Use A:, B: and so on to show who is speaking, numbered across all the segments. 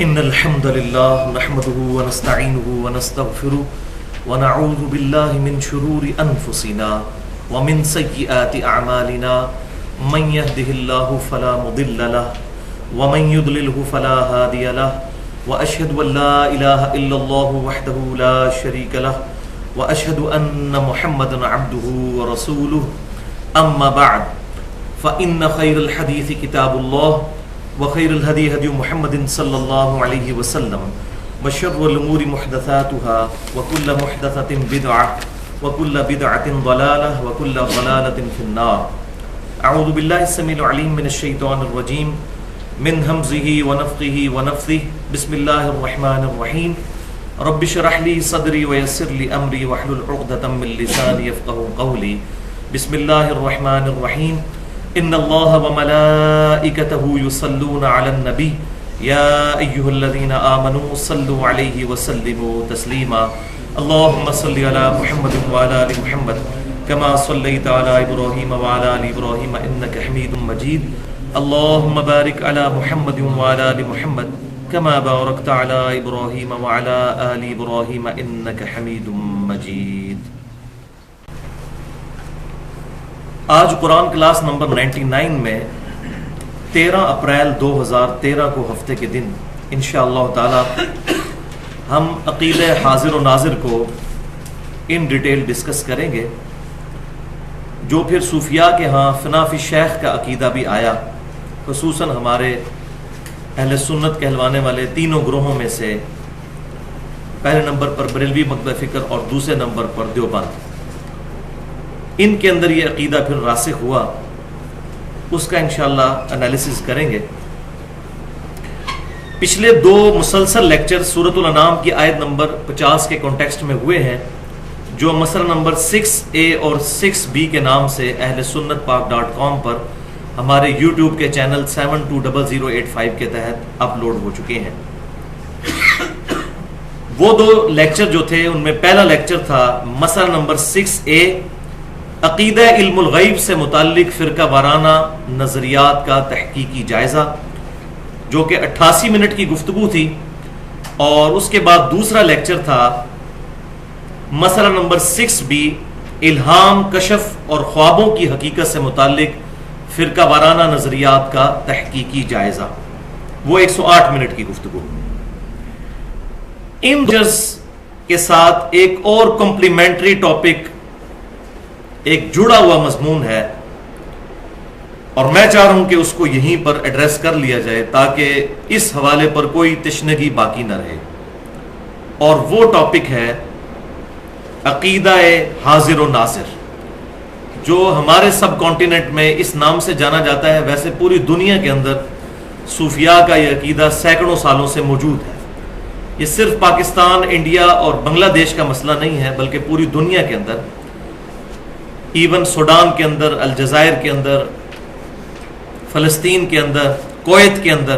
A: إن الحمد لله نحمده ونستعينه ونستغفره ونعوذ بالله من شرور أنفسنا ومن سيئات أعمالنا من يهده الله فلا مضل له ومن يضلله فلا هادي له وأشهد أن لا إله إلا الله وحده لا شريك له وأشهد أن محمدا عبده ورسوله أما بعد فإن خير الحديث كتاب الله وخير الهدي هدي محمد صلى الله عليه وسلم وشر الأمور محدثاتها وكل محدثة بدعة وكل بدعة ضلالة وكل ضلالة في النار. أعوذ بالله السميع العليم من الشيطان الرجيم من همزه ونفخه ونفثه. بسم الله الرحمن الرحيم. رب اشرح لي صدري ويسر لي أمري واحلل عقدة من لساني يفقهوا قولي. بسم الله الرحمن الرحيم. إن الله وملائكته يصلون على النبي يا أيها الذين آمنوا صلوا عليه وسلموا تسليما. اللهم صل على محمد وعلى آل محمد كما صليت على إبراهيم وعلى آل إبراهيم إنك حميد مجيد. اللهم بارك على محمد وعلى آل محمد كما باركت على إبراهيم وعلى آل إبراهيم إنك حميد مجيد. آج قرآن کلاس نمبر 99 میں 13 اپریل 2013 کو ہفتے کے دن انشاءاللہ تعالی ہم عقیدہ حاضر و ناظر کو ان ڈیٹیل ڈسکس کریں گے، جو پھر صوفیاء کے ہاں فنا فی شیخ کا عقیدہ بھی آیا، خصوصاً ہمارے اہل سنت کہلوانے والے تینوں گروہوں میں سے پہلے نمبر پر بریلوی مکتبہ فکر اور دوسرے نمبر پر دیوبند، ان کے اندر یہ عقیدہ پھر راسخ ہوا، اس کا انشاءاللہ انالیسز کریں گے. پچھلے دو مسلسل لیکچر سورۃ الانعام کی آیت نمبر 50 کے کانٹیکسٹ میں ہوئے ہیں، جو مسئلہ نمبر 6A اور 6B کے نام سے اہل سنت پاک .com پر ہمارے یوٹیوب کے چینل 720085 کے تحت اپلوڈ ہو چکے ہیں. وہ دو لیکچر جو تھے ان میں پہلا لیکچر تھا مسئلہ نمبر 6A، عقیدہ علم الغیب سے متعلق فرقہ وارانہ نظریات کا تحقیقی جائزہ، جو کہ 88 منٹ کی گفتگو تھی. اور اس کے بعد دوسرا لیکچر تھا مسئلہ نمبر 6B، الہام، کشف اور خوابوں کی حقیقت سے متعلق فرقہ وارانہ نظریات کا تحقیقی جائزہ، وہ 108 منٹ کی گفتگو. ان لیکچرز کے ساتھ ایک اور کمپلیمنٹری ٹاپک، ایک جڑا ہوا مضمون ہے، اور میں چاہ رہا ہوں کہ اس کو یہیں پر ایڈریس کر لیا جائے تاکہ اس حوالے پر کوئی تشنگی باقی نہ رہے. اور وہ ٹاپک ہے عقیدہ حاضر و ناظر، جو ہمارے سب کانٹیننٹ میں اس نام سے جانا جاتا ہے. ویسے پوری دنیا کے اندر صوفیاء کا یہ عقیدہ سینکڑوں سالوں سے موجود ہے. یہ صرف پاکستان، انڈیا اور بنگلہ دیش کا مسئلہ نہیں ہے، بلکہ پوری دنیا کے اندر، ایون سوڈان کے اندر، الجزائر کے اندر، فلسطین کے اندر، کویت کے اندر،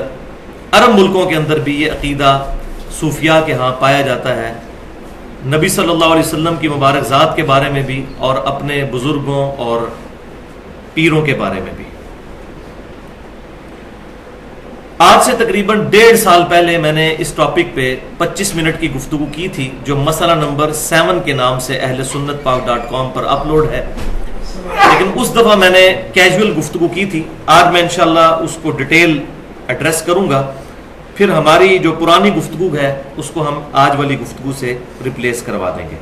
A: عرب ملکوں کے اندر بھی یہ عقیدہ صوفیاء کے ہاں پایا جاتا ہے. نبی صلی اللہ علیہ وسلم کی مبارک ذات کے بارے میں بھی اور اپنے بزرگوں اور پیروں کے بارے میں بھی. آج سے تقریباً 1.5 سال پہلے میں نے اس ٹاپک پہ 25 منٹ کی گفتگو کی تھی، جو مسئلہ نمبر 7 کے نام سے اہل سنت پاک .com پر اپلوڈ ہے. لیکن اس دفعہ میں نے کیجول گفتگو کی تھی. آج میں انشاءاللہ اس کو ڈیٹیل ایڈریس کروں گا، پھر ہماری جو پرانی گفتگو ہے اس کو ہم آج والی گفتگو سے ریپلیس کروا دیں گے.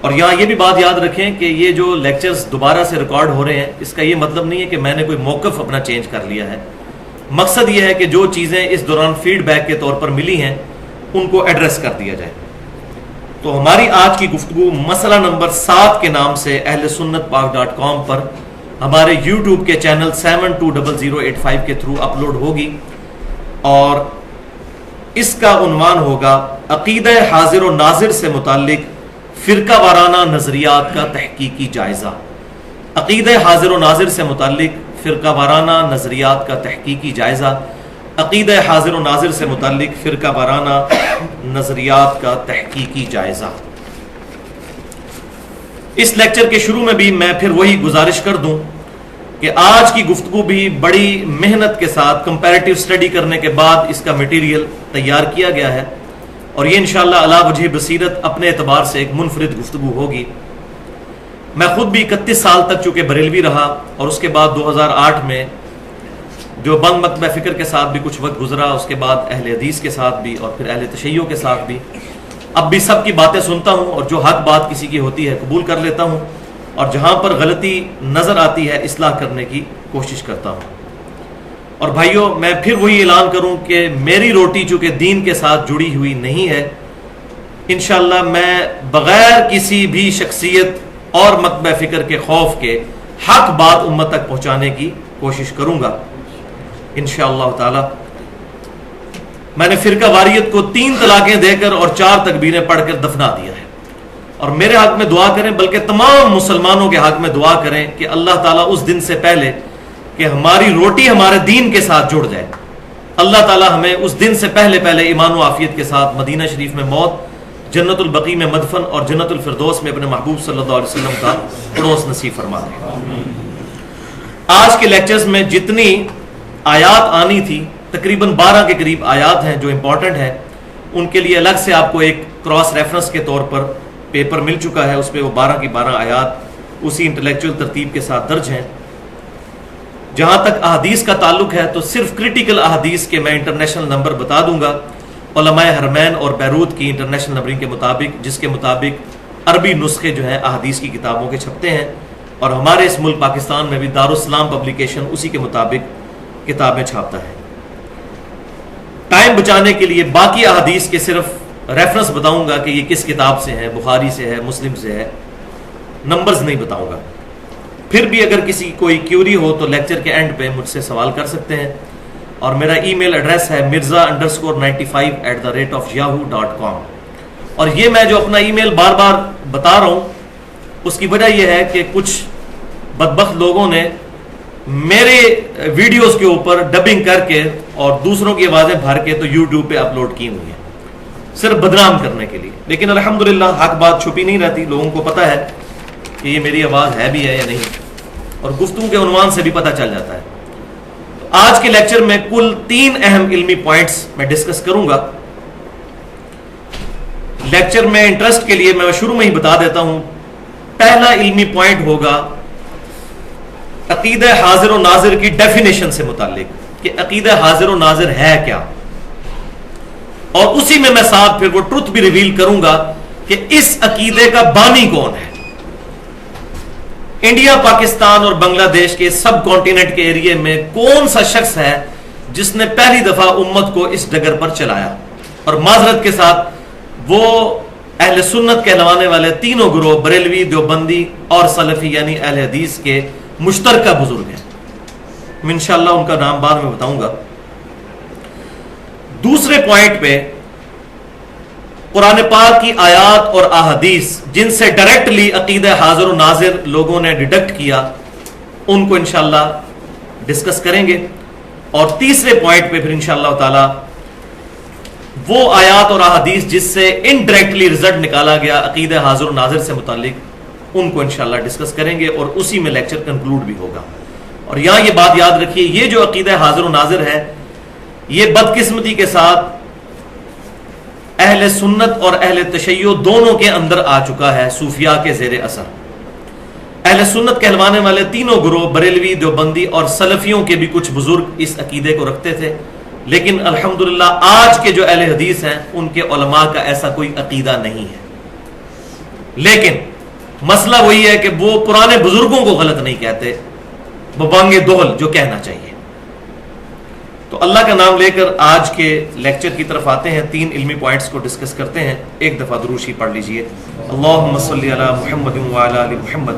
A: اور یہاں یہ بھی بات یاد رکھیں کہ یہ جو لیکچرز دوبارہ سے ریکارڈ ہو رہے ہیں، اس کا یہ مطلب نہیں ہے کہ میں نے کوئی موقف اپنا چینج کر لیا ہے. مقصد یہ ہے کہ جو چیزیں اس دوران فیڈ بیک کے طور پر ملی ہیں ان کو ایڈریس کر دیا جائے. تو ہماری آج کی گفتگو مسئلہ نمبر 7 کے نام سے اہل سنت پاک .com پر ہمارے یوٹیوب کے چینل 720085 کے تھرو اپلوڈ ہوگی، اور اس کا عنوان ہوگا عقیدہ حاضر و ناظر سے متعلق فرقہ وارانہ نظریات کا تحقیقی جائزہ. عقیدہ حاضر و ناظر سے متعلق فرقہ وارانہ نظریات کا تحقیقی جائزہ، عقیدہ حاضر و ناظر سے متعلق فرقہ وارانہ نظریات کا تحقیقی جائزہ. اس لیکچر کے شروع میں بھی میں پھر وہی گزارش کر دوں کہ آج کی گفتگو بھی بڑی محنت کے ساتھ کمپیریٹیو اسٹڈی کرنے کے بعد اس کا مٹیریل تیار کیا گیا ہے، اور یہ انشاءاللہ علی وجہ بصیرت اپنے اعتبار سے ایک منفرد گفتگو ہوگی۔ میں خود بھی 31 سال تک چونکہ بریلوی رہا، اور اس کے بعد 2008 میں جو بند مکتبہ فکر کے ساتھ بھی کچھ وقت گزرا، اس کے بعد اہل حدیث کے ساتھ بھی، اور پھر اہل تشیع کے ساتھ بھی، اب بھی سب کی باتیں سنتا ہوں، اور جو حق بات کسی کی ہوتی ہے قبول کر لیتا ہوں، اور جہاں پر غلطی نظر آتی ہے اصلاح کرنے کی کوشش کرتا ہوں۔ اور بھائیوں، میں پھر وہی اعلان کروں کہ میری روٹی چونکہ دین کے ساتھ جڑی ہوئی نہیں ہے، انشاءاللہ میں بغیر کسی بھی شخصیت اور مکتبہ فکر کے خوف کے حق بات امت تک پہنچانے کی کوشش کروں گا انشاءاللہ تعالی۔ میں نے فرقہ واریت کو 3 طلاقیں دے کر اور 4 تکبیریں پڑھ کر دفنا دیا ہے، اور میرے حق میں دعا کریں، بلکہ تمام مسلمانوں کے حق میں دعا کریں کہ اللہ تعالیٰ اس دن سے پہلے کہ ہماری روٹی ہمارے دین کے ساتھ جڑ جائے، اللہ تعالیٰ ہمیں اس دن سے پہلے ایمان و عافیت کے ساتھ مدینہ شریف میں موت، جنت البقیع میں مدفن، اور جنت الفردوس میں اپنے محبوب صلی اللہ علیہ وسلم کا پڑوس نصیب فرما دے۔ آج کے لیکچرز میں جتنی آیات آنی تھی، تقریباً 12 کے قریب آیات ہیں جو امپورٹنٹ ہیں، ان کے لیے الگ سے آپ کو ایک کراس ریفرنس کے طور پر پیپر مل چکا ہے، اس پہ وہ 12 کی 12 آیات اسی انٹلیکچوئل ترتیب کے ساتھ درج ہیں۔ جہاں تک احادیث کا تعلق ہے تو صرف کرٹیکل احادیث کے میں انٹرنیشنل نمبر بتا دوں گا، علماء حرمین اور بیروت کی انٹرنیشنل نمبرنگ کے مطابق، جس کے مطابق عربی نسخے جو ہیں احادیث کی کتابوں کے چھپتے ہیں، اور ہمارے اس ملک پاکستان میں بھی دارالاسلام پبلیکیشن اسی کے مطابق کتابیں چھاپتا ہے۔ ٹائم بچانے کے لیے باقی احادیث کے صرف ریفرنس بتاؤں گا کہ یہ کس کتاب سے ہے، بخاری سے ہے، مسلم سے ہے، نمبرز نہیں بتاؤں گا۔ پھر بھی اگر کسی کوئی کیوری ہو تو لیکچر کے اینڈ پہ مجھ سے سوال کر سکتے ہیں، اور میرا ای میل ایڈریس ہے mirza_95@yahoo.com۔ اور یہ میں جو اپنا ای میل بار بار بتا رہا ہوں، اس کی وجہ یہ ہے کہ کچھ بدبخت لوگوں نے میرے ویڈیوز کے اوپر ڈبنگ کر کے اور دوسروں کی آوازیں بھر کے تو یوٹیوب پہ اپلوڈ کی ہوئی ہیں، صرف بدنام کرنے کے لیے۔ لیکن الحمدللہ حق بات چھپی نہیں رہتی، لوگوں کو پتہ ہے کہ یہ میری آواز ہے بھی ہے یا نہیں، اور گفتگو کے عنوان سے بھی پتہ چل جاتا ہے۔ تو آج کے لیکچر میں کل 3 اہم علمی پوائنٹس میں ڈسکس کروں گا۔ لیکچر میں انٹرسٹ کے لیے میں شروع میں ہی بتا دیتا ہوں، پہلا علمی پوائنٹ ہوگا عقیدہ حاضر و ناظر کی ڈیفینیشن سے متعلق، کہ عقیدہ حاضر و ناظر ہے کیا، اور اسی میں ساتھ پھر وہ ٹروتھ بھی ریویل کروں گا کہ اس عقیدے کا بانی کون ہے۔ انڈیا، پاکستان اور بنگلہ دیش کے سب کانٹیننٹ کے ایریے میں کون سا شخص ہے جس نے پہلی دفعہ امت کو اس ڈگر پر چلایا، اور معذرت کے ساتھ وہ اہل سنت کہلوانے والے تینوں گروہ بریلوی، دیوبندی اور سلفی یعنی اہل حدیث کے مشترکہ بزرگ ہیں۔ میں انشاءاللہ ان کا نام بعد میں بتاؤں گا۔ دوسرے پوائنٹ پہ قرآن پاک کی آیات اور احادیث جن سے ڈائریکٹلی عقیدہ حاضر و ناظر لوگوں نے ڈیڈکٹ کیا، ان کو انشاءاللہ ڈسکس کریں گے۔ اور تیسرے پوائنٹ پہ پھر انشاءاللہ تعالی وہ آیات اور احادیث جس سے انڈائریکٹلی رزلٹ نکالا گیا عقیدہ حاضر و ناظر سے متعلق، ان کو انشاءاللہ ڈسکس کریں گے، اور اسی میں لیکچر کنکلوڈ بھی ہوگا۔ اور یہاں یہ بات یاد رکھیے، یہ جو عقیدہ حاضر و ناظر ہے، یہ بدقسمتی کے ساتھ اہل سنت اور اہل تشیع دونوں کے اندر آ چکا ہے صوفیاء کے زیر اثر۔ اہل سنت کہلوانے والے تینوں گروہ بریلوی، دیوبندی اور سلفیوں کے بھی کچھ بزرگ اس عقیدے کو رکھتے تھے، لیکن الحمدللہ آج کے جو اہل حدیث ہیں ان کے علماء کا ایسا کوئی عقیدہ نہیں ہے۔ لیکن مسئلہ وہی ہے کہ وہ پرانے بزرگوں کو غلط نہیں کہتے، وہ بانگ دہل جو کہنا چاہیے۔ تو اللہ کا نام لے کر آج کے لیکچر کی طرف آتے ہیں، 3 علمی پوائنٹس کو ڈسکس کرتے ہیں۔ ایک دفعہ درود شریف پڑھ لیجئے۔ اللہم صلی علی محمد وعلی آل محمد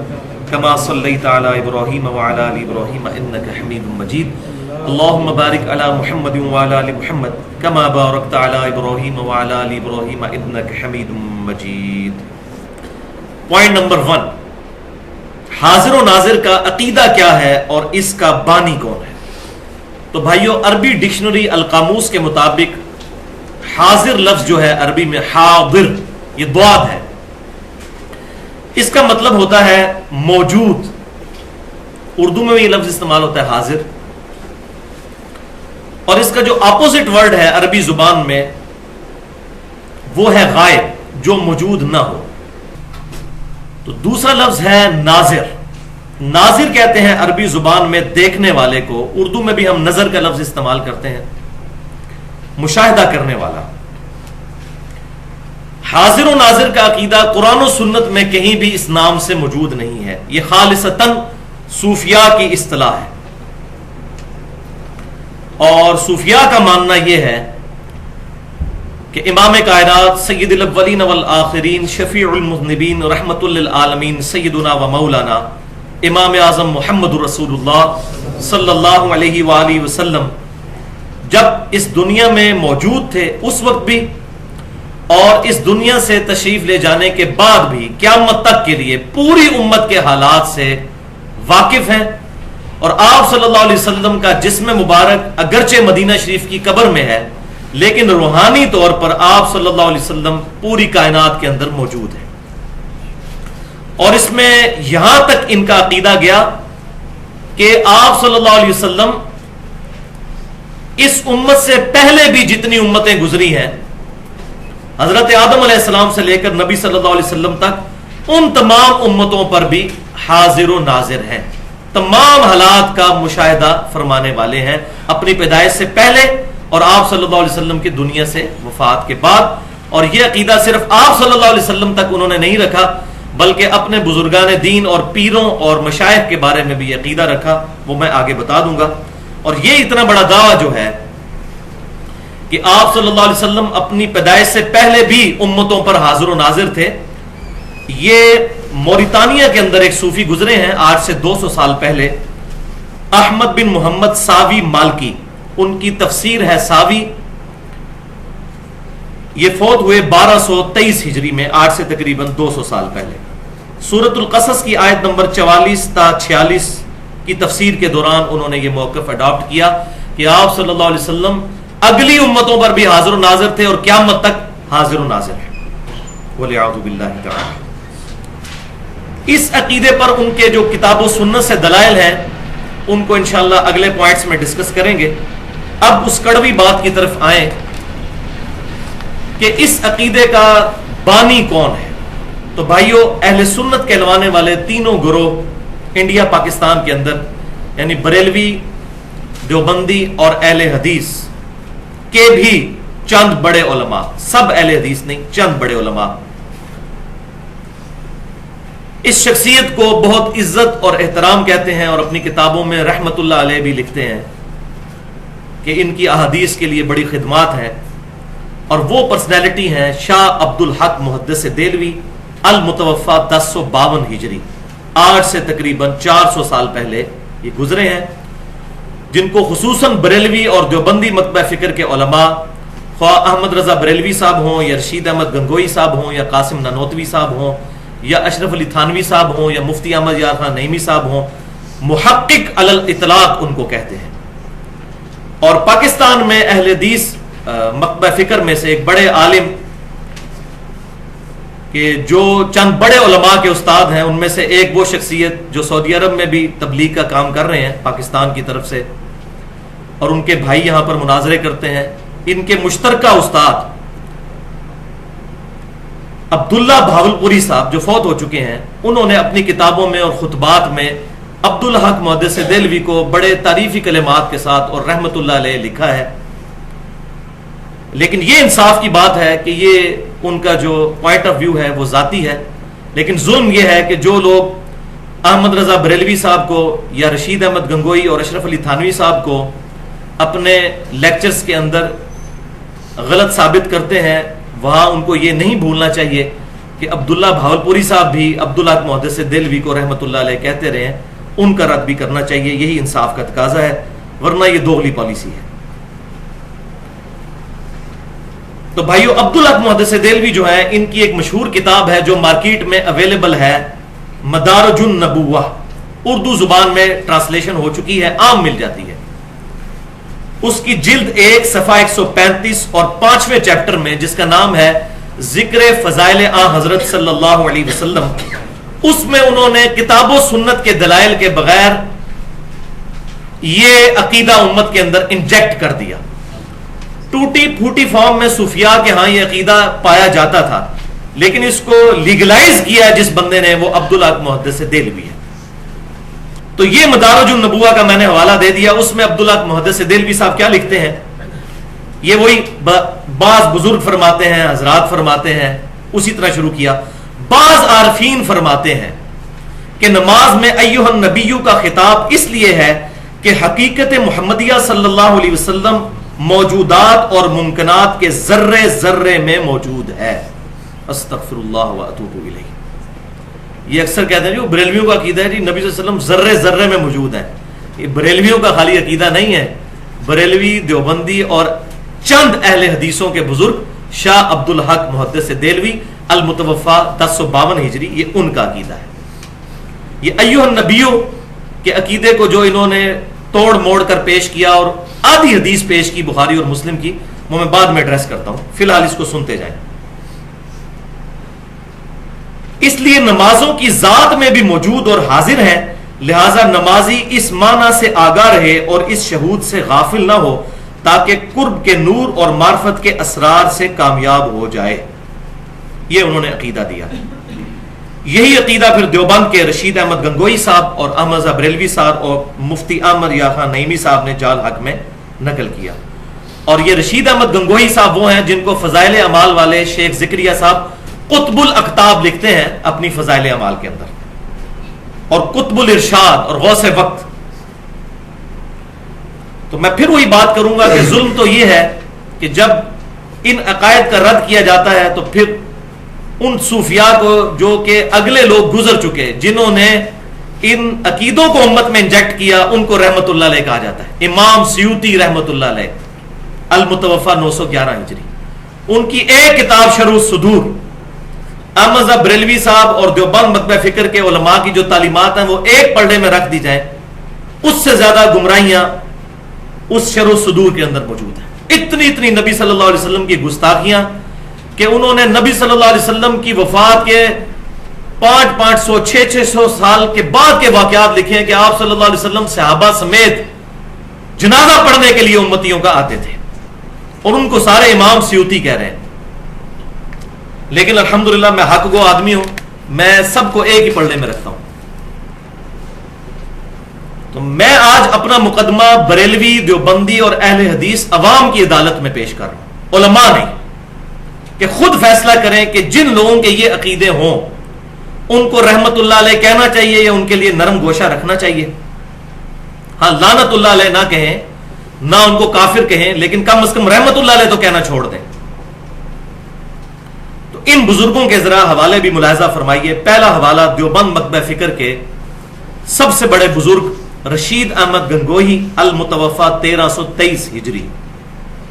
A: کما صلیت علی ابراہیم وعلی آل ابراہیم انک حمید مجید۔ اللہم بارک علی محمد وعلی آل محمد کما بارکت علی ابراہیم وعلی آل ابراہیم انک حمید مجید۔ پوائنٹ نمبر 1، حاضر و ناظر کا عقیدہ کیا ہے اور اس کا بانی کون ہے؟ تو بھائیو، عربی ڈکشنری القاموس کے مطابق حاضر لفظ جو ہے عربی میں حاضر، یہ ضاد ہے، اس کا مطلب ہوتا ہے موجود، اردو میں بھی یہ لفظ استعمال ہوتا ہے حاضر، اور اس کا جو اپوزٹ ورڈ ہے عربی زبان میں وہ ہے غائب، جو موجود نہ ہو۔ تو دوسرا لفظ ہے ناظر۔ ناظر کہتے ہیں عربی زبان میں دیکھنے والے کو، اردو میں بھی ہم نظر کا لفظ استعمال کرتے ہیں، مشاہدہ کرنے والا۔ حاضر و ناظر کا عقیدہ قرآن و سنت میں کہیں بھی اس نام سے موجود نہیں ہے، یہ خالصتاً صوفیاء کی اصطلاح ہے، اور صوفیاء کا ماننا یہ ہے کہ امام کائنات سید الاولین والآخرین شفیع المذنبین رحمت للعالمین سیدنا و مولانا امام اعظم محمد رسول اللہ صلی اللہ علیہ وآلہ وسلم جب اس دنیا میں موجود تھے اس وقت بھی، اور اس دنیا سے تشریف لے جانے کے بعد بھی قیامت تک کے لیے پوری امت کے حالات سے واقف ہیں، اور آپ صلی اللہ علیہ وسلم کا جسم مبارک اگرچہ مدینہ شریف کی قبر میں ہے لیکن روحانی طور پر آپ صلی اللہ علیہ وسلم پوری کائنات کے اندر موجود ہے۔ اور اس میں یہاں تک ان کا عقیدہ گیا کہ آپ صلی اللہ علیہ وسلم اس امت سے پہلے بھی جتنی امتیں گزری ہیں، حضرت آدم علیہ السلام سے لے کر نبی صلی اللہ علیہ وسلم تک، ان تمام امتوں پر بھی حاضر و ناظر ہیں، تمام حالات کا مشاہدہ فرمانے والے ہیں، اپنی پیدائش سے پہلے اور آپ صلی اللہ علیہ وسلم کی دنیا سے وفات کے بعد۔ اور یہ عقیدہ صرف آپ صلی اللہ علیہ وسلم تک انہوں نے نہیں رکھا بلکہ اپنے بزرگان دین اور پیروں اور مشائخ کے بارے میں بھی یہ عقیدہ رکھا، وہ میں آگے بتا دوں گا۔ اور یہ اتنا بڑا دعویٰ جو ہے کہ آپ صلی اللہ علیہ وسلم اپنی پیدائش سے پہلے بھی امتوں پر حاضر و ناظر تھے، یہ موریتانیہ کے اندر ایک صوفی گزرے ہیں آج سے 200 سال پہلے، احمد بن محمد ساوی مالکی، ان کی تفسیر ہے ساوی، یہ فوت ہوئے 1223 ہجری میں، آج سے تقریباً 200 سال پہلے۔ سورۃ القصص کی آیت نمبر 44 تا 46 کی تفسیر کے دوران انہوں نے یہ موقف اڈاپٹ کیا کہ آپ صلی اللہ علیہ وسلم اگلی امتوں پر بھی حاضر و ناظر تھے اور قیامت تک حاضر و ناظر ہیں، وَلِعَوْذُ بِاللَّهِ تَعَالَى۔ اس عقیدے پر ان کے جو کتاب و سنت سے دلائل ہیں ان کو انشاءاللہ اگلے پوائنٹس میں ڈسکس کریں گے۔ اب اس کڑوی بات کی طرف آئیں کہ اس عقیدے کا بانی کون ہے۔ تو بھائیو، اہل سنت کہلوانے والے تینوں گروہ انڈیا پاکستان کے اندر، یعنی بریلوی، دیوبندی اور اہل حدیث کے بھی چند بڑے علماء، سب اہل حدیث نہیں، چند بڑے علماء اس شخصیت کو بہت عزت اور احترام کہتے ہیں، اور اپنی کتابوں میں رحمت اللہ علیہ بھی لکھتے ہیں کہ ان کی احادیث کے لیے بڑی خدمات ہیں۔ اور وہ پرسنالٹی ہیں شاہ عبد الحق محدث دہلوی، المتوفا 1052 ہجری، آج سے تقریباً 400 سال پہلے یہ گزرے ہیں، جن کو خصوصاً بریلوی اور دیوبندی مکتبہ فکر کے علماء، خواہ احمد رضا بریلوی صاحب ہوں یا رشید احمد گنگوئی صاحب ہوں یا قاسم نانوتوی صاحب ہوں یا اشرف علی تھانوی صاحب ہوں یا مفتی احمد یار خان نعیمی صاحب ہوں، محقق علی الاطلاق ان کو کہتے ہیں۔ اور پاکستان میں اہل حدیث مکتبہ فکر میں سے ایک بڑے عالم کہ جو چند بڑے علماء کے استاد ہیں، ان میں سے ایک وہ شخصیت جو سعودی عرب میں بھی تبلیغ کا کام کر رہے ہیں پاکستان کی طرف سے، اور ان کے بھائی یہاں پر مناظرے کرتے ہیں، ان کے مشترکہ استاد عبداللہ بھاولپوری صاحب جو فوت ہو چکے ہیں، انہوں نے اپنی کتابوں میں اور خطبات میں عبد الحق محدث دہلوی کو بڑے تعریفی کلمات کے ساتھ اور رحمت اللہ علیہ لکھا ہے۔ لیکن یہ انصاف کی بات ہے کہ یہ ان کا جو پوائنٹ آف ویو ہے وہ ذاتی ہے، لیکن ظلم یہ ہے کہ جو لوگ احمد رضا بریلوی صاحب کو یا رشید احمد گنگوئی اور اشرف علی تھانوی صاحب کو اپنے لیکچرز کے اندر غلط ثابت کرتے ہیں، وہاں ان کو یہ نہیں بھولنا چاہیے کہ عبداللہ بھاولپوری صاحب بھی عبداللہ محدث دہلوی کو رحمت اللہ علیہ کہتے رہے ہیں، ان کا رد بھی کرنا چاہیے، یہی انصاف کا تقاضا ہے، ورنہ یہ دوغلی پالیسی ہے۔ تو بھائیو، عبداللہ محدث دہلوی جو ہیں، ان کی ایک مشہور کتاب ہے جو مارکیٹ میں اویلیبل ہے، مدارج النبوہ، اردو زبان میں ٹرانسلیشن ہو چکی ہے، عام مل جاتی ہے۔ اس کی جلد 1 صفحہ 135 اور 5ویں چیپٹر میں، جس کا نام ہے ذکر فضائل آن حضرت صلی اللہ علیہ وسلم، اس میں انہوں نے کتاب و سنت کے دلائل کے بغیر یہ عقیدہ امت کے اندر انجیکٹ کر دیا. ٹوٹی پھوٹی فارم میں صوفیاء کے ہاں یہ عقیدہ پایا جاتا تھا، لیکن اس کو لیگلائز کیا جس بندے نے، وہ عبدالحق محدث دہلوی ہے. تو یہ مدارج النبوہ کا میں نے حوالہ دے دیا، اس میں عبدالحق محدث دہلوی صاحب کیا لکھتے ہیں، یہ وہی بعض بزرگ فرماتے ہیں، حضرات فرماتے ہیں، اسی طرح شروع کیا. بعض عارفین فرماتے ہیں کہ نماز میں ایھا النبی کا خطاب اس لیے ہے کہ حقیقت محمدیہ صلی اللہ علیہ وسلم موجودات اور ممکنات کے ذرے ذرے میں موجود ہے. استغفر اللہ واتوب الیہ. یہ اکثر کہتے ہیں جو بریلویوں کا عقیدہ ہے جی نبی صلی اللہ علیہ وسلم ذرے ذرے میں موجود ہیں. یہ بریلویوں کا خالی عقیدہ نہیں ہے. بریلوی، دیوبندی اور چند اہل حدیثوں کے بزرگ، شاہ عبدالحق محدث دہلوی المتوفا 1052 ہجری، یہ ان کا عقیدہ ہے. یہ ایھا النبیوں کے عقیدے کو جو انہوں نے توڑ موڑ کر پیش کیا اور آدھی حدیث پیش کی بخاری اور مسلم کی، وہ میں بعد میں ایڈریس کرتا ہوں، فی الحال اس کو سنتے جائیں. اس لیے نمازوں کی ذات میں بھی موجود اور حاضر ہیں، لہذا نمازی اس معنی سے آگاہ رہے اور اس شہود سے غافل نہ ہو تاکہ قرب کے نور اور معرفت کے اسرار سے کامیاب ہو جائے. یہ انہوں نے عقیدہ دیا. یہی عقیدہ پھر دیوبند کے رشید احمد گنگوئی صاحب اور احمد رضا بریلوی صاحب اور مفتی احمد یا خان نعیمی صاحب نے جال حق میں نقل کیا. اور یہ رشید احمد گنگوئی صاحب وہ ہیں جن کو فضائل اعمال والے شیخ زکریا صاحب قطب الاقطاب لکھتے ہیں اپنی فضائل اعمال کے اندر، اور قطب الارشاد اور غوث وقت. تو میں پھر وہی بات کروں گا کہ ظلم تو یہ ہے کہ جب ان عقائد کا رد کیا جاتا ہے تو پھر ان صوفیاء کو جو کہ اگلے لوگ گزر چکے جنہوں نے ان عقیدوں کو امت میں انجیکٹ کیا، ان کو رحمت اللہ علیہ کہا جاتا ہے. امام سیوطی رحمت اللہ علیہ المتوفا 911 ہجری، ان کی ایک کتاب شرح الصدور، احمد رضا بریلوی صاحب اور دیوبند مکتبہ فکر کے علماء کی جو تعلیمات ہیں وہ ایک پلڑے میں رکھ دی جائیں، اس سے زیادہ گمراہیاں اس شرح الصدور کے اندر موجود ہیں. اتنی نبی صلی اللہ علیہ وسلم کی گستاخیاں کہ انہوں نے نبی صلی اللہ علیہ وسلم کی وفات کے 500 600 سال کے بعد کے واقعات لکھے ہیں کہ آپ صلی اللہ علیہ وسلم صحابہ سمیت جنازہ پڑھنے کے لیے امتیوں کا آتے تھے، اور ان کو سارے امام سیوطی کہہ رہے ہیں. لیکن الحمدللہ میں حق گو آدمی ہوں، میں سب کو ایک ہی پلڑے میں رکھتا ہوں. تو میں آج اپنا مقدمہ بریلوی، دیوبندی اور اہل حدیث عوام کی عدالت میں پیش کر رہا ہوں، علماء نہیں، کہ خود فیصلہ کریں کہ جن لوگوں کے یہ عقیدے ہوں ان کو رحمت اللہ علیہ کہنا چاہیے یا ان کے لیے نرم گوشہ رکھنا چاہیے. ہاں لعنت اللہ علیہ نہ کہیں، نہ ان کو کافر کہیں، لیکن کم از کم رحمت اللہ علیہ تو کہنا چھوڑ دیں. تو ان بزرگوں کے ذرا حوالے بھی ملاحظہ فرمائیے. پہلا حوالہ دیوبند مکتبہ فکر کے سب سے بڑے بزرگ رشید احمد گنگوہی المتوفا 1323 ہجری،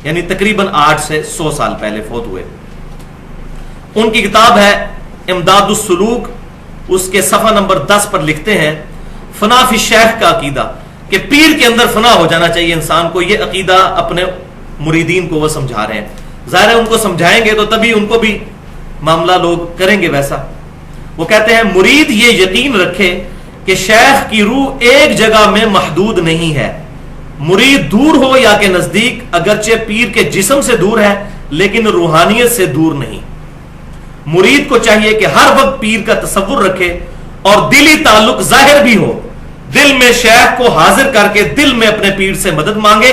A: یعنی تقریباً 8 سے 100 سال پہلے فوت ہوئے. ان کی کتاب ہے امداد السلوک، اس کے صفحہ نمبر 10 پر لکھتے ہیں فنا فی الشیخ کا عقیدہ، کہ پیر کے اندر فنا ہو جانا چاہیے انسان کو. یہ عقیدہ اپنے مریدین کو وہ سمجھا رہے ہیں. ظاہر ہے ان کو سمجھائیں گے تو تبھی ان کو بھی معاملہ لوگ کریں گے ویسا. وہ کہتے ہیں مرید یہ یقین رکھے کہ شیخ کی روح ایک جگہ میں محدود نہیں ہے، مرید دور ہو یا کہ نزدیک، اگرچہ پیر کے جسم سے دور ہے لیکن روحانیت سے دور نہیں. مرید کو چاہیے کہ ہر وقت پیر کا تصور رکھے اور دلی تعلق ظاہر بھی ہو، دل میں شیخ کو حاضر کر کے دل میں اپنے پیر سے مدد مانگے.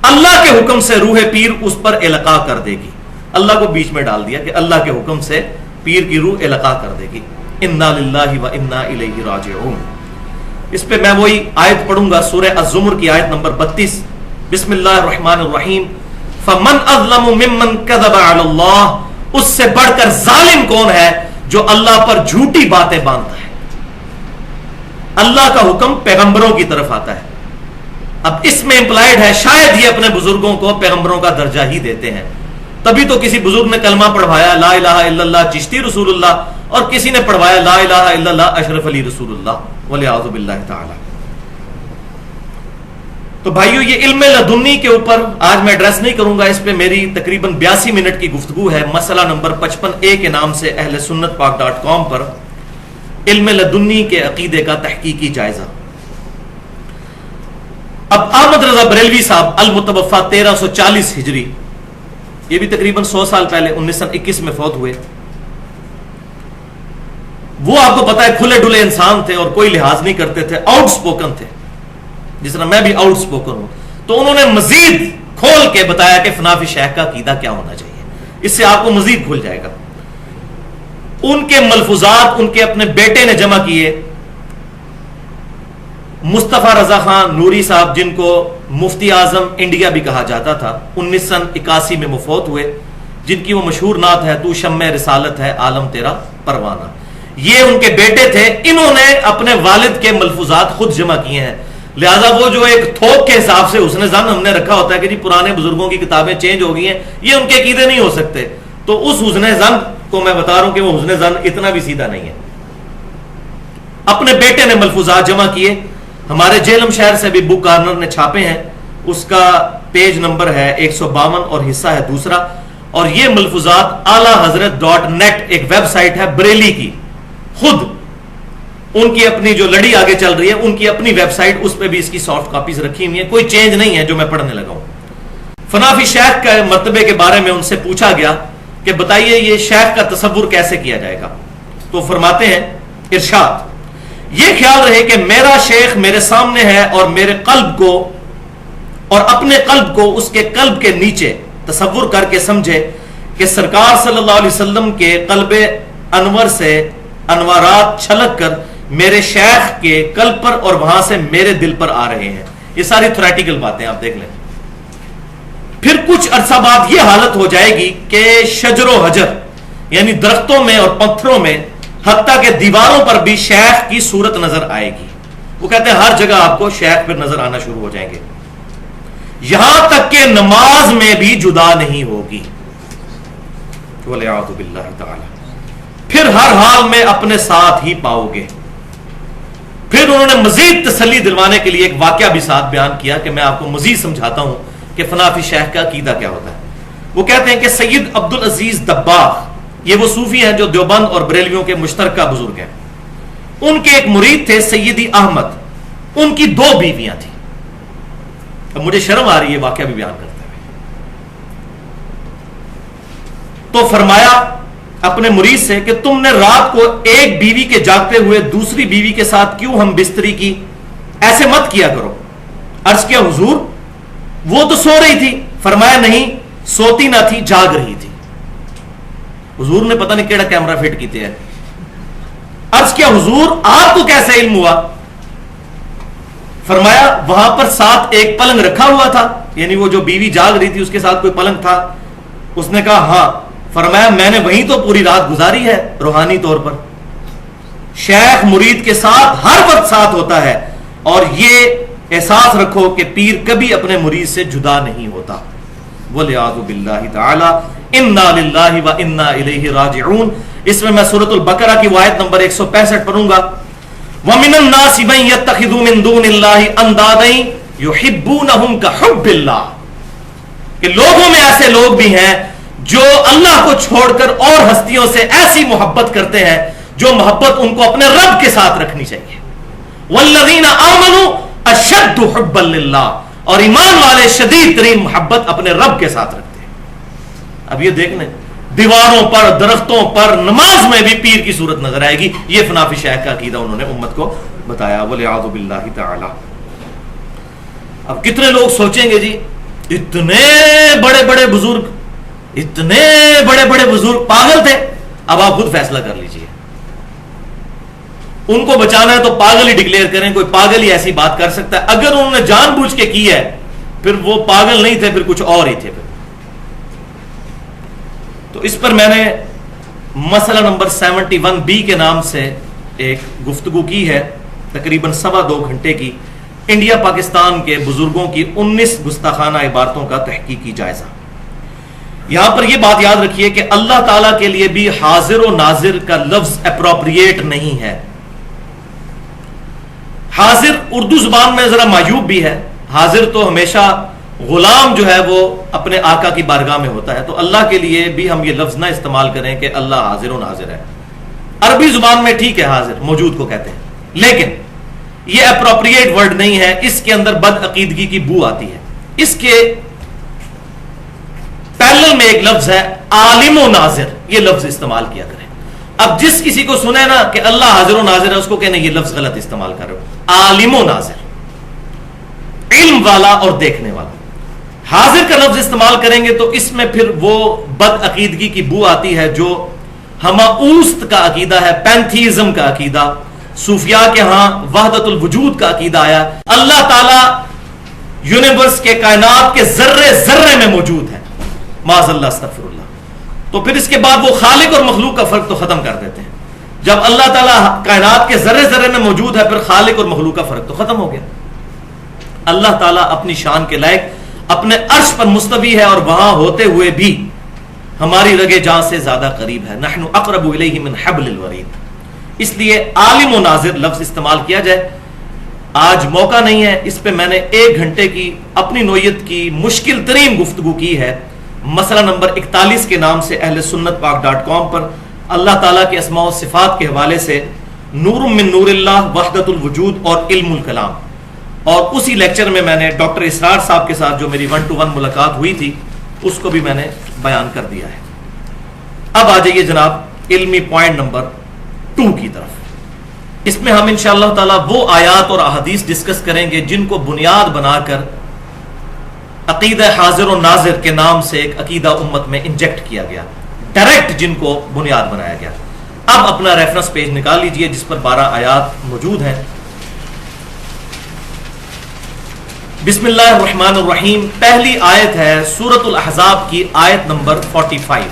A: اللہ کے حکم سے روح پیر اس پر القاء کر دے گی. اللہ کو بیچ میں ڈال دیا کہ اللہ کے حکم سے پیر کی روح القاء کر دے گی. انا للہ و انا الیہ راجعون. اس پہ میں وہی آیت پڑھوں گا، سورہ الزمر کی آیت نمبر 32. بسم اللہ الرحمن الرحیم. فمن اظلم ممن کذب علی اللہ، اس سے بڑھ کر ظالم کون ہے جو اللہ پر جھوٹی باتیں باندھتا ہے. اللہ کا حکم پیغمبروں کی طرف آتا ہے. اب اس میں امپلائڈ ہے شاید یہ اپنے بزرگوں کو پیغمبروں کا درجہ ہی دیتے ہیں. تبھی تو کسی بزرگ نے کلمہ پڑھوایا لا الہ الا اللہ چشتی رسول اللہ، اور کسی نے پڑھوایا لا الہ الا اللہ اشرف علی رسول اللہ والعیاذ باللہ تعالی. تو بھائیو یہ علم لدنی کے اوپر آج میں ایڈریس نہیں کروں گا، اس پہ میری تقریباً 82 منٹ کی گفتگو ہے. مسئلہ نمبر 55A کے نام سے اہل سنت پاک.com پر علم لدنی کے عقیدے کا تحقیقی جائزہ. اب احمد رضا بریلوی صاحب المتوفا 1340 ہجری، یہ بھی تقریباً 100 سال پہلے 1921 میں فوت ہوئے. وہ آپ کو پتا ہے کھلے ڈلے انسان تھے اور کوئی لحاظ نہیں کرتے تھے، آؤٹ سپوکن تھے، جس طرح میں بھی آؤٹ سپوکن ہوں. تو انہوں نے مزید کھول کے بتایا کہ فنافی شیخ کا عقیدہ کیا ہونا چاہیے. اس سے آپ کو مزید کھل جائے گا. ان کے ملفوظات ان کے اپنے بیٹے نے جمع کیے. مصطفیٰ رضا خان نوری صاحب، جن کو مفتی اعظم انڈیا بھی کہا جاتا تھا، 1981 میں مفوت ہوئے، جن کی وہ مشہور نعت ہے تو شمع رسالت ہے عالم تیرا پروانہ. یہ ان کے بیٹے تھے. انہوں نے اپنے والد کے ملفوظات خود جمع کیے ہیں. لہذا وہ جو ایک تھوک کے حساب سے حسن ظن ہم نے رکھا ہوتا ہے کہ جی پرانے بزرگوں کی کتابیں چینج ہو گئی ہیں، یہ ان کے عقیدے نہیں ہو سکتے. تو اس حسن ظن کو میں بتا رہا ہوں کہ وہ حسن ظن اتنا بھی سیدھا نہیں ہے. اپنے بیٹے نے ملفوظات جمع کیے. ہمارے جیلم شہر سے بھی بک کارنر نے چھاپے ہیں. اس کا پیج نمبر ہے 152 اور حصہ ہے دوسرا. اور یہ ملفوظات اعلی حضرت .net ایک ویب سائٹ ہے بریلی کی، خود ان کی اپنی جو لڑی آگے چل رہی ہے ان کی اپنی ویب سائٹ، اس پہ بھی اس کی سافٹ کاپیز رکھی ہوئی ہیں. کوئی چینج نہیں ہے جو میں پڑھنے لگا ہوں. فنافی شیخ کے مرتبے کے بارے میں ان سے پوچھا گیا کہ بتائیے یہ شیخ کا تصور کیسے کیا جائے گا. تو فرماتے ہیں ارشاد، یہ خیال رہے کہ میرا شیخ میرے سامنے ہے اور میرے قلب کو اور اپنے قلب کو اس کے قلب کے نیچے تصور کر کے سمجھے کہ سرکار صلی اللہ علیہ وسلم کے قلب انور سے انوارات چھلک کر میرے شیخ کے قلب پر اور وہاں سے میرے دل پر آ رہے ہیں. یہ ساری تھیوریٹیکل باتیں آپ دیکھ لیں. پھر کچھ عرصہ بعد یہ حالت ہو جائے گی کہ شجر و حجر یعنی درختوں میں اور پتھروں میں حتیٰ کہ دیواروں پر بھی شیخ کی صورت نظر آئے گی. وہ کہتے ہیں ہر جگہ آپ کو شیخ پھر نظر آنا شروع ہو جائیں گے. یہاں تک کہ نماز میں بھی جدا نہیں ہوگی. وَلِعَوْذُ بِاللَّهِ تَعَالَى. پھر ہر حال میں اپنے ساتھ ہی پاؤ گے. پھر انہوں نے مزید تسلی دلوانے کے لیے ایک واقعہ بھی ساتھ بیان کیا کہ میں آپ کو مزید سمجھاتا ہوں کہ فنافی شیخ کا عقیدہ کیا ہوتا ہے. وہ کہتے ہیں کہ سید عبدالعزیز دباغ، یہ وہ صوفی ہیں جو دیوبند اور بریلویوں کے مشترکہ بزرگ ہیں. ان کے ایک مرید تھے سیدی احمد. ان کی 2 بیویاں تھیں. اب مجھے شرم آ رہی ہے واقعہ بھی بیان کرتے ہوئے. تو فرمایا اپنے مرید سے کہ تم نے رات کو ایک بیوی کے جاگتے ہوئے دوسری بیوی کے ساتھ کیوں ہم بستری کی؟ ایسے مت کیا کرو. عرض کیا حضور وہ تو سو رہی تھی. فرمایا نہیں، سوتی نہ تھی، جاگ رہی تھی. حضور نے پتہ نہیں کیڑا کیمرہ فٹ کیتے ہیں. عرض کیا حضور آپ کو کیسے علم ہوا؟ فرمایا وہاں پر ساتھ ایک پلنگ رکھا ہوا تھا، یعنی وہ جو بیوی جاگ رہی تھی اس کے ساتھ کوئی پلنگ تھا. اس نے کہا ہاں. فرمایا میں نے وہیں تو پوری رات گزاری ہے روحانی طور پر. شیخ مرید کے ساتھ ہر وقت ساتھ ہوتا ہے اور یہ احساس رکھو کہ پیر کبھی اپنے مرید سے جدا نہیں ہوتا. وَلِعَاذُ بِاللَّهِ تَعَالَى اِنَّا لِلَّهِ وَإِنَّا إِلَيْهِ رَاجِعُونَ. اس میں میں سورۃ البقرہ کی آیت نمبر 165 پڑھوں گا. وَمِنَ النَّاسِ مَن يَتَّخِذُ مِن دُونِ اللَّهِ أَندَادًا يُحِبُّونَهُمْ كَحُبِّ اللَّهِ. کہ لوگوں میں ایسے لوگ بھی ہیں جو اللہ کو چھوڑ کر اور ہستیوں سے ایسی محبت کرتے ہیں جو محبت ان کو اپنے رب کے ساتھ رکھنی چاہیے. وَالَّذِينَ آمَنُوا أَشَدُّ حُبًّا لِلَّهِ. اور ایمان والے شدید ترین محبت اپنے رب کے ساتھ رکھتے ہیں. اب یہ دیکھ لیں دیواروں پر، درختوں پر، نماز میں بھی پیر کی صورت نظر آئے گی. یہ فنافی شیخ کا عقیدہ انہوں نے امت کو بتایا. وَلِعَاذُ بِاللَّهِ تَعَالَى. اب کتنے لوگ سوچیں گے جی اتنے بڑے بڑے بزرگ، اتنے بڑے بڑے بزرگ پاگل تھے. اب آپ خود فیصلہ کر لیجئے. ان کو بچانا ہے تو پاگل ہی ڈکلیئر کریں. کوئی پاگل ہی ایسی بات کر سکتا ہے. اگر انہوں نے جان بوجھ کے کی ہے پھر وہ پاگل نہیں تھے، پھر کچھ اور ہی تھے. پھر تو اس پر میں نے مسئلہ نمبر 71B کے نام سے ایک گفتگو کی ہے، تقریباً 2.25 گھنٹے کی. انڈیا پاکستان کے بزرگوں کی 19 گستاخانہ عبارتوں کا تحقیقی جائزہ. یہاں پر یہ بات یاد رکھیے کہ اللہ تعالیٰ کے لیے بھی حاضر و ناظر کا لفظ اپروپریٹ نہیں ہے. حاضر اردو زبان میں ذرا معیوب بھی ہے. حاضر تو ہمیشہ غلام جو ہے وہ اپنے آقا کی بارگاہ میں ہوتا ہے. تو اللہ کے لیے بھی ہم یہ لفظ نہ استعمال کریں کہ اللہ حاضر و ناظر ہے. عربی زبان میں ٹھیک ہے حاضر موجود کو کہتے ہیں، لیکن یہ اپروپریٹ ورڈ نہیں ہے، اس کے اندر بد عقیدگی کی بو آتی ہے. اس کے پیرلل میں ایک لفظ ہے عالم و ناظر، یہ لفظ استعمال کیا کریں. اب جس کسی کو سنے نا کہ اللہ حاضر و ناظر ہے، اس کو کہنے یہ لفظ غلط استعمال کر رہے ہو. عالم و ناظر، علم والا اور دیکھنے والا. حاضر کا لفظ استعمال کریں گے تو اس میں پھر وہ بد عقیدگی کی بو آتی ہے جو ہماؤست کا عقیدہ ہے، پینتھیزم کا عقیدہ. صوفیاء کے ہاں وحدت الوجود کا عقیدہ آیا. اللہ تعالیٰ یونیورس کے، کائنات کے ذرے ذرے میں موجود ہے. معاذ اللہ، استغفر اللہ. تو پھر اس کے بعد وہ خالق اور مخلوق کا فرق تو ختم کر دیتے ہیں. جب اللہ تعالیٰ کائنات کے ذرے ذرے میں موجود ہے، پھر خالق اور مخلوق کا فرق تو ختم ہو گیا. اللہ تعالیٰ اپنی شان کے لائق اپنے عرش پر مستوی ہے، اور وہاں ہوتے ہوئے بھی ہماری رگے جاں سے زیادہ قریب ہے. نحن اقرب الیہ من حبل الورید. اس لیے عالم و ناظر لفظ استعمال کیا جائے. آج موقع نہیں ہے، اس پہ میں نے 1 گھنٹے کی اپنی نوعیت کی مشکل ترین گفتگو کی ہے. مسئلہ نمبر 41 کے نام سے اہل سنت پاک.com پر اللہ تعالیٰ کے اسماء و صفات کے حوالے سے نور من نور اللہ، وحدت الوجود اور علم الکلام. اور اسی لیکچر میں میں نے ڈاکٹر اسرار صاحب کے ساتھ جو میری 1-to-1 ملاقات ہوئی تھی اس کو بھی میں نے بیان کر دیا ہے. اب آ جائیے جناب علمی پوائنٹ نمبر 2 کی طرف. اس میں ہم انشاءاللہ تعالیٰ وہ آیات اور احادیث ڈسکس کریں گے جن کو بنیاد بنا کر عقیدہ حاضر و ناظر کے نام سے ایک عقیدہ امت میں انجیکٹ کیا گیا، ڈائریکٹ جن کو بنیاد بنایا گیا. اب اپنا ریفرنس پیج نکال لیجئے جس پر 12 آیات موجود ہیں. بسم اللہ الرحمن الرحیم. پہلی آیت ہے سورۃ الاحزاب کی آیت نمبر 45.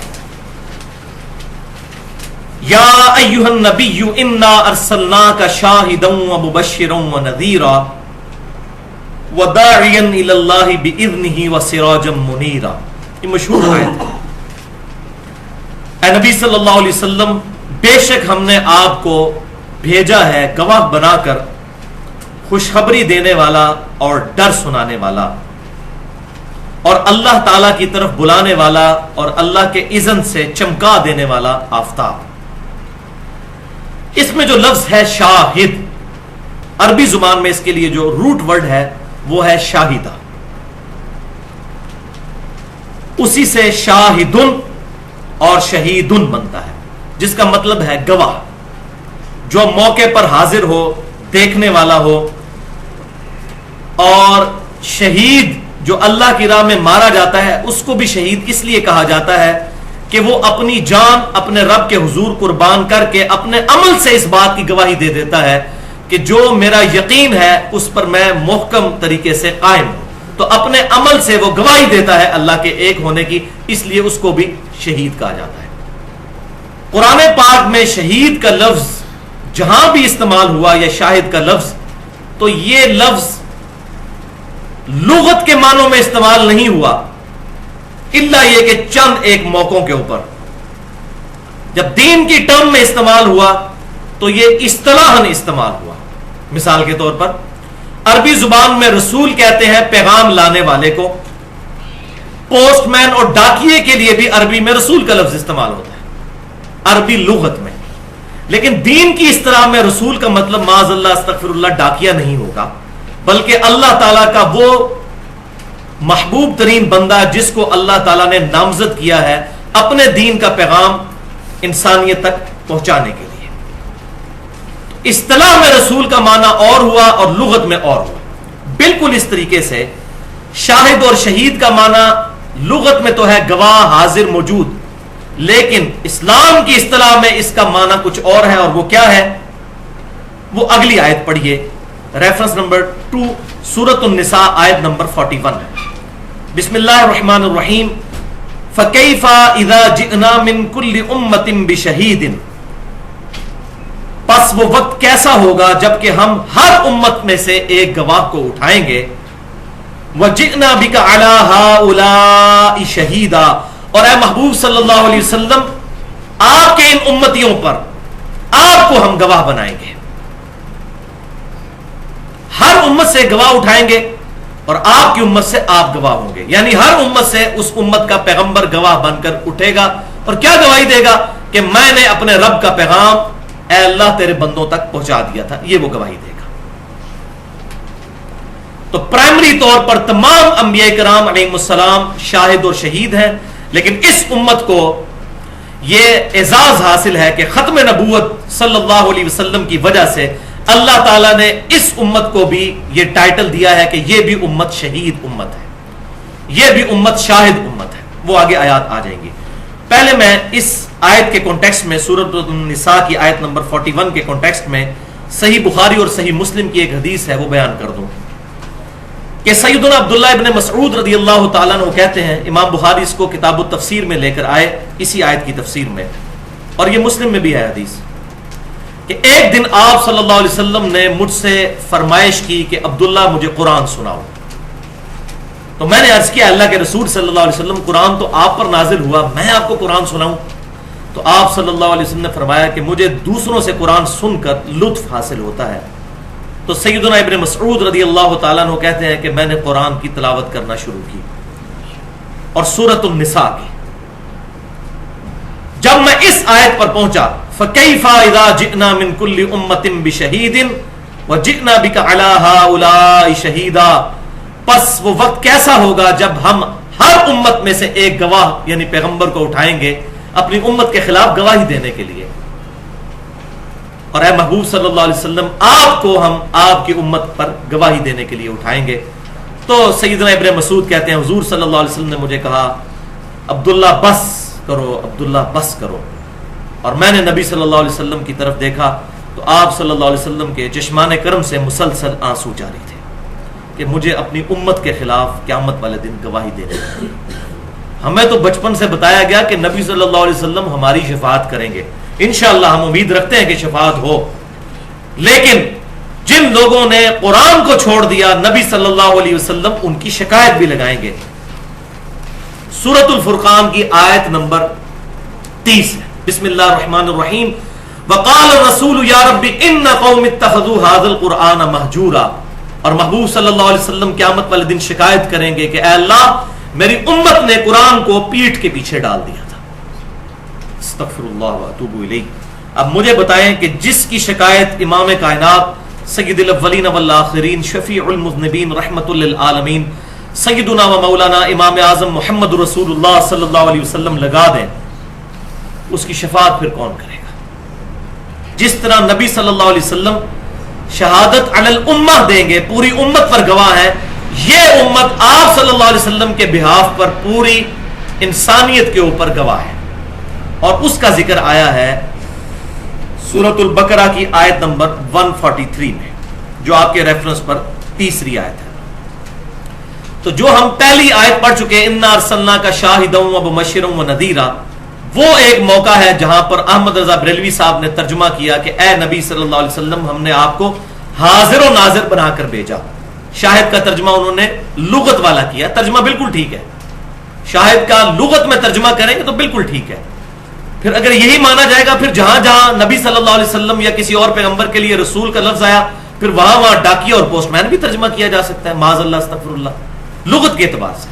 A: یا ایھا النبی انا ارسلناک شاہدا ومبشرا ونذیرا وداعیا الی اللہ باذنہ وسراجا منیرا. یہ مشہور آیت ہے. اے نبی صلی اللہ علیہ وسلم، بے شک ہم نے آپ کو بھیجا ہے گواہ بنا کر، خوشخبری دینے والا اور ڈر سنانے والا، اور اللہ تعالی کی طرف بلانے والا، اور اللہ کے اذن سے چمکا دینے والا آفتاب. اس میں جو لفظ ہے شاہد، عربی زبان میں اس کے لیے جو روٹ ورڈ ہے وہ ہے شاہدہ. اسی سے شاہدن اور شہیدن بنتا ہے، جس کا مطلب ہے گواہ، جو موقع پر حاضر ہو، دیکھنے والا ہو. اور شہید جو اللہ کی راہ میں مارا جاتا ہے اس کو بھی شہید اس لیے کہا جاتا ہے کہ وہ اپنی جان اپنے رب کے حضور قربان کر کے اپنے عمل سے اس بات کی گواہی دے دیتا ہے کہ جو میرا یقین ہے اس پر میں محکم طریقے سے قائم ہوں. تو اپنے عمل سے وہ گواہی دیتا ہے اللہ کے ایک ہونے کی، اس لیے اس کو بھی شہید کہا جاتا ہے. قرآن پاک میں شہید کا لفظ جہاں بھی استعمال ہوا یا شاہد کا لفظ، تو یہ لفظ لغت کے معنوں میں استعمال نہیں ہوا، الا یہ کہ چند ایک موقعوں کے اوپر. جب دین کی ٹرم میں استعمال ہوا تو یہ اصطلاحاً استعمال ہوا. مثال کے طور پر عربی زبان میں رسول کہتے ہیں پیغام لانے والے کو. پوسٹ مین اور ڈاکیے کے لیے بھی عربی میں رسول کا لفظ استعمال ہوتا ہے عربی لغت میں. لیکن دین کی اصطلاح میں رسول کا مطلب معاذ اللہ استغفر اللہ ڈاکیہ نہیں ہوگا، بلکہ اللہ تعالیٰ کا وہ محبوب ترین بندہ جس کو اللہ تعالیٰ نے نامزد کیا ہے اپنے دین کا پیغام انسانیت تک پہنچانے کے لیے. اصطلاح میں رسول کا معنی اور ہوا اور لغت میں اور ہوا. بالکل اس طریقے سے شاہد اور شہید کا معنی لغت میں تو ہے گواہ، حاضر، موجود، لیکن اسلام کی اصطلاح میں اس کا معنی کچھ اور ہے. اور وہ کیا ہے؟ وہ اگلی آیت پڑھیے، ریفرنس نمبر 2 سورۃ النساء آیت نمبر 41. بسم اللہ الرحمن الرحیم. فَكَيْفَ إِذَا جِئْنَا مِن كُلِّ أُمَّةٍ بِشَهِيدٍ. پس وہ وقت کیسا ہوگا جبکہ ہم ہر امت میں سے ایک گواہ کو اٹھائیں گے. وَجِئْنَا بِكَ عَلَى هَؤُلَاءِ شَهِيدًا. اور اے محبوب صلی اللہ علیہ وسلم، آپ کے ان امتیوں پر آپ کو ہم گواہ بنائیں گے. ہر امت سے گواہ اٹھائیں گے اور آپ کی امت سے آپ گواہ ہوں گے. یعنی ہر امت سے اس امت کا پیغمبر گواہ بن کر اٹھے گا اور کیا گواہی دے گا کہ میں نے اپنے رب کا پیغام اے اللہ تیرے بندوں تک پہنچا دیا تھا. یہ وہ گواہی دے گا. تو پرائمری طور پر تمام انبیاء کرام علیہم السلام شاہد اور شہید ہیں، لیکن اس امت کو یہ اعزاز حاصل ہے کہ ختم نبوت صلی اللہ علیہ وسلم کی وجہ سے اللہ تعالیٰ نے اس امت کو بھی یہ ٹائٹل دیا ہے کہ یہ بھی امت شہید امت ہے، یہ بھی امت شاہد امت ہے۔ وہ آگے آیات آ جائیں گی۔ پہلے میں اس آیت کے کانٹیکسٹ میں سورۃ النساء کی آیت نمبر 41 کے کانٹیکسٹ میں صحیح بخاری اور صحیح مسلم کی ایک حدیث ہے وہ بیان کر دوں کہ سیدنا عبداللہ ابن مسعود رضی اللہ تعالیٰ عنہ کہتے ہیں، امام بخاری اس کو کتاب التفسیر میں لے کر آئے اسی آیت کی تفسیر میں، اور یہ مسلم میں بھی ہے حدیث، کہ ایک دن آپ صلی اللہ علیہ وسلم نے مجھ سے فرمائش کی کہ عبداللہ مجھے قرآن سناؤ۔ تو میں نے عرض کیا اللہ کے رسول صلی اللہ علیہ وسلم قرآن تو آپ پر نازل ہوا، میں آپ کو قرآن سناؤں؟ تو آپ صلی اللہ علیہ وسلم نے فرمایا کہ مجھے دوسروں سے قرآن سن کر لطف حاصل ہوتا ہے۔ تو سیدنا ابن مسعود رضی اللہ تعالیٰ عنہ کہتے ہیں کہ میں نے قرآن کی تلاوت کرنا شروع کی اور سورۃ النساء کی۔ جب میں اس آیت پر پہنچا فَكَيْفَ إِذَا جِئْنَا مِن كُلِّ أُمَّةٍ بِشَهِيدٍ وَجِئْنَا بِكَ عَلَى هَؤُلَاءِ شَهِيدًا، پس وہ وقت کیسا ہوگا جب ہم ہر امت میں سے ایک گواہ یعنی پیغمبر کو اٹھائیں گے اپنی امت کے خلاف گواہی دینے کے لیے، اور اے محبوب صلی اللہ علیہ وسلم آپ کو ہم آپ کی امت پر گواہی دینے کے لیے اٹھائیں گے۔ تو سیدنا ابن مسعود کہتے ہیں حضور صلی اللہ علیہ وسلم نے مجھے کہا عبداللہ بس کرو، عبداللہ بس کرو، اور میں نے نبی صلی اللہ علیہ وسلم کی طرف دیکھا تو آپ صلی اللہ علیہ وسلم کے چشمان کرم سے مسلسل آنسو جاری تھے کہ مجھے اپنی امت کے خلاف قیامت والے دن گواہی دینے کی۔ ہمیں تو بچپن سے بتایا گیا کہ نبی صلی اللہ علیہ وسلم ہماری شفاعت کریں گے، انشاءاللہ ہم امید رکھتے ہیں کہ شفاعت ہو، لیکن جن لوگوں نے قرآن کو چھوڑ دیا نبی صلی اللہ علیہ وسلم ان کی شکایت بھی لگائیں گے۔ سورۃ الفرقان کی آیت نمبر 30 بسم اللہ الرحمن الرحیم وقال الرسول یا رب ان قوم اتخذوا هذا القرآن مہجورا، اور محبوب صلی اللہ علیہ وسلم قیامت والے دن شکایت کریں گے کہ اے اللہ میری امت نے قرآن کو پیٹھ کے پیچھے ڈال دیا تھا۔ استغفر اللہ واتوب الیہ۔ اب مجھے بتائیں کہ جس کی شکایت امام کائنات سید الاولین والآخرین شفیع المذنبین رحمت للعالمین سیدنا و مولانا امام اعظم محمد رسول اللہ صلی اللہ علیہ وسلم لگا دیں، اس کی شفاعت پھر کون کرے گا؟ جس طرح نبی صلی اللہ علیہ وسلم شہادت علی الامہ دیں گے، پوری امت پر گواہ ہے، یہ امت آپ صلی اللہ علیہ وسلم کے بہاف پر پوری انسانیت کے اوپر گواہ ہے، اور اس کا ذکر آیا ہے سورۃ البقرہ کی آیت نمبر 143 میں، جو آپ کے ریفرنس پر تیسری آیت ہے۔ تو جو ہم پہلی آیت پڑھ چکے انا ارسلناک شاہدا ومبشرا ونذیرا، وہ ایک موقع ہے جہاں پر احمد رضا بریلوی صاحب نے ترجمہ کیا کہ اے نبی صلی اللہ علیہ وسلم ہم نے آپ کو حاضر و ناظر بنا کر بھیجا۔ شاہد کا ترجمہ انہوں نے لغت والا کیا، ترجمہ بالکل ٹھیک ہے، شاہد کا لغت میں ترجمہ کریں گے تو بالکل ٹھیک ہے۔ پھر اگر یہی مانا جائے گا، پھر جہاں جہاں نبی صلی اللہ علیہ وسلم یا کسی اور پیغمبر کے لیے رسول کا لفظ آیا پھر وہاں وہاں ڈاکیہ اور پوسٹ مین بھی ترجمہ کیا جا سکتا ہے، معاذ اللہ استغفر اللہ، لغت کے اعتبار سے۔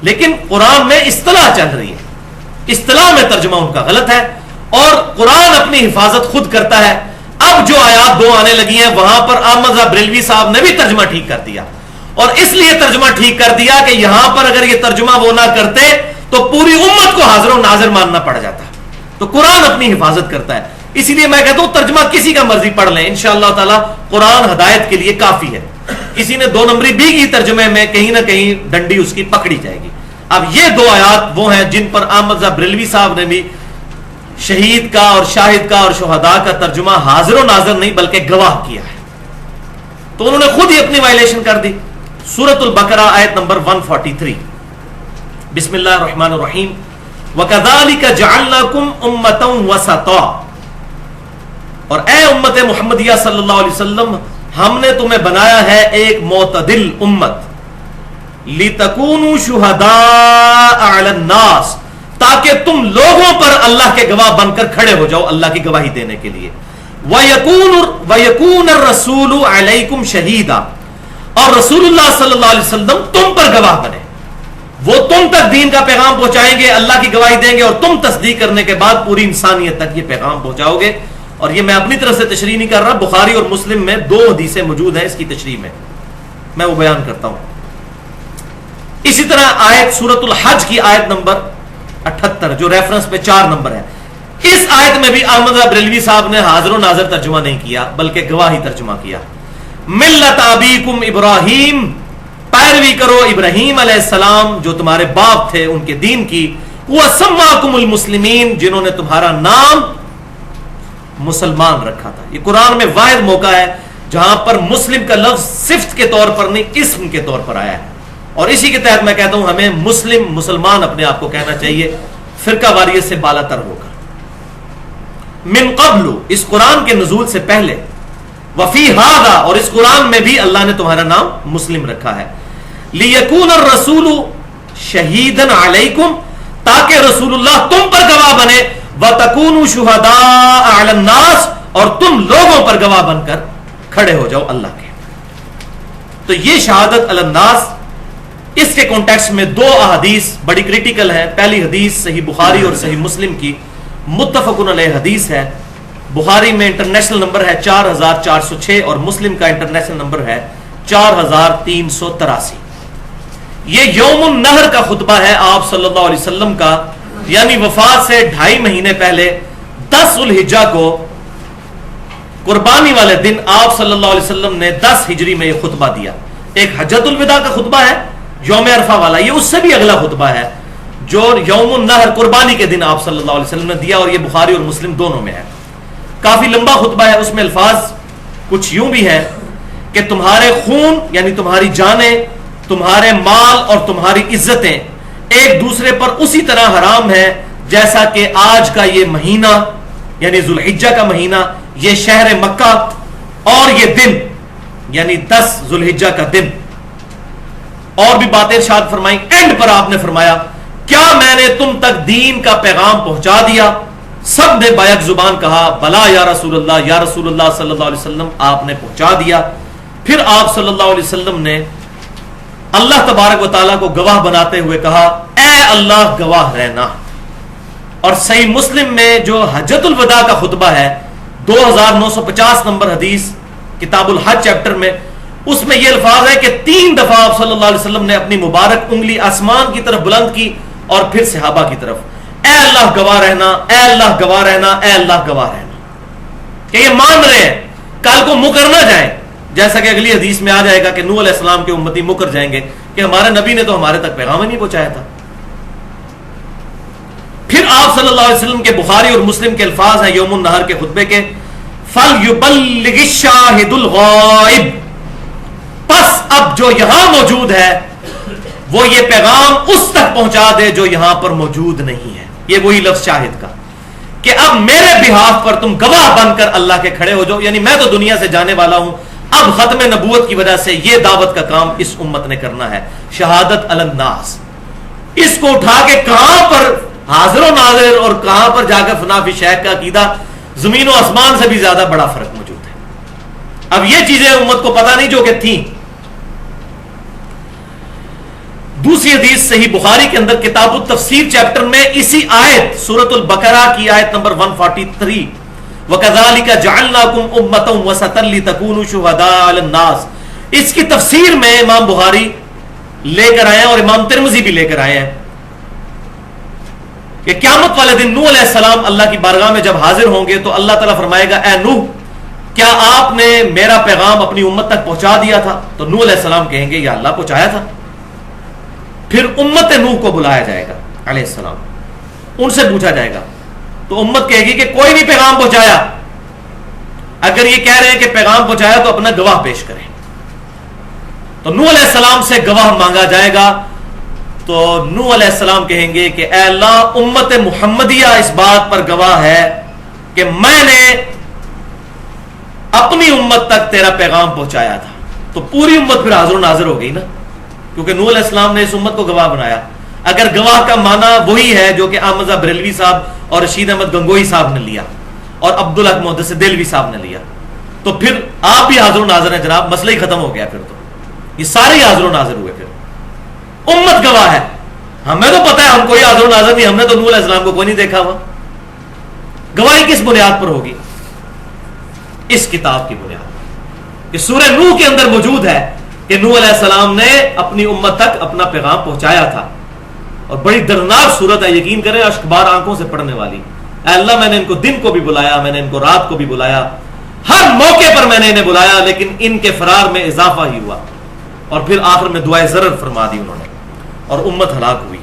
A: لیکن قرآن میں اصطلاح چل رہی ہے، اصطلاح میں ترجمہ ان کا غلط ہے، اور قرآن اپنی حفاظت خود کرتا ہے۔ اب جو آیات دو آنے لگی ہیں وہاں پر احمد رضا بریلوی صاحب نے بھی ترجمہ ٹھیک کر دیا، اور اس لیے ترجمہ ٹھیک کر دیا کہ یہاں پر اگر یہ ترجمہ وہ نہ کرتے تو پوری امت کو حاضر و ناظر ماننا پڑ جاتا۔ تو قرآن اپنی حفاظت کرتا ہے، اسی لیے میں کہتا ہوں ترجمہ کسی کا مرضی پڑھ لیں، انشاءاللہ تعالی قرآن ہدایت کے لیے کافی ہے۔ کسی نے 2 نمبری بھی کی ترجمے میں کہیں نہ کہیں ڈنڈی اس کی پکڑی جائے گی۔ اب یہ 2 آیات وہ ہیں جن پر احمد رضا بریلوی صاحب نے بھی شہید کا اور شاہد کا اور شہداء کا ترجمہ حاضر و ناظر نہیں بلکہ گواہ کیا ہے، تو انہوں نے خود ہی اپنی وائلیشن کر دی۔ سورۃ البقرہ آیت نمبر 143 بسم اللہ الرحمن الرحیم وَكَذَلِكَ جَعَلْنَاكُمْ أُمَّةً وَسَطًا، اور اے امت محمدیہ صلی اللہ علیہ وسلم ہم نے تمہیں بنایا ہے ایک معتدل امت، لِتَكُونُوا شُهَدَاءَ عَلَى النَّاسِ، تاکہ تم لوگوں پر اللہ کے گواہ بن کر کھڑے ہو جاؤ اللہ کی گواہی دینے کے لیے، وَيَكُونَ الرَّسُولُ عَلَيْكُمْ شَهِيدًا، اور رسول اللہ صلی اللہ علیہ وسلم تم پر گواہ بنے، وہ تم تک دین کا پیغام پہنچائیں گے، اللہ کی گواہی دیں گے، اور تم تصدیق کرنے کے بعد پوری انسانیت تک یہ پیغام پہنچاؤ گے۔ اور یہ میں اپنی طرف سے تشریح نہیں کر رہا، بخاری اور مسلم میں 2 حدیثیں موجود ہیں اس کی تشریح میں۔ میں وہ بیان کرتا ہوں. اسی طرح آیت سورۃ الحج کی آیت نمبر 78 جو ریفرنس پہ 4 نمبر ہے, اس آیت میں بھی احمد بریلوی صاحب نے حاضر و ناظر ترجمہ نہیں کیا بلکہ گواہی ترجمہ کیا. ملت ابیکم ابراہیم, پیروی کرو ابراہیم علیہ السلام جو تمہارے باپ تھے ان کے دین کی. وَسَمَّاكُمُ الْمُسْلِمِينَ, جنہوں نے تمہارا نام مسلمان رکھا تھا. یہ قرآن میں واحد موقع ہے جہاں پر مسلم کا لفظ صفت کے طور پر نہیں اسم کے طور پر آیا ہے, اور اسی کے تحت میں کہتا ہوں ہمیں مسلمان اپنے آپ کو کہنا چاہیے فرقہ واریت سے بالا تر ہو کر. من قبل, اس قرآن کے نزول سے پہلے, وفی ہذا, اور اس قرآن میں بھی اللہ نے تمہارا نام مسلم رکھا ہے. لیکون الرسول شہیدن علیکم, تاکہ رسول اللہ تم پر گواہ بنے. وتکونوا شہداء علی الناس, اور تم لوگوں پر گواہ بن کر کھڑے ہو جاؤ اللہ کے. تو یہ شہادت علی الناس, اس کے کانٹیکسٹ میں 2 احادیث بڑی کریٹیکل ہیں. پہلی حدیث صحیح بخاری اور صحیح مسلم کی متفقن علیہ حدیث ہے. بخاری میں انٹرنیشنل نمبر ہے 4406 اور مسلم کا انٹرنیشنل نمبر ہے 4383. یہ یوم النہر کا خطبہ ہے آپ صلی اللہ علیہ وسلم کا, یعنی وفات سے 2.5 مہینے پہلے 10 ذوالحجہ کو قربانی والے دن آپ صلی اللہ علیہ وسلم نے 10 ہجری میں یہ خطبہ دیا. ایک حجۃ الوداع کا خطبہ ہے یوم عرفہ والا, یہ اس سے بھی اگلا خطبہ ہے جو یوم النہر قربانی کے دن آپ صلی اللہ علیہ وسلم نے دیا, اور یہ بخاری اور مسلم دونوں میں ہے. کافی لمبا خطبہ ہے, اس میں الفاظ کچھ یوں بھی ہے کہ تمہارے خون یعنی تمہاری جانیں, تمہارے مال اور تمہاری عزتیں ایک دوسرے پر اسی طرح حرام ہے جیسا کہ آج کا یہ مہینہ یعنی ذوالحجہ کا مہینہ, یہ شہر مکہ اور یہ دن یعنی 10 ذوالحجہ کا دن. اور بھی باتیں ارشاد فرمائیں. اینڈ پر آپ نے فرمایا کیا میں نے تم تک دین کا پیغام پہنچا دیا؟ سب نے بیک زبان کہا بلا یا رسول اللہ, یا رسول اللہ صلی اللہ علیہ وسلم آپ نے پہنچا دیا. پھر آپ صلی اللہ علیہ وسلم نے اللہ تبارک و تعالیٰ کو گواہ بناتے ہوئے کہا اے اللہ گواہ رہنا. اور صحیح مسلم میں جو حجۃ الوداع کا خطبہ ہے 2950 نمبر حدیث کتاب الحج چیپٹر میں, اس میں یہ الفاظ ہے کہ 3 دفعہ آپ صلی اللہ علیہ وسلم نے اپنی مبارک انگلی آسمان کی طرف بلند کی اور پھر صحابہ کی طرف, اے اللہ گواہ رہنا, اے اللہ گواہ رہنا, اے اللہ گواہ رہنا. کہ یہ مان رہے ہیں کل کو مکر نہ جائیں, جیسا کہ اگلی حدیث میں آ جائے گا کہ نوح علیہ السلام کے امتی مکر جائیں گے کہ ہمارے نبی نے تو ہمارے تک پیغام ہی نہیں پہنچایا تھا. پھر آپ صلی اللہ علیہ وسلم کے بخاری اور مسلم کے الفاظ ہیں یوم النہر کے خطبے کے, فَلْيُبَلِّغِ الشَّاهِدُ الْغَائِبُ, پس اب جو یہاں موجود ہے وہ یہ پیغام اس تک پہنچا دے جو یہاں پر موجود نہیں ہے. یہ وہی لفظ شاہد کا کہ اب میرے بہاف پر تم گواہ بن کر اللہ کے کھڑے ہو جاؤ, یعنی میں تو دنیا سے جانے والا ہوں, اب ختم نبوت کی وجہ سے یہ دعوت کا کام اس امت نے کرنا ہے, شہادت علی الناس. اس کو اٹھا کے کہاں پر حاضر و ناظر اور کہاں پر جا کر فنا فی شیخ کا عقیدہ, زمین و آسمان سے بھی زیادہ بڑا فرق موجود ہے. اب یہ چیزیں امت کو پتہ نہیں جو کہ تھیں. دوسری حدیث صحیح بخاری کے اندر کتاب التفسیر چیپٹر میں اسی آیت سورۃ البقرہ کی آیت نمبر 143 وَكَذَلِكَ جَعَلْنَاكُمْ أُمَّةً وَسَطًا لِتَكُونُوا شُهَدَاءَ عَلَى النَّاسِ, اس کی تفسیر میں امام بخاری لے کر آئے ہیں اور امام ترمذی بھی لے کر آئے ہیں کہ قیامت والے دن نوح علیہ السلام اللہ کی بارگاہ میں جب حاضر ہوں گے تو اللہ تعالیٰ فرمائے گا اے نوح کیا آپ نے میرا پیغام اپنی امت تک پہنچا دیا تھا؟ تو نوح علیہ السلام کہیں گے یا اللہ پہنچایا تھا. پھر امت نوح کو بلایا جائے گا علیہ السلام, ان سے پوچھا جائے گا تو امت کہے گی کہ کوئی نہیں پیغام پہنچایا. اگر یہ کہہ رہے ہیں کہ پیغام پہنچایا تو اپنا گواہ پیش کریں. تو نوح علیہ السلام سے گواہ مانگا جائے گا تو نوح علیہ السلام کہیں گے کہ اے اللہ امت محمدیہ اس بات پر گواہ ہے کہ میں نے اپنی امت تک تیرا پیغام پہنچایا تھا. تو پوری امت پھر حاضر و ناظر ہو گئی نا, کیونکہ نوح علیہ السلام نے اس امت کو گواہ بنایا. اگر گواہ کا معنی وہی ہے جو کہ احمد بریلوی صاحب اور رشید احمد گنگوئی صاحب نے لیا اور عبدالحق محدث دہلوی صاحب نے لیا تو پھر آپ بھی حاضر و ناظر ہیں جناب, مسئلہ ہی ختم ہو گیا. پھر تو یہ سارے حاضر و ناظر ہوئے, پھر امت گواہ ہے. ہمیں تو پتہ ہے ہم کوئی حاضر و ناظر نہیں, ہم نے تو نوح علیہ السلام کو کوئی نہیں دیکھا ہوا. گواہی کس بنیاد پر ہوگی؟ اس کتاب کی بنیاد کہ سورہ نوح کے اندر موجود ہے کہ نوح علیہ السلام نے اپنی امت تک اپنا پیغام پہنچایا تھا. اور بڑی دردناک صورت ہے, یقین کریں اشکبار آنکھوں سے پڑنے والی. اے اللہ میں نے ان کو دن کو بھی بلایا, میں نے ان کو رات کو بھی بلایا, ہر موقع پر میں نے انہیں بلایا, لیکن ان کے فرار میں اضافہ ہی ہوا. اور پھر آخر میں دعائے ضرر فرما دی انہوں نے, اور امت ہلاک ہوئی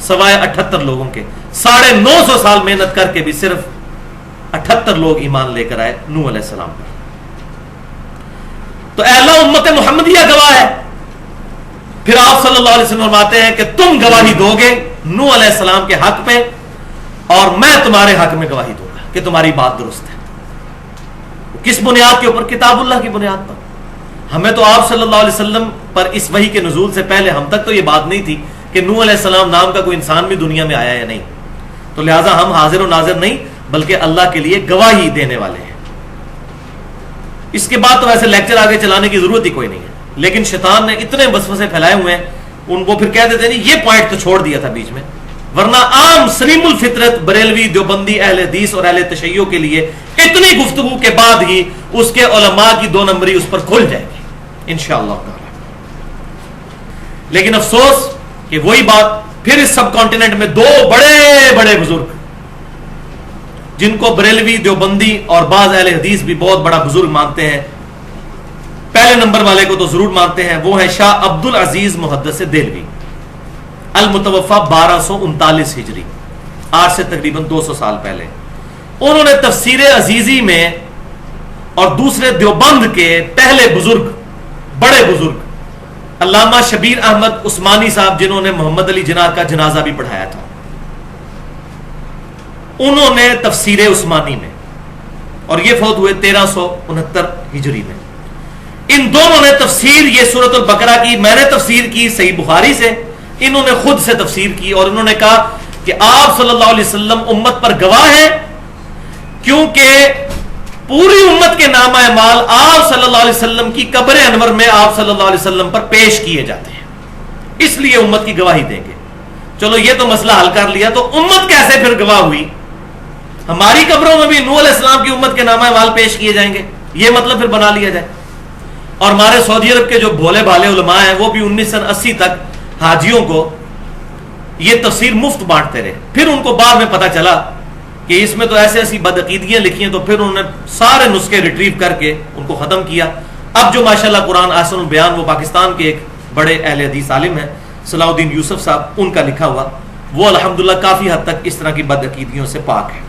A: سوائے 78 لوگوں کے. 950 سال محنت کر کے بھی صرف 78 لوگ ایمان لے کر آئے نوح علیہ السلام پر. تو اے اللہ امت محمدیہ گواہ ہے. پھر آپ صلی اللہ علیہ وسلم فرماتے ہیں کہ تم گواہی دو گے نوح علیہ السلام کے حق میں, اور میں تمہارے حق میں گواہی دوں گا کہ تمہاری بات درست ہے. کس بنیاد کے اوپر؟ کتاب اللہ کی بنیاد پر. ہمیں تو آپ صلی اللہ علیہ وسلم پر اس وحی کے نزول سے پہلے ہم تک تو یہ بات نہیں تھی کہ نوح علیہ السلام نام کا کوئی انسان بھی دنیا میں آیا یا نہیں. تو لہٰذا ہم حاضر و ناظر نہیں بلکہ اللہ کے لیے گواہی دینے والے ہیں. اس کے بعد تو ویسے لیکچر آگے چلانے کی ضرورت ہی کوئی نہیں ہے, لیکن شیطان نے اتنے وسوسے پھیلائے ہوئے ہیں, ان کو پھر کہہ دیتے ہیں یہ پوائنٹ تو چھوڑ دیا تھا بیچ میں, ورنہ عام سلیم الفطرت بریلوی دیوبندی اہل حدیث اور اہل تشیع کے لیے اتنی گفتگو کے بعد ہی اس کے علماء کی 2 نمبری اس پر کھل جائے گی انشاءاللہ تعالی. لیکن افسوس کہ وہی بات پھر اس سب کانٹیننٹ میں 2 بڑے بڑے بزرگ جن کو بریلوی دیوبندی اور بعض اہل حدیث بھی بہت بڑا بزرگ مانتے ہیں, پہلے نمبر والے کو تو ضرور مانتے ہیں, وہ ہے شاہ عبد العزیز محدث دہلوی المتوفا 1239 ہجری, آج سے تقریباً 200 سال پہلے. انہوں نے تفسیر عزیزی میں, اور دوسرے دیوبند کے پہلے بزرگ بڑے بزرگ علامہ شبیر احمد عثمانی صاحب جنہوں نے محمد علی جناح کا جنازہ بھی پڑھایا تھا, انہوں نے تفسیر عثمانی میں, اور یہ فوت ہوئے 1369 ہجری میں. ان دونوں نے تفسیر یہ سورۃ البقرہ کی, میں نے تفسیر کی صحیح بخاری سے, انہوں نے خود سے تفسیر کی, اور انہوں نے کہا کہ آپ صلی اللہ علیہ وسلم امت پر گواہ ہیں کیونکہ پوری امت کے نامہ اعمال آپ صلی اللہ علیہ وسلم کی قبر انور میں آپ صلی اللہ علیہ وسلم پر پیش کیے جاتے ہیں, اس لیے امت کی گواہی دیں گے. چلو یہ تو مسئلہ حل کر لیا, تو امت کیسے پھر گواہ ہوئی؟ ہماری قبروں میں بھی نوح علیہ السلام کی امت کے نامہ اعمال پیش کیے جائیں گے, یہ مطلب پھر بنا لیا جائے. اور ہمارے سعودی عرب کے جو بھولے بھالے علماء ہیں وہ بھی 1980 تک حاجیوں کو یہ تفسیر مفت بانٹتے رہے. پھر ان کو بعد میں پتا چلا کہ اس میں تو ایسے ایسی بدعقیدگیاں لکھی ہیں, تو پھر انہوں نے سارے نسخے ریٹریو کر کے ان کو ختم کیا. اب جو ماشاءاللہ قرآن احسن البیان, وہ پاکستان کے ایک بڑے اہل حدیث عالم ہیں صلاح الدین یوسف صاحب, ان کا لکھا ہوا, وہ الحمدللہ کافی حد تک اس طرح کی بدعقیدگیوں سے پاک ہے.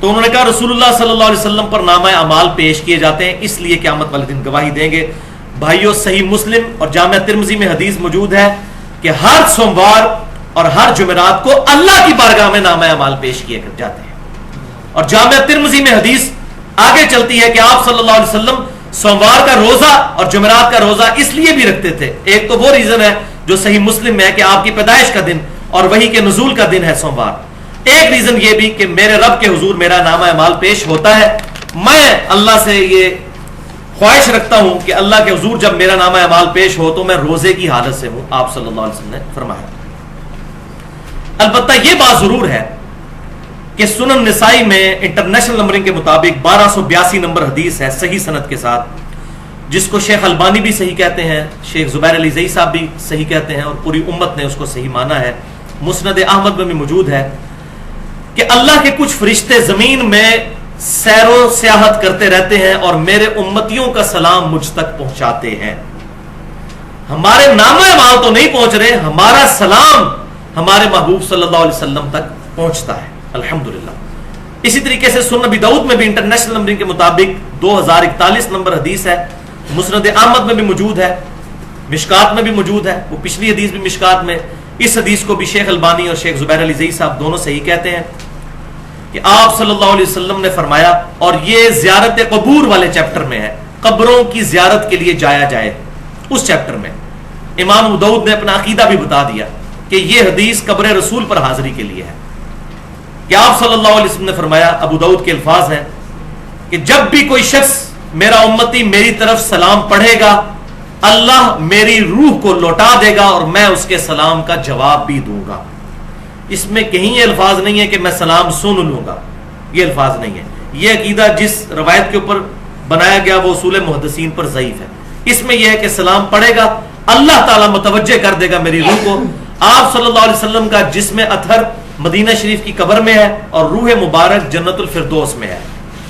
A: تو انہوں نے کہا رسول اللہ صلی اللہ علیہ وسلم پر نامہ اعمال پیش کیے جاتے ہیں, اس لیے قیامت والے دن گواہی دیں گے. بھائیو صحیح مسلم اور جامعہ ترمذی میں حدیث موجود ہے کہ ہر سوموار اور ہر جمعرات کو اللہ کی بارگاہ میں نامہ اعمال پیش کیے جاتے ہیں. اور جامعہ ترمذی میں حدیث آگے چلتی ہے کہ آپ صلی اللہ علیہ وسلم سوموار کا روزہ اور جمعرات کا روزہ اس لیے بھی رکھتے تھے. ایک تو وہ ریزن ہے جو صحیح مسلم میں ہے کہ آپ کی پیدائش کا دن اور وحی کے نزول کا دن ہے سوموار. ایک ریزن یہ بھی کہ میرے رب کے حضور میرا نامہ اعمال پیش ہوتا ہے. میں اللہ سے یہ خواہش رکھتا ہوں کہ اللہ کے حضور جب میرا نامہ اعمال پیش ہو تو میں روزے کی حالت سے ہوں, آپ صلی اللہ علیہ وسلم نے فرمایا. البتہ یہ بات ضرور ہے کہ سنن نسائی میں انٹرنیشنل نمبرنگ کے مطابق 1282 نمبر حدیث ہے صحیح سند کے ساتھ, جس کو شیخ البانی بھی صحیح کہتے ہیں, شیخ زبیر علی زئی صاحب بھی صحیح کہتے ہیں, اور پوری امت نے اس کو صحیح مانا ہے. مسند احمد میں بھی موجود ہے کہ اللہ کے کچھ فرشتے زمین میں سیر و سیاحت کرتے رہتے ہیں اور میرے امتیوں کا سلام مجھ تک پہنچاتے ہیں. ہمارے نامہ اعمال تو نہیں پہنچ رہے, ہمارا سلام ہمارے محبوب صلی اللہ علیہ وسلم تک پہنچتا ہے الحمدللہ. اسی طریقے سے سنن ابی داؤد میں بھی انٹرنیشنل نمبرنگ کے مطابق 2041 نمبر حدیث ہے, مسند احمد میں بھی موجود ہے, مشکات میں بھی موجود ہے, وہ پچھلی حدیث بھی مشکات میں. اس حدیث کو بھی شیخ البانی اور شیخ زبیر علی زئی صاحب دونوں صحیح کہتے ہیں کہ آپ صلی اللہ علیہ وسلم نے فرمایا, اور یہ زیارت قبور والے چیپٹر میں ہے, قبروں کی زیارت کے لیے جایا جائے, اس چیپٹر میں امام ابو داؤد نے اپنا عقیدہ بھی بتا دیا کہ یہ حدیث قبر رسول پر حاضری کے لیے ہے. کہ آپ صلی اللہ علیہ وسلم نے فرمایا, ابو داؤد کے الفاظ ہیں کہ جب بھی کوئی شخص میرا امتی میری طرف سلام پڑھے گا, اللہ میری روح کو لوٹا دے گا اور میں اس کے سلام کا جواب بھی دوں گا. اس میں کہیں یہ الفاظ نہیں ہے کہ میں سلام سن لوں گا, یہ الفاظ نہیں ہے. یہ عقیدہ جس روایت کے اوپر بنایا گیا وہ اصول محدثین پر ضعیف ہے. اس میں یہ ہے کہ سلام پڑھے گا، اللہ تعالیٰ متوجہ کر دے گا میری روح کو۔ آپ صلی اللہ علیہ وسلم کا جسم اطہر مدینہ شریف کی قبر میں ہے اور روح مبارک جنت الفردوس میں ہے۔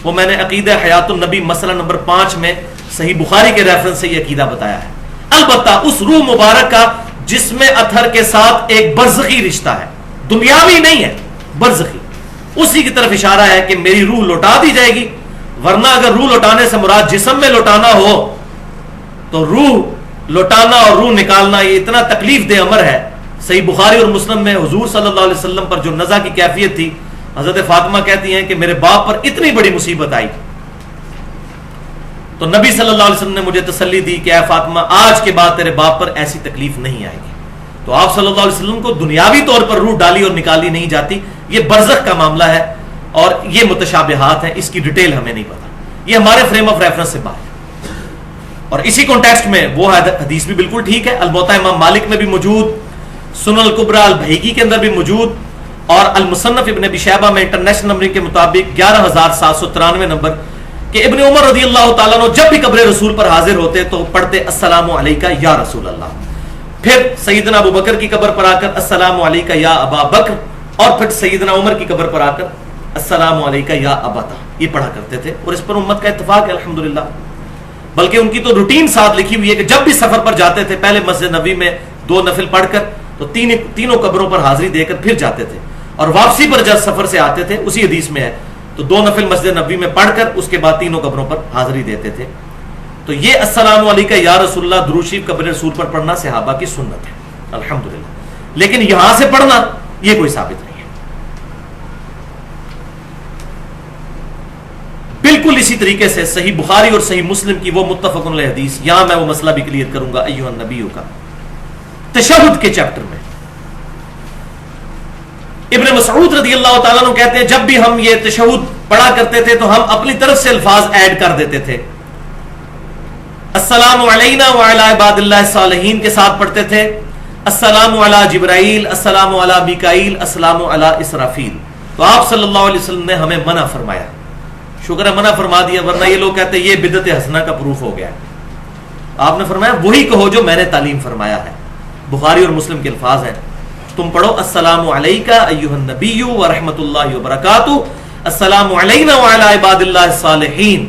A: وہ میں نے عقیدہ حیات النبی مسئلہ نمبر 5 میں صحیح بخاری کے ریفرنس سے یہ عقیدہ بتایا ہے۔ البتہ اس روح مبارک کا جسم اطہر کے ساتھ ایک برزخی رشتہ ہے، دنیاوی نہیں ہے، برزخی، اسی کی طرف اشارہ ہے کہ میری روح لوٹا دی جائے گی۔ ورنہ اگر روح لوٹانے سے مراد جسم میں لوٹانا ہو تو روح لوٹانا اور روح نکالنا یہ اتنا تکلیف دہ امر ہے۔ صحیح بخاری اور مسلم میں حضور صلی اللہ علیہ وسلم پر جو نزع کی کیفیت تھی، حضرت فاطمہ کہتی ہیں کہ میرے باپ پر اتنی بڑی مصیبت آئی تو نبی صلی اللہ علیہ وسلم نے مجھے تسلی دی کہ اے فاطمہ آج کے بعد تیرے باپ پر ایسی تکلیف نہیں آئے گی۔ تو آپ صلی اللہ علیہ وسلم کو دنیاوی طور پر روح ڈالی اور نکالی نہیں جاتی، یہ برزخ کا معاملہ ہے اور یہ متشابہات ہیں، اس کی ڈیٹیل ہمیں نہیں پتا، یہ ہمارے فریم آف ریفرنس سے باہر ہے۔ اور اسی کانٹیکسٹ میں وہ حدیث بھی بالکل ٹھیک ہے، الموطا امام مالک میں بھی موجود، سنن الکبریٰ البہیقی کے اندر بھی موجود، اور المصنف ابن ابی شیبہ میں انٹرنیشنل نمبرنگ کے مطابق 11793 نمبر کہ ابن عمر رضی اللہ تعالیٰ عنہ جب بھی قبر رسول پر حاضر ہوتے تو پڑھتے السلام علیکہ یا رسول اللہ، پھر سیدنا ابو بکر کی قبر پر آ کر السلام علیکہ یا ابا بکر، اور پھر سیدنا عمر کی قبر پر آ کر السلام علیکہ یا ابتا، یہ پڑھا کرتے تھے، اور اس پر امت کا اتفاق ہے الحمدللہ۔ بلکہ ان کی تو روٹین ساتھ لکھی ہوئی ہے کہ جب بھی سفر پر جاتے تھے پہلے مسجد نبوی میں 2 نفل پڑھ کر تو تینوں قبروں پر حاضری دے کر پھر جاتے تھے، اور واپسی پر جب سفر سے آتے تھے اسی حدیث میں ہے تو 2 نفل مسجد نبوی میں پڑھ کر اس کے بعد 3 قبروں پر حاضری دیتے تھے۔ تو یہ السلام علیکہ یا رسول اللہ درود شریف قبر رسول پر پڑھنا صحابہ کی سنت ہے الحمدللہ، لیکن یہاں سے پڑھنا یہ کوئی ثابت نہیں ہے۔ بالکل اسی طریقے سے صحیح بخاری اور صحیح مسلم کی وہ متفق علیہ حدیث، یہاں میں وہ مسئلہ بھی کلیئر کروں گا ایھا النبیوں کا، تشہد کے چیپٹر میں ابن مسعود رضی اللہ تعالیٰ عنہ کہتے ہیں جب بھی ہم یہ تشہد پڑھا کرتے تھے تو ہم اپنی طرف سے الفاظ ایڈ کر دیتے تھے، السلام علینا وعلی عباد اللہ الصالحین کے ساتھ پڑھتے تھے، السلام علی جبرائیل، السلام علی میکائیل، السلام علی اسرافیل۔ تو آپ صلی اللہ علیہ وسلم نے ہمیں منع فرمایا، شکر ہے منع فرما دیا، ورنہ یہ لوگ کہتے ہیں یہ بدعت حسنہ کا پروف ہو گیا ہے۔ آپ نے فرمایا وہی کہو جو میں نے تعلیم فرمایا ہے، بخاری اور مسلم کے الفاظ ہیں، تم پڑھو السلام علیکہ ایھا النبی ورحمۃ اللہ وبرکاتہ، السلام علینا وعلی عباد اللہ الصالحین۔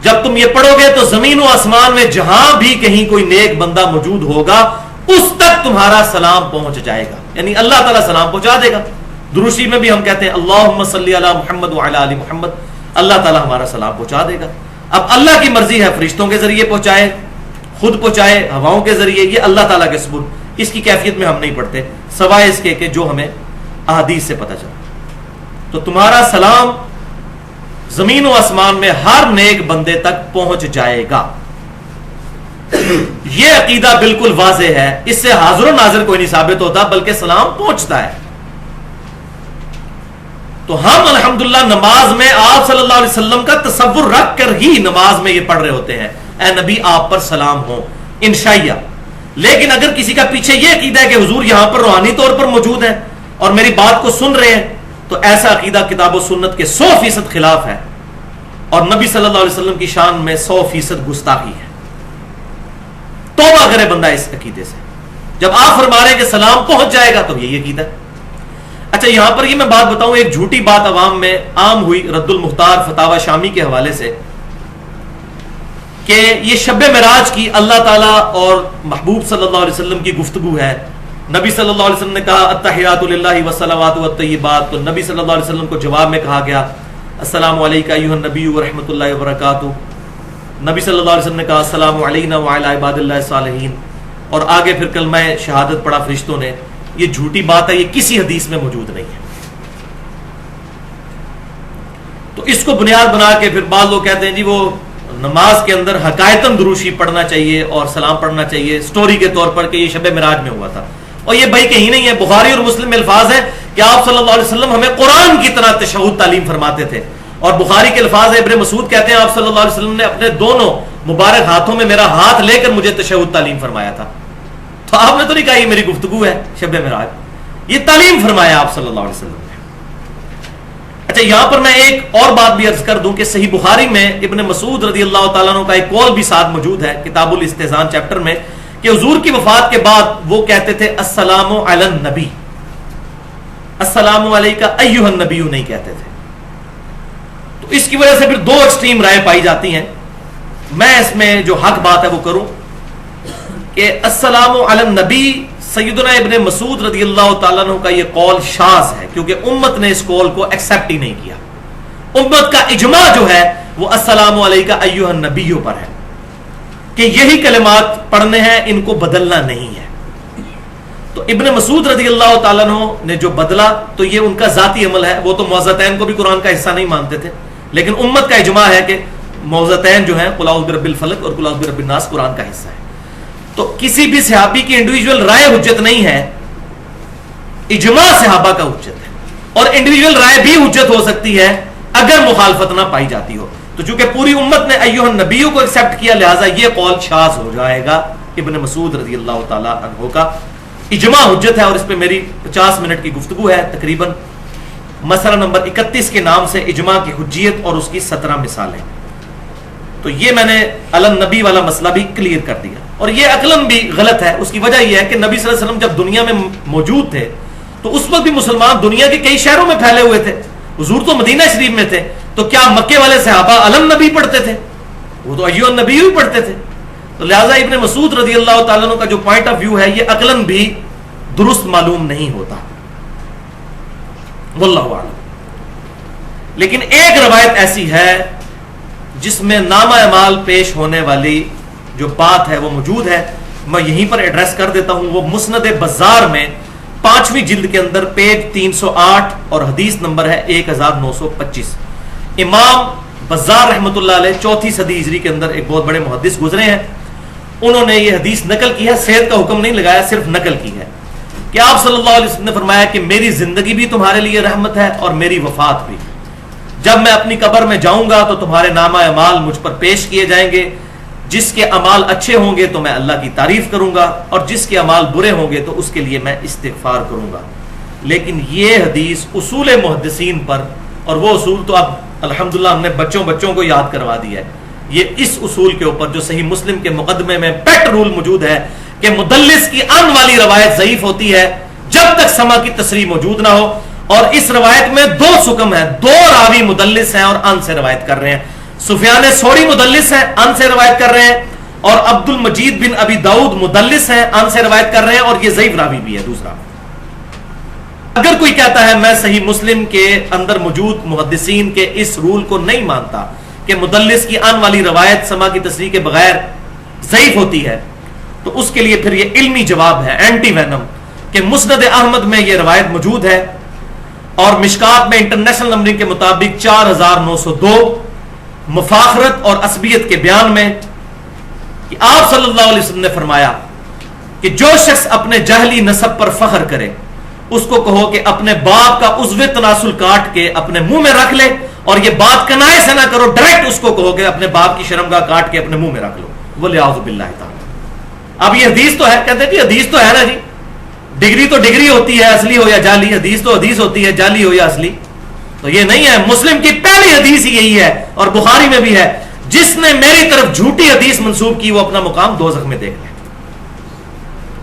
A: جب تم یہ پڑھو گے تو زمین و آسمان میں جہاں بھی کہیں کوئی نیک بندہ موجود ہوگا اس تک تمہارا سلام پہنچ جائے گا، یعنی اللہ تعالیٰ سلام پہنچا دے گا۔ درود شریف میں بھی ہم کہتے ہیں اللہم صلی علی محمد وعلی آل محمد، اللہ تعالیٰ ہمارا سلام پہنچا دے گا۔ اب اللہ کی مرضی ہے فرشتوں کے ذریعے پہنچائے، خود پہنچائے، ہواؤں کے ذریعے، یہ اللہ تعالیٰ کے سبب، اس کی کیفیت میں ہم نہیں پڑھتے سوائے اس کے کہ جو ہمیں احادیث سے پتہ چلا۔ تو تمہارا سلام زمین و آسمان میں ہر نیک بندے تک پہنچ جائے گا، یہ عقیدہ بالکل واضح ہے، اس سے حاضر و ناظر کوئی نہیں ثابت ہوتا بلکہ سلام پہنچتا ہے۔ تو ہم الحمدللہ نماز میں آپ صلی اللہ علیہ وسلم کا تصور رکھ کر ہی نماز میں یہ پڑھ رہے ہوتے ہیں، اے نبی آپ پر سلام ہو انشاءاللہ۔ لیکن اگر کسی کا پیچھے یہ عقیدہ ہے کہ حضور یہاں پر روحانی طور پر موجود ہیں اور میری بات کو سن رہے ہیں، تو ایسا عقیدہ کتاب و سنت کے 100% خلاف ہے اور نبی صلی اللہ علیہ وسلم کی شان میں 100% گستاخی ہے۔ توبہ کرے بندہ اس عقیدے سے۔ جب آپ فرما رہے ہیں کہ سلام پہنچ جائے گا تو یہی عقیدہ ہے۔ اچھا یہاں پر یہ میں بات بتاؤں، ایک جھوٹی بات عوام میں عام ہوئی رد المختار فتاوی شامی کے حوالے سے کہ یہ شب معراج کی اللہ تعالیٰ اور محبوب صلی اللہ علیہ وسلم کی گفتگو ہے۔ نبی صلی اللہ علیہ وسلم نے کہا التحیات للہ والصلوات والطیبات، تو نبی صلی اللہ علیہ وسلم کو جواب میں کہا گیا السلام علیکہ ایھا النبی ورحمۃ اللہ وبرکاتہ۔ نبی صلی اللہ علیہ وسلم نے کہا السلام علینا وعلی عباد اللہ الصالحین، اور آگے پھر کلمہ شہادت پڑھا فرشتوں نے۔ یہ جھوٹی بات ہے، یہ کسی حدیث میں موجود نہیں ہے۔ تو اس کو بنیاد بنا کے پھر بعض لوگ کہتے ہیں جی وہ نماز کے اندر حقائقاً درود شریف پڑھنا چاہیے اور سلام پڑھنا چاہیے سٹوری کے طور پر کہ یہ شب معراج میں ہوا تھا، اور یہ بھائی کہیں نہیں ہے۔ بخاری اور مسلم میں الفاظ ہیں کہ آپ صلی اللہ علیہ وسلم ہمیں قرآن کی طرح تشہد تعلیم فرماتے تھے، اور بخاری کے الفاظ ہیں، ابن مسعود کہتے ہیں آپ صلی اللہ علیہ وسلم نے اپنے دونوں مبارک ہاتھوں میں میرا ہاتھ لے کر مجھے تشہد تعلیم فرمایا تھا۔ تو آپ نے تو نہیں کہا یہ میری گفتگو ہے شب معراج، یہ تعلیم فرمایا آپ صلی اللہ علیہ وسلم نے۔ اچھا اچھا یہاں پر میں ایک اور بات بھی عرض کر دوں کہ صحیح بخاری میں ابن مسعود رضی اللہ تعالیٰ عنہ کا ایک قول بھی ساتھ موجود ہے کتاب الاستئذان چیپٹر میں کہ حضور کی وفات کے بعد وہ کہتے تھے السلام علی النبی، السلام علیکہ ایھا النبی نہیں کہتے تھے. تو اس کی وجہ سے پھر دو ایکسٹریم رائے پائی جاتی ہیں. میں اس میں جو حق بات ہے وہ کروں کہ السلام علی النبی سیدنا ابن مسعود رضی اللہ تعالیٰ عنہ کا یہ قول شاذ ہے، کیونکہ امت نے اس قول کو ایکسیپٹ ہی نہیں کیا. امت کا اجماع جو ہے وہ السلام علیکہ ایھا النبی پر ہے کہ یہی کلمات پڑھنے ہیں، ان کو بدلنا نہیں ہے. تو ابن مسعود رضی اللہ تعالیٰ عنہ نے جو بدلا تو یہ ان کا ذاتی عمل ہے. وہ تو معوذتین کو بھی قرآن کا حصہ نہیں مانتے تھے، لیکن امت کا اجماع ہے کہ معوذتین جو ہیں قل اعوذ برب الفلق اور قل اعوذ برب الناس قرآن کا حصہ ہے. تو کسی بھی صحابی کی انڈیویجول رائے حجت نہیں ہے، اجماع صحابہ کا حجت ہے. اور انڈیویجول رائے بھی حجت ہو سکتی ہے اگر مخالفت نہ پائی جاتی ہو. تو چونکہ پوری امت نے ایھا النبی کو ایکسیپٹ کیا، لہٰذا یہ قول شاذ ہو جائے گا. ابن مسعود رضی اللہ تعالیٰ عنہ کا اجماع حجت ہے، اور اس پہ میری 50 منٹ کی گفتگو ہے تقریباً. مسئلہ نمبر 31 کے نام سے اجماع کی حجیت اور اس کی 17 مثالیں. تو یہ میں نے علی النبی والا مسئلہ بھی کلیئر کر دیا، اور یہ عقلاً بھی غلط ہے. اس کی وجہ یہ ہے کہ نبی صلی اللہ علیہ وسلم جب دنیا میں موجود تھے تو اس وقت بھی مسلمان دنیا کے کئی شہروں میں پھیلے ہوئے تھے. حضور تو مدینہ شریف میں تھے، تو کیا مکے والے صحابہ علی النبی پڑھتے تھے؟ وہ تو ایھا النبی ہی پڑھتے تھے. تو لہٰذا ابن مسعود رضی اللہ تعالیٰ عنہ کا جو پوائنٹ آف ویو ہے یہ عقلاً بھی درست معلوم نہیں ہوتا، واللہ اعلم. لیکن ایک روایت ایسی ہے جس میں نامہ اعمال پیش ہونے والی جو بات ہے وہ موجود ہے. میں یہیں پر ایڈریس کر دیتا ہوں. وہ مسند بزار میں 5ویں جلد کے اندر پیج 308 اور حدیث نمبر ہے 1925. امام بزار رحمۃ اللہ علیہ 4 صدی ہجری کے اندر ایک بہت بڑے محدث گزرے ہیں. انہوں نے یہ حدیث نقل کی ہے، صحت کا حکم نہیں لگایا، صرف نقل کی ہے کہ آپ صلی اللہ علیہ وسلم نے فرمایا کہ میری زندگی بھی تمہارے لیے رحمت ہے اور میری وفات بھی. جب میں اپنی قبر میں جاؤں گا تو تمہارے نامہ اعمال مجھ پر پیش کیے جائیں گے. جس کے اعمال اچھے ہوں گے تو میں اللہ کی تعریف کروں گا، اور جس کے اعمال برے ہوں گے تو اس کے لیے میں استغفار کروں گا. لیکن یہ حدیث اصول محدثین پر، اور وہ اصول تو اب الحمدللہ ہم نے بچوں کو یاد کروا دیا ہے، یہ اس اصول کے اوپر جو صحیح مسلم کے مقدمے میں پیٹ رول موجود ہے کہ مدلس کی ان والی روایت ضعیف ہوتی ہے جب تک سما کی تصریح موجود نہ ہو. اور اس روایت میں 2 سکم ہیں، 2 راوی مدلس ہیں اور ان سے روایت کر رہے ہیں. سفیان ثوری مدلس ہیں، ان سے روایت کر رہے ہیں، اور عبد المجید بن ابی داؤد مدلس ہیں، ان سے روایت کر رہے ہیں، اور یہ ضعیف راوی بھی ہے. دوسرا، اگر کوئی کہتا ہے میں صحیح مسلم کے اندر موجود محدثین کے اس رول کو نہیں مانتا کہ مدلس کی ان والی روایت سما کی تصریح کے بغیر ضعیف ہوتی ہے، تو اس کے لیے پھر یہ علمی جواب ہے، اینٹی وینم، کہ مسند احمد میں یہ روایت موجود ہے، اور مشکات میں انٹرنیشنل نمبرنگ کے مطابق 4902 مفاخرت اور عصبیت کے بیان میں کہ آپ صلی اللہ علیہ وسلم نے فرمایا کہ جو شخص اپنے جاہلی نسب پر فخر کرے اس کو کہو کہ اپنے باپ کا عضو تناسل کاٹ کے اپنے منہ میں رکھ لے، اور یہ بات کنائے سے نہ کرو، ڈائریکٹ اس کو کہو کہ اپنے باپ کی شرمگاہ کاٹ کے اپنے منہ میں رکھ لو. وَلِعَوْذُ بِاللَّهِ تعالی. اب یہ حدیث تو ہے، کہتے ہیں کہ حدیث تو ہے نا جی، ڈگری تو ڈگری ہوتی ہے، اصلی ہو یا جعلی. حدیث تو حدیث ہوتی ہے، جعلی ہو یا اصلی. تو یہ نہیں ہے. مسلم کی پہلی حدیث ہی یہی ہے، اور بخاری میں بھی ہے، جس نے میری طرف جھوٹی حدیث منسوب کی وہ اپنا مقام دوزخ میں دیکھ لے.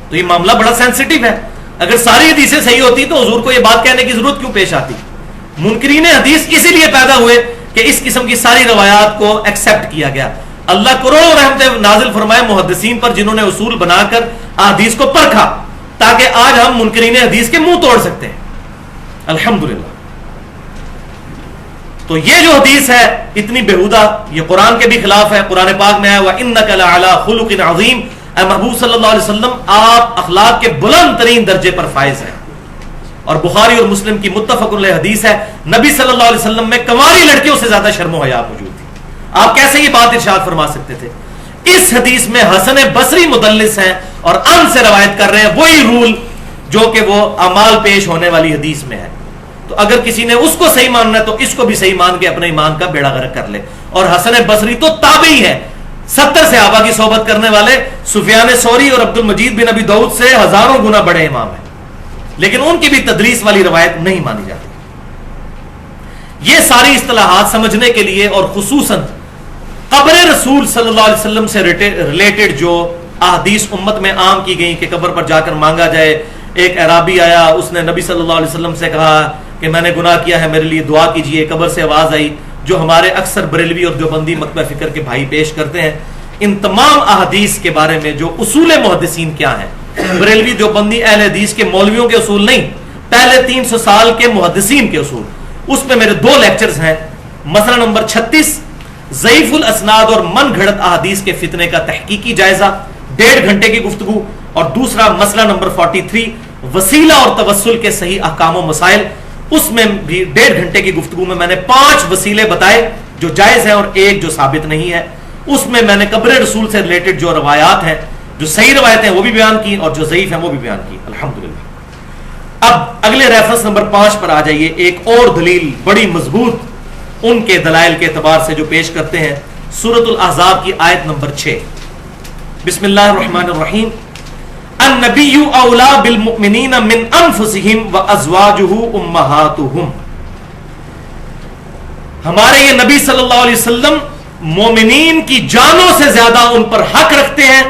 A: تو یہ معاملہ بڑا سینسٹیو ہے. اگر ساری حدیثیں صحیح ہوتی تو حضور کو یہ بات کہنے کی ضرورت کیوں پیش آتی؟ منکرین حدیث اسی لیے پیدا ہوئے کہ اس قسم کی ساری روایات کو ایکسیپٹ کیا گیا. اللہ کروڑوں رحمت نازل فرمائے محدثین پر جنہوں نے اصول بنا کر حدیث کو پرکھا، تاکہ آج ہم منکرین حدیث کے منہ توڑ سکتے ہیں. الحمدللہ. تو یہ جو حدیث ہے اتنی بےہودہ، یہ قرآن کے بھی خلاف ہے. قرآن پاک میں ہے وَإِنَّكَ لَعَلَىٰ خُلُقٍ عَظِيمٍ، اے محبوب صلی اللہ علیہ وسلم آپ اخلاق کے بلند ترین درجے پر فائز ہیں. اور بخاری اور مسلم کی متفق علیہ حدیث ہے، نبی صلی اللہ علیہ وسلم میں کنواری لڑکیوں سے زیادہ شرم و حیا موجود تھی. آپ کیسے یہ بات ارشاد فرما سکتے تھے؟ اس حدیث میں حسن بصری مدلس ہیں اور ان سے روایت کر رہے ہیں، وہی رول جو کہ وہ اعمال پیش ہونے والی حدیث میں ہے. تو اگر کسی نے اس کو صحیح ماننا ہے تو اس کو بھی صحیح مان کے اپنے ایمان کا بیڑا غرق کر لے. اور حسن بصری تو تابعی ہے، 70 صحابہ کی صحبت کرنے والے، سفیان ثوری اور عبد المجید بن ابی داؤد سے ہزاروں گنا بڑے امام ہیں، لیکن ان کی بھی تدریس والی روایت نہیں مانی جاتی. یہ ساری اصطلاحات سمجھنے کے لیے اور خصوصاً قبر رسول صلی اللہ علیہ وسلم سے ریلیٹڈ جو احادیث امت میں عام کی گئی کہ قبر پر جا کر مانگا جائے. ایک اعرابی آیا, اس نے نبی صلی اللہ علیہ وسلم سے کہا کہ میں نے گناہ کیا ہے, میرے لیے دعا کیجئے. قبر سے آواز آئی, جو ہمارے اکثر بریلوی اور دیوبندی مکتبہ فکر کے بھائی پیش کرتے ہیں. ان تمام احادیث کے بارے میں جو اصول محدثین کیا ہیں, بریلوی دیوبندی اہل حدیث کے مولویوں کے اصول نہیں, پہلے 300 سال کے محدثین کے اصول, اس پہ میرے 2 لیکچرز ہیں. مسئلہ نمبر 36 ضعیف الاسناد اور من گھڑت احادیث کے فتنے کا تحقیقی جائزہ, 1.5 گھنٹے کی گفتگو. اور دوسرا مسئلہ نمبر 43 وسیلہ اور توسل کے صحیح احکام و مسائل, اس میں بھی 1.5 گھنٹے کی گفتگو میں میں نے 5 وسیلے بتائے جو جائز ہیں اور 1 جو ثابت نہیں ہے. اس میں میں نے قبر رسول سے ریلیٹڈ جو روایات ہیں, جو صحیح روایتیں وہ بھی بیان کی اور جو ضعیف ہیں وہ بھی بیان کی الحمدللہ. اب اگلے ریفرنس نمبر 5 پر آ جائیے. ایک اور دلیل بڑی مضبوط ان کے دلائل کے اعتبار سے جو پیش کرتے ہیں, سورۃ الاحزاب کی آیت نمبر 6. بسم اللہ الرحمن الرحیم. النبی اولا بالمؤمنین من انفسہم وازواجہ امہاتہم. ہمارے یہ نبی صلی اللہ علیہ وسلم مومنین کی جانوں سے زیادہ ان پر حق رکھتے ہیں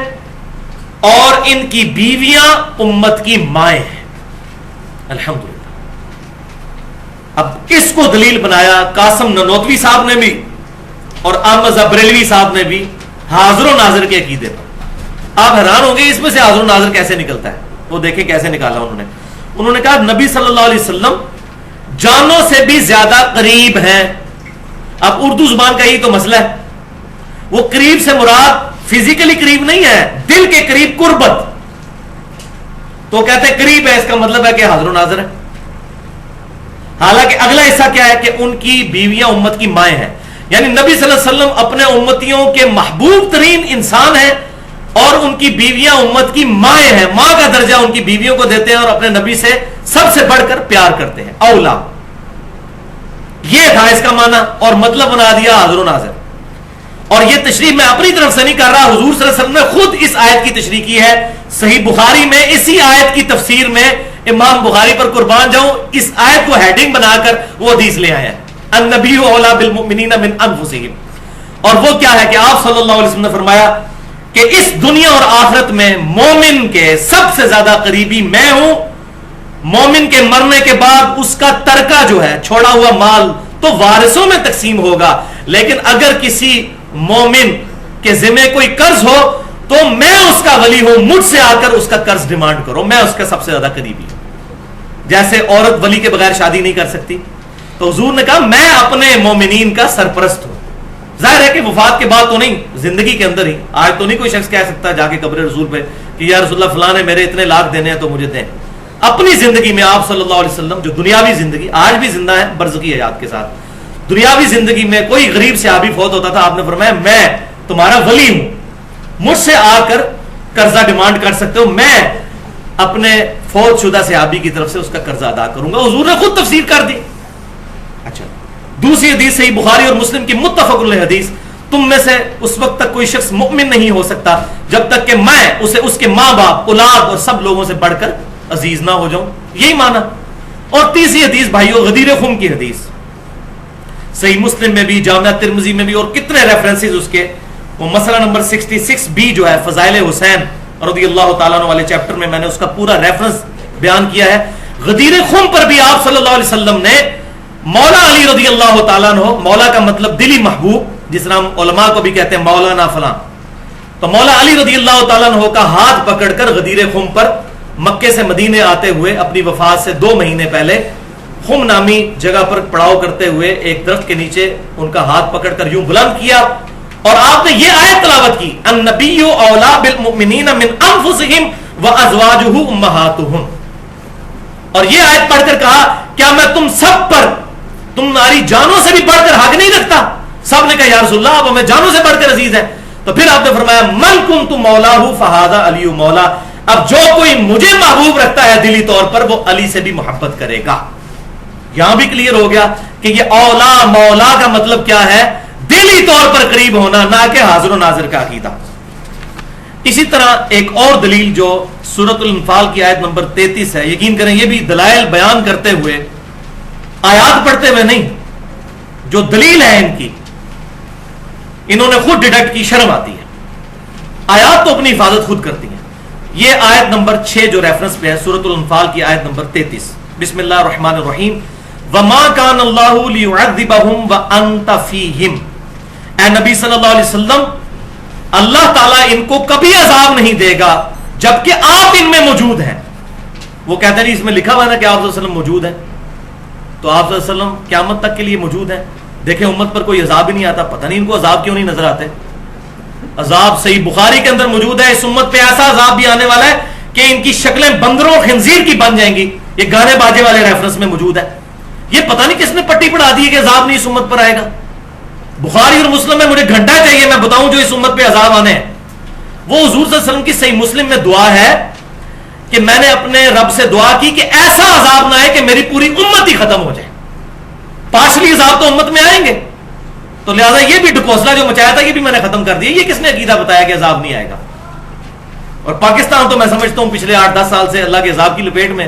A: اور ان کی بیویاں امت کی مائیں ہیں. الحمدللہ. اب اس کو دلیل بنایا قاسم ننوتوی صاحب نے بھی اور احمد بریلوی صاحب نے بھی حاضر و ناظر کے عقیدے پر. آپ حیران ہوں گے اس میں سے حاضر و ناظر کیسے نکلتا ہے. وہ دیکھیں کیسے نکالا انہوں نے کہا نبی صلی اللہ علیہ وسلم جانوں سے بھی زیادہ قریب ہیں. اب اردو زبان کا یہی تو مسئلہ ہے, وہ قریب سے مراد فزیکلی قریب نہیں ہے, دل کے قریب قربت. تو کہتے ہیں قریب ہے, اس کا مطلب ہے کہ حاضر و ناظر ہے. حالانکہ اگلا حصہ کیا ہے کہ ان کی بیویاں امت کی مائیں ہیں, یعنی نبی صلی اللہ علیہ وسلم اپنے امتیوں کے محبوب ترین انسان ہیں اور ان کی بیویاں امت کی مائیں ہیں. ماں کا درجہ ان کی بیویوں کو دیتے ہیں اور اپنے نبی سے سب سے بڑھ کر پیار کرتے ہیں. اولا, یہ تھا اس کا معنی, اور مطلب بنا دیا حاضر و ناظر. اور یہ تشریح میں اپنی طرف سے نہیں کر رہا, حضور صلی اللہ علیہ وسلم نے خود اس آیت کی تشریح کی ہے. صحیح بخاری میں اسی آیت کی تفسیر میں, امام بخاری پر قربان جاؤں, اس آیت کو ہیڈنگ بنا کر وہ حدیث لے آئے ہیں, النبی اولا بالمؤمنین من انفسہم. اور وہ کیا ہے کہ آپ صلی اللہ علیہ وسلم نے فرمایا کہ اس دنیا اور آخرت میں مومن کے سب سے زیادہ قریبی میں ہوں. مومن کے مرنے کے بعد اس کا ترکہ جو ہے, چھوڑا ہوا مال, تو وارثوں میں تقسیم ہوگا, لیکن اگر کسی مومن کے ذمہ کوئی قرض ہو تو میں اس کا ولی ہوں, مجھ سے آ کر اس کا قرض ڈیمانڈ کرو, میں اس کا سب سے زیادہ قریبی ہوں. جیسے عورت ولی کے بغیر شادی نہیں کر سکتی, تو حضور نے کہا میں اپنے مومنین کا سرپرست ہوں. ظاہر ہے کہ وفات کے بعد تو نہیں, زندگی کے اندر ہی. آج تو نہیں کوئی شخص کہہ سکتا جا کے قبر رسول پہ کہ یا رسول اللہ فلاں نے میرے اتنے لاکھ دینے ہیں تو مجھے دیں. اپنی زندگی میں آپ صلی اللہ علیہ وسلم جو دنیاوی زندگی آج بھی زندہ ہے برزخی حیات کے ساتھ, دنیاوی زندگی میں کوئی غریب صحابی فوت ہوتا تھا, آپ نے فرمایا میں تمہارا ولی ہوں, مجھ سے آ کر قرضہ ڈیمانڈ کر سکتے ہو, میں اپنے فوت شدہ صحابی کی طرف سے اس کا قرضہ ادا کروں گا. حضور نے خود تفسیر کر دی. اچھا, دوسری حدیث صحیح بخاری اور مسلم کی متفق علیہ حدیث, تم میں سے اس وقت تک کوئی شخص مؤمن نہیں ہو سکتا جب تک کہ میں اسے اس کے ماں باپ, اولاد اور سب لوگوں سے بڑھ کر عزیز نہ ہو جاؤں. یہی معنی. اور تیسری حدیث بھائیو غدیر خم کی حدیث, صحیح مسلم میں بھی, جامعہ ترمذی میں بھی, اور کتنے ریفرنسز اس کے. وہ مسئلہ نمبر 66 بھی جو ہے فضائل حسین رضی اللہ تعالیٰ عنہ والے چیپٹر میں میں نے اس کا پورا ریفرنس بیان کیا ہے. غدیر خم پر بھی آپ صلی اللہ علیہ وسلم نے مولا علی رضی اللہ تعالیٰ عنہ, مولا کا مطلب دلی محبوب, جس طرح ہم علماء کو بھی کہتے ہیں مولانا فلاں, تو مولا علی رضی اللہ تعالیٰ عنہ کا ہاتھ پکڑ کر غدیر خم پر مکے سے مدینے آتے ہوئے اپنی وفات سے 2 مہینے پہلے خم نامی جگہ پر پڑاؤ کرتے ہوئے ایک درخت کے نیچے ان کا ہاتھ پکڑ کر یوں بلند کیا اور آپ نے یہ آیت تلاوت کی, النبی اولا بالمؤمنین من انفسہم وازواجہ امہاتہم. اور یہ آیت پڑھ کر کہا کیا میں تم سب پر تمہاری جانوں سے بھی بڑھ کر حق نہیں رکھتا؟ سب نے کہا یا رسول اللہ آپ ہمیں جانوں سے بڑھ کر عزیز ہیں. تو پھر آپ نے فرمایا من کنت مولاہ فہذا علی مولا, اب جو کوئی مجھے محبوب رکھتا ہے دلی طور پر وہ علی سے بھی محبت کرے گا. یہاں بھی کلیئر ہو گیا کہ یہ اولا مولا کا مطلب کیا ہے, دلی طور پر قریب ہونا, نہ کہ حاضر و ناظر کا عقیدہ. اسی طرح ایک اور دلیل جو سورۃ الانفال کی آیت نمبر 33 ہے, یقین کریں یہ بھی دلائل بیان کرتے ہوئے, آیات پڑھتے ہوئے نہیں, جو دلیل ہے ان کی انہوں نے خود ڈیڈکٹ کی، شرم آتی ہے. آیات تو اپنی حفاظت خود کرتی ہیں. یہ آیت نمبر 6 جو ریفرنس پہ ہے سورۃ الانفال کی آیت نمبر 33. بسم اللہ الرحمن الرحیم. وما كان اللہ لیعذبہم وانت فیہم. اے نبی صلی اللہ علیہ وسلم، اللہ تعالیٰ ان کو کبھی عذاب نہیں دے گا جبکہ آپ ان میں موجود ہیں. وہ کہتے ہیں اس میں لکھا ہوا ہے نا کہ آپ صلی اللہ علیہ وسلم موجود ہیں، تو آپ صلی اللہ علیہ وسلم قیامت تک کے لیے موجود ہیں. دیکھیں امت پر کوئی عذاب ہی نہیں آتا، پتہ نہیں ان کو عذاب کیوں نہیں نظر آتے. عذاب صحیح بخاری کے اندر موجود ہے. اس امت پہ ایسا عذاب بھی آنے والا ہے کہ ان کی شکلیں بندروں خنزیر کی بن جائیں گی. یہ گانے باجے والے ریفرنس میں موجود ہے. یہ پتہ نہیں کس نے پٹی پڑھا دی ہے کہ عذاب نہیں اس امت پر آئے گا. بخاری اور مسلم میں مجھے گھنٹہ چاہیے میں بتاؤں جو اس امت پہ عذاب آنے ہیں. وہ حضور صلی اللہ علیہ وسلم کی صحیح مسلم میں دعا ہے کہ میں نے اپنے رب سے دعا کی کہ ایسا عذاب نہ آئے کہ میری پوری امت ہی ختم ہو جائے. پارشلی عذاب تو امت میں آئیں گے، تو لہٰذا یہ بھی ڈکوسلا جو مچایا تھا یہ بھی میں نے ختم کر دیا. یہ کس نے عقیدہ بتایا کہ عذاب نہیں آئے گا؟ اور پاکستان تو میں سمجھتا ہوں پچھلے 8-10 سال سے اللہ کے عذاب کی لپیٹ میں،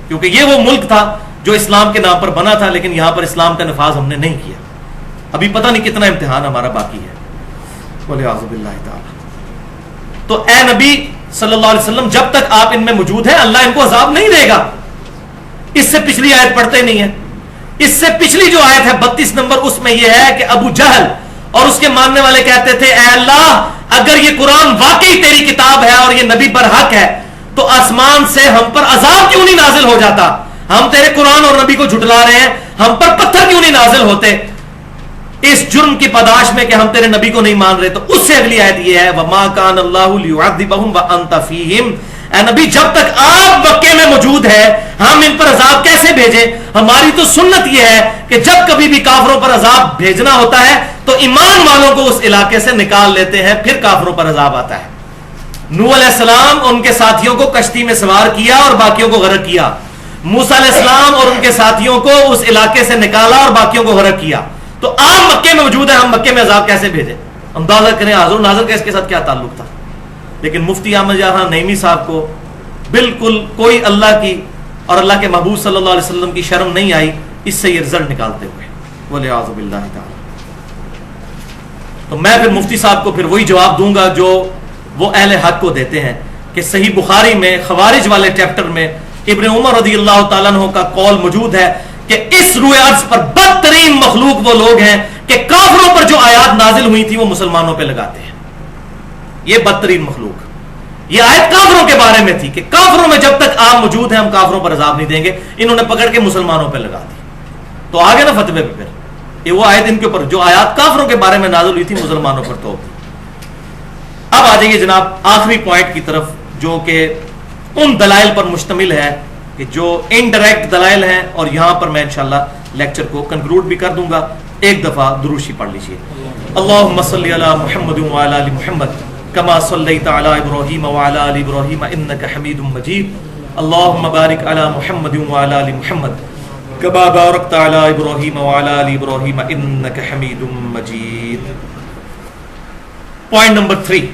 A: کیونکہ یہ وہ ملک تھا جو اسلام کے نام پر بنا تھا، لیکن یہاں پر اسلام کا نفاذ ہم نے نہیں کیا. ابھی پتہ نہیں کتنا امتحان ہمارا باقی ہے. والعیاذ باللہ تعالی. تو اے نبی صلی اللہ علیہ وسلم جب تک آپ ان میں موجود ہیں اللہ ان کو عذاب نہیں دے گا. اس سے پچھلی آیت پڑھتے نہیں ہیں. اس سے پچھلی جو آیت ہے 32 نمبر، اس میں یہ ہے کہ ابو جہل اور اس کے ماننے والے کہتے تھے اے اللہ اگر یہ قرآن واقعی تیری کتاب ہے اور یہ نبی پر حق ہے تو آسمان سے ہم پر عذاب کیوں نہیں نازل ہو جاتا؟ ہم تیرے قرآن اور نبی کو جھٹلا رہے ہیں، ہم پر پتھر کیوں نہیں نازل ہوتے اس جرم کی پاداش میں کہ ہم تیرے نبی کو نہیں مان رہے. تو اس سے اگلی آیت یہ ہے وما كان اللہ لیعذبہم وانت فیہم. اے نبی جب تک آپ مکے میں موجود ہے ہم ان پر عذاب کیسے بھیجیں؟ ہماری تو سنت یہ ہے کہ جب کبھی بھی کافروں پر عذاب بھیجنا ہوتا ہے تو ایمان والوں کو اس علاقے سے نکال لیتے ہیں، پھر کافروں پر عذاب آتا ہے. نوح علیہ السلام اور ان کے ساتھیوں کو کشتی میں سوار کیا اور باقیوں کو غرق کیا. موسیٰ علیہ السلام اور ان کے ساتھیوں کو اس علاقے سے نکالا اور باقیوں کو غرق کیا. تو آپ مکے میں موجود ہیں، ہم مکے میں عذاب کیسے بھیجیں؟ اندازہ کریں حاضر و ناظر کا اس کے ساتھ کیا تعلق تھا. لیکن مفتی احمد جہاں نعیمی صاحب کو بالکل کوئی اللہ کی اور اللہ کے محبوب صلی اللہ علیہ وسلم کی شرم نہیں آئی اس سے یہ رزلٹ نکالتے ہوئے. والعیاذ باللہ تعالی. تو میں پھر مفتی صاحب کو پھر وہی جواب دوں گا جو وہ اہل حق کو دیتے ہیں کہ صحیح بخاری میں خوارج والے چیپٹر میں ابن عمر رضی اللہ تعالیٰ عنہ کا قول موجود ہے کہ اس روئے ارض پر بدترین مخلوق وہ لوگ ہیں کہ کافروں پر جو آیات نازل ہوئی تھی وہ مسلمانوں پہ لگاتے ہیں. یہ بدترین مخلوق. یہ آیت کافروں کے بارے میں تھی کہ کافروں میں جب تک آپ موجود ہیں ہم کافروں پر عذاب نہیں دیں گے. انہوں نے پکڑ کے مسلمانوں پہ لگا دی. تو آگے نا فتوے پہ پھر یہ وہ آیت ان کے اوپر جو آیات کافروں کے بارے میں نازل ہوئی تھی مسلمانوں پر تو. اب آ جائیے جناب آخری پوائنٹ کی طرف جو کہ ان دلائل پر مشتمل ہے کہ جو انڈائریکٹ دلائل ہیں، اور یہاں پر میں انشاءاللہ لیکچر کو کنکلوڈ بھی کر دوں گا. ایک دفعہ دروشی پڑھ لیجیے. اللہم صلی علی محمد وعلی آل محمد کما صلیت علی ابراہیم وعلی آل ابراہیم انک حمید مجید. اللہم بارک علی محمد وعلی آل محمد کما بارکت علی ابراہیم وعلی آل ابراہیم انک حمید مجید. پوائنٹ نمبر 3،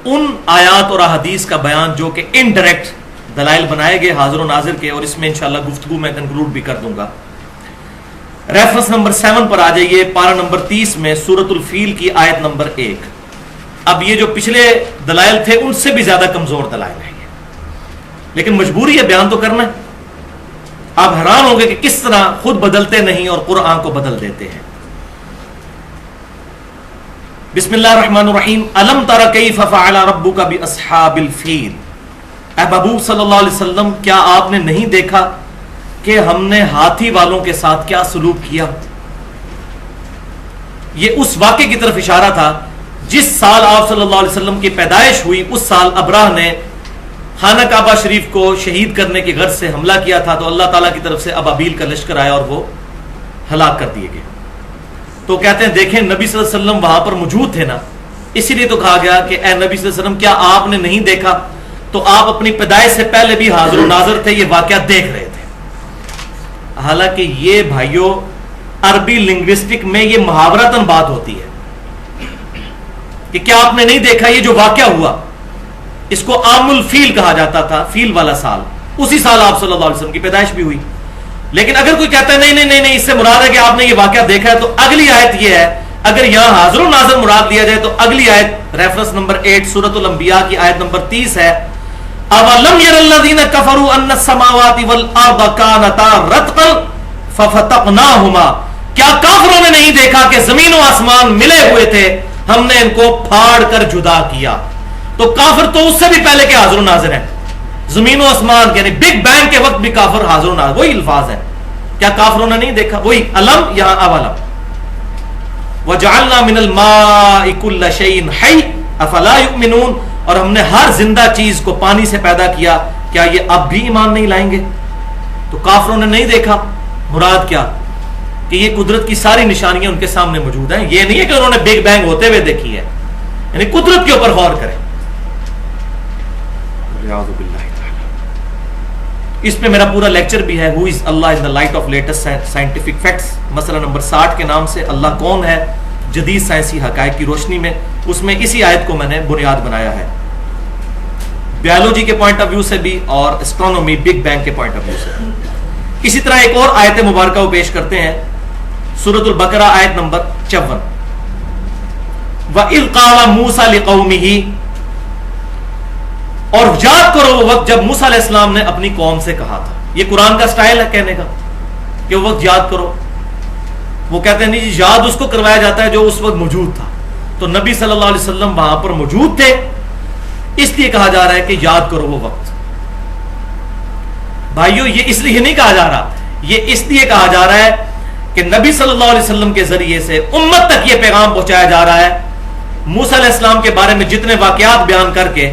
A: ان آیات اور احادیث کا بیان جو کہ انڈائریکٹ دلائل بنائے گئے حاضر و ناظر کے، اور اس میں انشاءاللہ گفتگو میں کنکلوڈ بھی کر دوں گا. ریفرنس نمبر 7 پر آ جائیے، پارہ نمبر 30 میں سورۃ الفیل کی آیت نمبر 1. اب یہ جو پچھلے دلائل تھے ان سے بھی زیادہ کمزور دلائل ہیں، لیکن مجبوری ہے بیان تو کرنا ہے. آپ حیران ہوں گے کہ کس طرح خود بدلتے نہیں اور قرآن کو بدل دیتے ہیں. بسم اللہ الرحمن الرحیم. الم تر کیف فعل ربک باصحاب الفیل. اے محبوب صلی اللہ علیہ وسلم کیا آپ نے نہیں دیکھا کہ ہم نے ہاتھی والوں کے ساتھ کیا سلوک کیا؟ یہ اس واقعے کی طرف اشارہ تھا جس سال آپ صلی اللہ علیہ وسلم کی پیدائش ہوئی. اس سال ابراہ نے خانہ کعبہ شریف کو شہید کرنے کی غرض سے حملہ کیا تھا، تو اللہ تعالیٰ کی طرف سے ابابیل کا لشکر آیا اور وہ ہلاک کر دیے گئے. تو کہتے ہیں دیکھیں نبی صلی اللہ علیہ وسلم وہاں پر موجود تھے نا، اسی لیے تو کہا گیا کہ اے نبی صلی اللہ علیہ وسلم کیا آپ نے نہیں دیکھا؟ تو آپ اپنی پیدائش سے پہلے بھی حاضر و ناظر تھے، یہ واقعہ دیکھ رہے تھے. حالانکہ یہ بھائیوں عربی لنگوسٹک میں یہ محاورتاً بات ہوتی ہے کہ کیا آپ نے نہیں دیکھا؟ یہ جو واقعہ ہوا اس کو عام الفیل کہا جاتا تھا، فیل والا سال. اسی سال آپ صلی اللہ علیہ وسلم کی پیدائش بھی ہوئی. لیکن اگر کوئی کہتا ہے نہیں اس سے مراد ہے کہ آپ نے یہ واقعہ دیکھا ہے، تو اگلی آیت یہ ہے، اگر یہاں حاضر و ناظر مراد لیا جائے تو اگلی آیت ریفرنس نمبر 8 سورۃ الانبیاء کی آیت نمبر 30 ہے، اولم یر الذین کفروا ان السماوات والارض کانتا رتقا ففتقناہما، کیا کافروں نے نہیں دیکھا کہ زمین و آسمان ملے ہوئے تھے، ہم نے ان کو پھاڑ کر جدا کیا؟ تو کافر تو اس سے بھی پہلے کے حاضر و ناظر ہیں، زمین و آسمان یعنی بگ بینگ کے وقت بھی کافر حاضر و ناظر، وہی الفاظ ہیں، کیا کافروں نے نہیں دیکھا؟ وہی علم یہاں اولم، وَجَعَلْنَا مِنَ الْمَاءِ كُلَّ شَيْءٍ حَيٍّ أَفَلَا يُؤْمِنُونَ، اور ہم نے ہر زندہ چیز کو پانی سے پیدا کیا، کیا یہ اب بھی ایمان نہیں لائیں گے؟ تو کافروں نے نہیں دیکھا، مراد کیا کہ یہ قدرت کی ساری نشانیاں ان کے سامنے موجود ہیں، یہ نہیں ہے کہ انہوں نے بگ بینگ ہوتے ہوئے دیکھی ہے، یعنی قدرت کے اوپر غور کریں۔ اس پہ میرا پورا لیکچر بھی ہے، who is Allah in the light of latest scientific facts, مسئلہ نمبر 60 کے نام سے، اللہ کون ہے جدید سائنسی حقائق کی روشنی میں، اس میں اسی آیت کو میں نے بنیاد بنایا ہے، بیولوجی کے پوائنٹ آف ویو سے بھی اور اسٹرونومی بگ بینگ کے پوائنٹ آف ویو سے۔ اسی طرح ایک اور آیت مبارکہ وہ پیش کرتے ہیں، سورۃ البقرہ آیت نمبر 54، وَإِذْ قَالَ مُوسَى لِقَوْمِهِ، اور یاد کرو وہ وقت جب موسیٰ علیہ السلام نے اپنی قوم سے کہا تھا۔ یہ قرآن کا سٹائل ہے کہنے کا کہ وہ وقت یاد کرو، وہ کہتے ہیں نہیں جی یاد اس کو کروایا جاتا ہے جو اس وقت موجود تھا، تو نبی صلی اللہ علیہ وسلم وہاں پر موجود تھے، اس لیے کہا جا رہا ہے کہ یاد کرو وہ وقت۔ بھائیو یہ اس لیے نہیں کہا جا رہا، یہ اس لیے کہا جا رہا ہے کہ نبی صلی اللہ علیہ وسلم کے ذریعے سے امت تک یہ پیغام پہنچایا جا رہا ہے، موسیٰ علیہ السلام کے بارے میں جتنے واقعات بیان کر کے،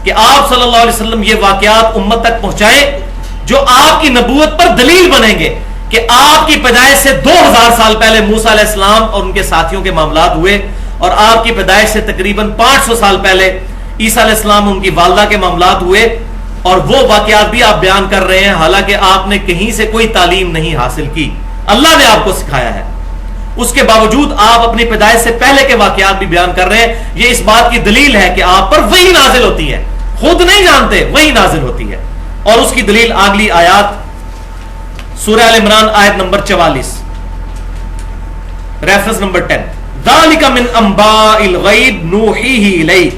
A: کہ آپ صلی اللہ علیہ وسلم یہ واقعات امت تک پہنچائیں جو آپ کی نبوت پر دلیل بنیں گے کہ آپ کی پیدائش سے 2000 سال پہلے موسیٰ علیہ السلام اور ان کے ساتھیوں کے معاملات ہوئے، اور آپ کی پیدائش سے تقریباً 500 سال پہلے عیسیٰ علیہ السلام اور ان کی والدہ کے معاملات ہوئے، اور وہ واقعات بھی آپ بیان کر رہے ہیں حالانکہ آپ نے کہیں سے کوئی تعلیم نہیں حاصل کی، اللہ نے آپ کو سکھایا ہے، اس کے باوجود آپ اپنی پیدائش سے پہلے کے واقعات بھی بیان کر رہے ہیں۔ یہ اس بات کی دلیل ہے کہ آپ پر وحی نازل ہوتی ہے، خود نہیں جانتے وحی نازل ہوتی ہے، اور اس کی دلیل اگلی آیات سورہ ال عمران آیت نمبر 44 ریفرنس نمبر 10، ذالک من انباء الغیب نوحیہ الیک،